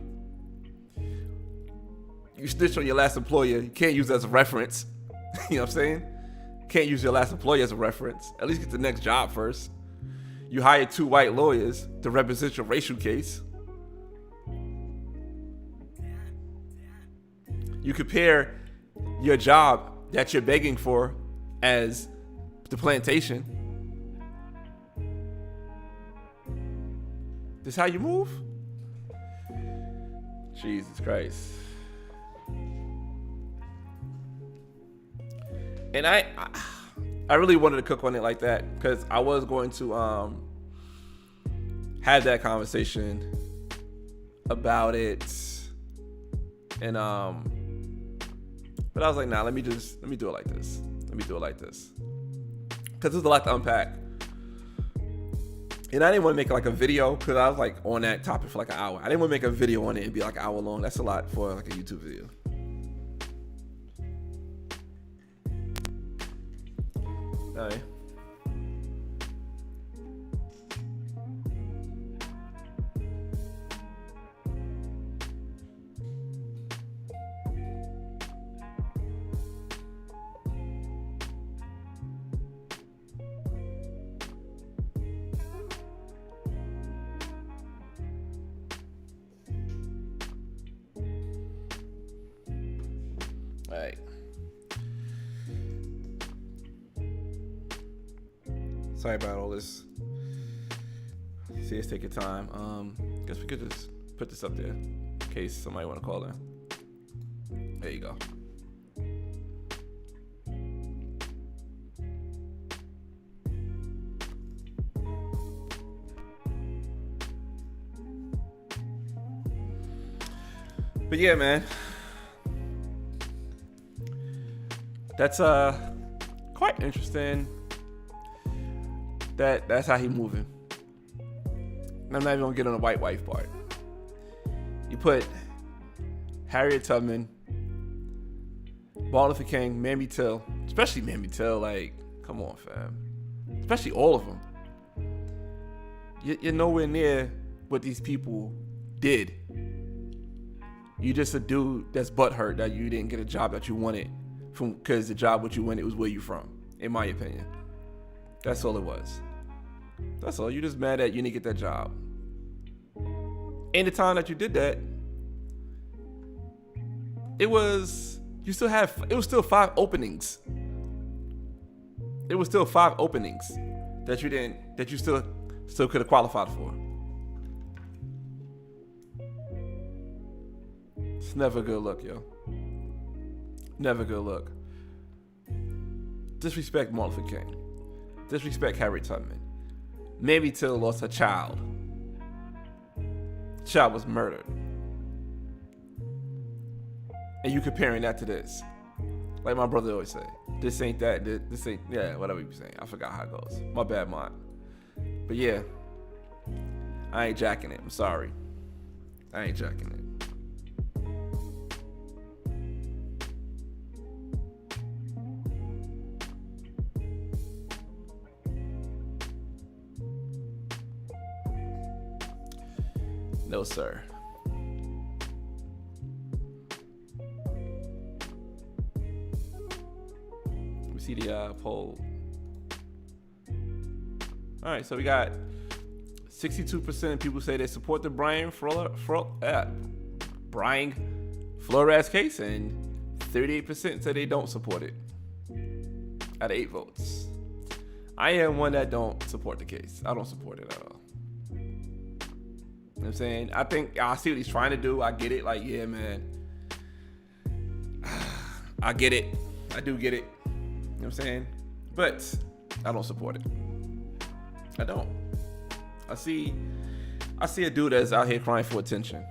You snitched on your last employer. You can't use that as a reference. You know what I'm saying? Can't use your last employer as a reference. At least get the next job first. You hired 2 white lawyers to represent your racial case. You compare your job that you're begging for as the plantation. This how you move? Jesus Christ. And I really wanted to cook on it like that, because I was going to have that conversation about it, and but I was like, nah, let me do it like this. Because there's a lot to unpack. And I didn't want to make like a video, because I was like on that topic for like an hour. I didn't want to make a video on it and be like an hour long. That's a lot for like a YouTube video. All right. All right. excited about all this. See, it's taking time. Guess we could just put this up there in case somebody want to call in. There you go. But yeah, man, that's quite interesting. That's how he moving. And I'm not even gonna get on the white wife part. You put Harriet Tubman, Martin Luther King, Mamie Till, especially Mamie Till. Like, come on, fam. Especially all of them. You're nowhere near what these people did. You just a dude that's butthurt that you didn't get a job that you wanted because the job what you wanted was where you from, in my opinion. That's all it was. That's all. You just mad that you didn't get that job. In the time that you did that, it was still 5 openings. It was still 5 openings that you still could have qualified for. It's never a good look, yo. Never a good look. Disrespect Martin Luther King. Disrespect Harriet Tubman. Mamie Till lost her child. The child was murdered. And you comparing that to this. Like my brother always say, this ain't that, this ain't, yeah, whatever you be saying. I forgot how it goes. My bad, mine. But yeah, I ain't jacking it. I'm sorry. I ain't jacking it. No, sir. We see the poll. All right, so we got 62% of people say they support the Brian Flores case, and 38% say they don't support it. Out of 8 votes. I am one that don't support the case. I don't support it at all. You know what I'm saying? I think I see what he's trying to do. I get it. Like, yeah, man. I get it. I do get it. You know what I'm saying? But I don't support it. I don't. I see a dude that's out here crying for attention.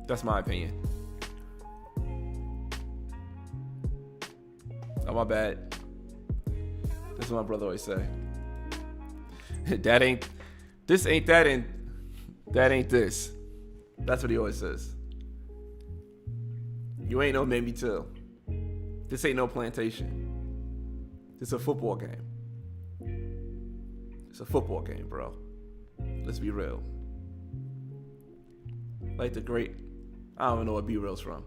That's my opinion. Oh, my bad. That's what my brother always say. That ain't that, and that ain't this. That's what he always says. You ain't no Mamie Till. This ain't no Plantation. This a football game. It's a football game, bro. Let's be real. Like the great, I don't even know what Be Real's from,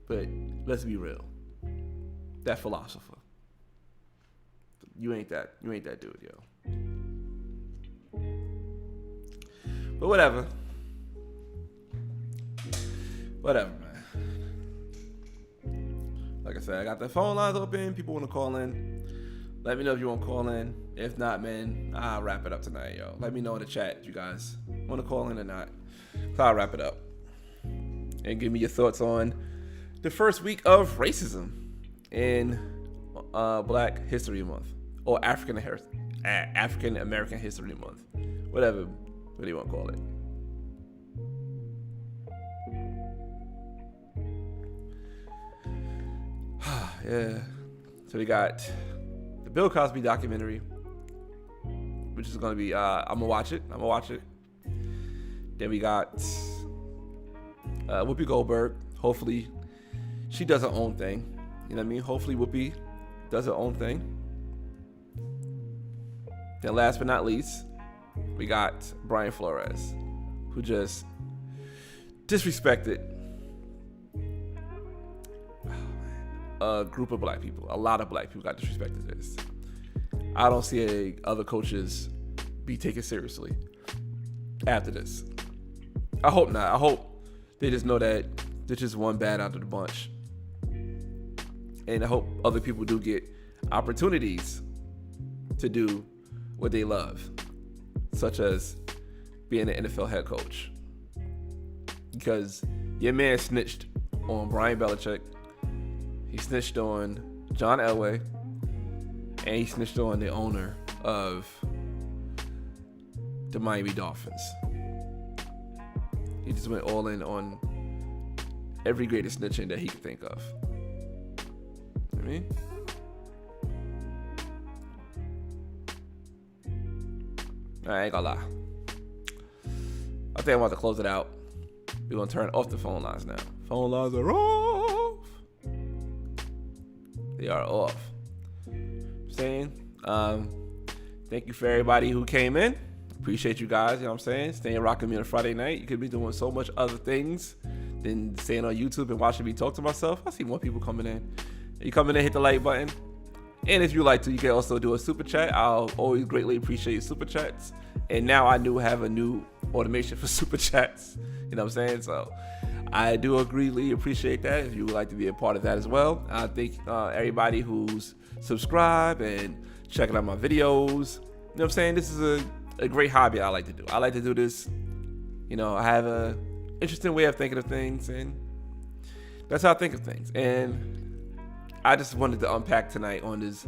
but let's be real. That philosopher. You ain't that dude, yo. But whatever. Whatever, man. Like I said, I got the phone lines open. People want to call in. Let me know if you want to call in. If not, man, I'll wrap it up tonight, yo. Let me know in the chat if you guys want to call in or not. So I'll wrap it up. And give me your thoughts on the first week of racism in Black History Month. Or African American History Month. Whatever you want to call it. Yeah. So we got the Bill Cosby documentary, which is going to be, I'm going to watch it. Then we got Whoopi Goldberg. Hopefully she does her own thing. You know what I mean? Hopefully Whoopi does her own thing. Then last but not least, we got Brian Flores, who just disrespected a group of black people. A lot of black people got disrespected this. I don't see other coaches be taken seriously after this. I hope not. I hope they just know that they're just one bad out of the bunch. And I hope other people do get opportunities to do what they love, such as being an NFL head coach. Because your man snitched on Brian Belichick, he snitched on John Elway, and he snitched on the owner of the Miami Dolphins. He just went all in on every greatest snitching that he could think of. You know what I mean? I ain't gonna lie. I think I'm about to close it out. We're gonna turn off the phone lines now. Phone lines are off. They are off. Saying, thank you for everybody who came in. Appreciate you guys, you know what I'm saying? Staying rocking me on a Friday night. You could be doing so much other things than staying on YouTube and watching me talk to myself. I see more people coming in. You come in and hit the like button. And if you like to, you can also do a super chat. I'll always greatly appreciate super chats. And now I do have a new automation for super chats. You know what I'm saying? So I do greatly appreciate that if you would like to be a part of that as well. I thank everybody who's subscribed and checking out my videos. You know what I'm saying? This is a great hobby I like to do. I like to do this. You know, I have a interesting way of thinking of things, and that's how I think of things. And I just wanted to unpack tonight on this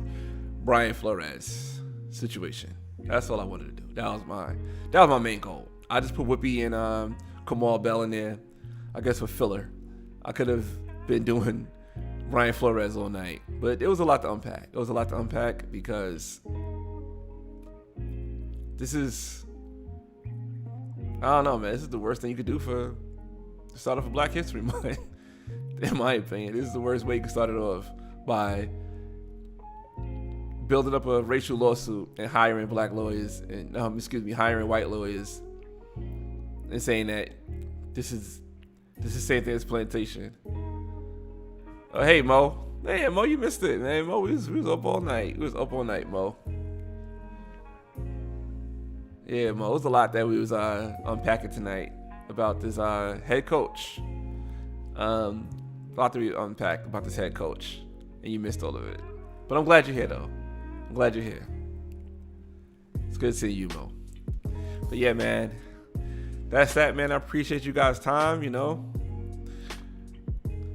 Brian Flores situation. That's all I wanted to do. That was my main goal. I just put Whoopi and Kamal Bell in there, I guess, for filler. I could have been doing Brian Flores all night, but it was a lot to unpack. It was a lot to unpack because this is, I don't know, man. This is the worst thing you could do for the start of a Black History Month. In my opinion, this is the worst way you can start it off, by building up a racial lawsuit and hiring black lawyers and hiring white lawyers and saying that this is the same thing as Plantation. Oh, hey Mo, Mo, you missed it, man. Mo, we was up all night. We was up all night, Mo. Yeah, Mo, it was a lot that we was unpacking tonight about this head coach. A lot to be unpacked about this head coach, and you missed all of it. But I'm glad you're here, though. I'm glad you're here. It's good seeing you, Mo. But yeah, man, that's that, man. I appreciate you guys' time, you know.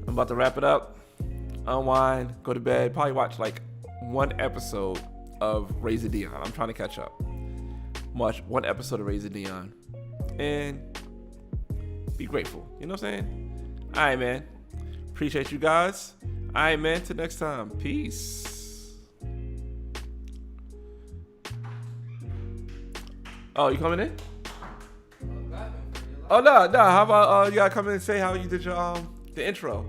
I'm about to wrap it up. Unwind, go to bed, probably watch like one episode of Raising Dion. I'm trying to catch up. Watch one episode of Raising Dion and be grateful. You know what I'm saying? All right, man. Appreciate you guys. All right, man. Till next time. Peace. Oh, you coming in? Oh, no. How about you gotta come in and say how you did your the intro?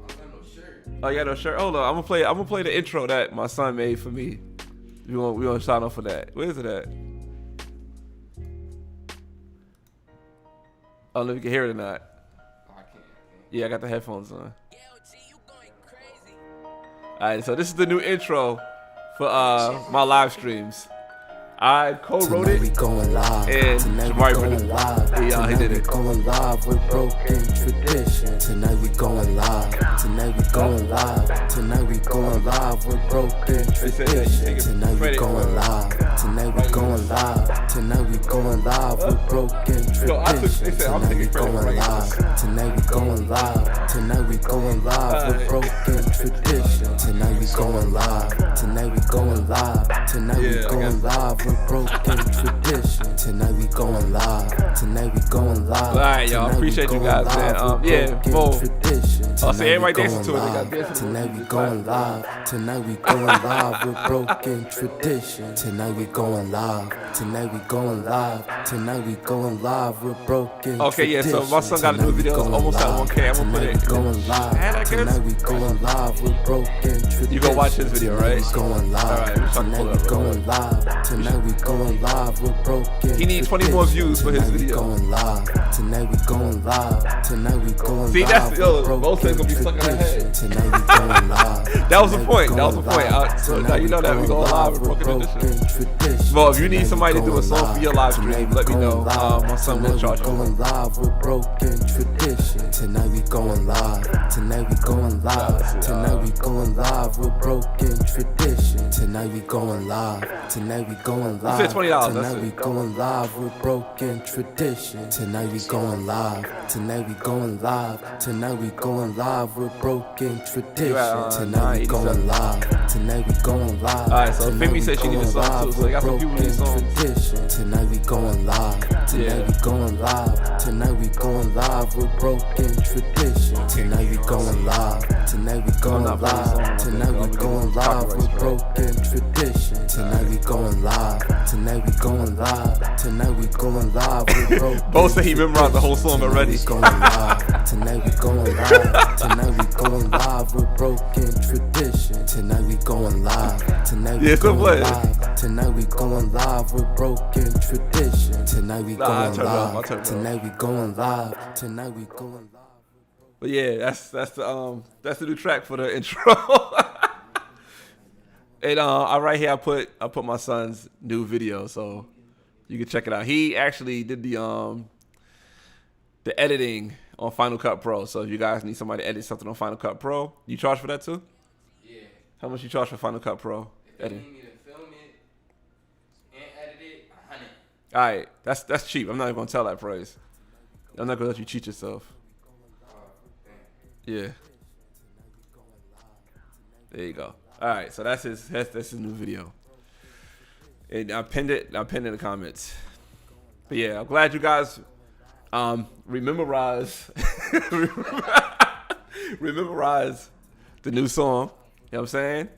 I got no shirt. Oh, you got no shirt? Hold on. I'm gonna play the intro that my son made for me. We gonna sign off for that. Where is it at? I don't know if you can hear it or not. Oh, I can't. Yeah, I got the headphones on. Alright, so this is the new intro for my live streams. I co-wrote it, and Jamari he did it. Going live with broken tradition. Tonight we going live. Tonight we going live. Tonight we going live with broken tradition. Tonight we going live. Tonight we going live. Tonight we going live with broken tradition. Tonight we going live. Tonight we going live. Tonight we going live with broken tradition. Tonight we going live. Tonight we going live. Tonight we going live with broken tradition. Tonight we going live. Tonight we going live. All right, y'all. Appreciate you guys, man. Yeah, Mo. I'll say everybody dancing to it. Tonight we going live. Tonight we going live with broken tradition. Tonight we going live. Tonight we going live. Tonight we going live with broken tradition. Okay, yeah. So my son got a new video. It's almost at 1K. I'm gonna put it. Going live. Tonight we going live with broken tradition. You go watch this video, right? Going live. All right. Tonight we going live. Tonight we going live with broken. He needs 20 more views for his video. Going live. Tonight we going live. Tonight we going live. See, that's both things gonna be stuck in the head. Tonight we going live. That was the point. That was the point. So now you know that we going live with broken tradition. Well, if you need somebody to do a song for your live stream, let me know. My son will charge you. Going live with broken tradition. Tonight we going live. Tonight we going live. Tonight we going live with broken tradition. Tonight Tonight we going live. Tonight we going You live. said $20. Tonight we going live with broken tradition. Tonight we going live. Tonight we going live. Tonight we going live with broken tradition. Tonight we going live. Tonight we going live. Alright, so Femi said she needed a song too, so you got some people need songs. Tonight we going live. Tonight we going live. Tonight we going live with broken tradition. Tonight we going live. Tonight we going live. Tonight we going live with broken tradition. Tonight we going live. Tonight we going live. Tonight we going live with broken. Both said he memorized the whole song already. Tonight we going live. Tonight we going live with broken tradition. Tonight we going live. Tonight we going live. Tonight we going live with broken tradition. Tonight we going live. Tonight we going live. Tonight we going live. But yeah, that's the new track for the intro. And right here I put my son's new video, so you can check it out. He actually did the editing on Final Cut Pro. So if you guys need somebody to edit something on Final Cut Pro, you charge for that too? Yeah. How much you charge for Final Cut Pro editing? If they need me to film it and edit it, $100. All right, that's cheap. I'm not even gonna tell that price. I'm not gonna let you cheat yourself. Yeah. There you go. All right, so that's his new video. And I pinned it in the comments. But yeah, I'm glad you guys rememorize the new song. You know what I'm saying?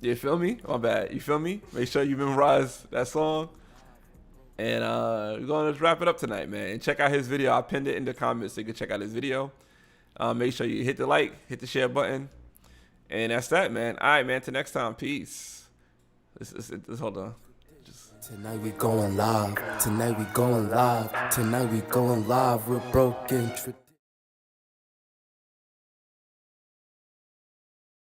You feel me? My bad. You feel me? Make sure you memorize that song. And we're going to wrap it up tonight, man. And check out his video. I pinned it in the comments so you can check out his video. Make sure you hit the like, hit the share button. And that's that, man. All right, man. Till next time. Peace. Let's hold on. Tonight we going live. Tonight we going live. Tonight we going live with broken tradition.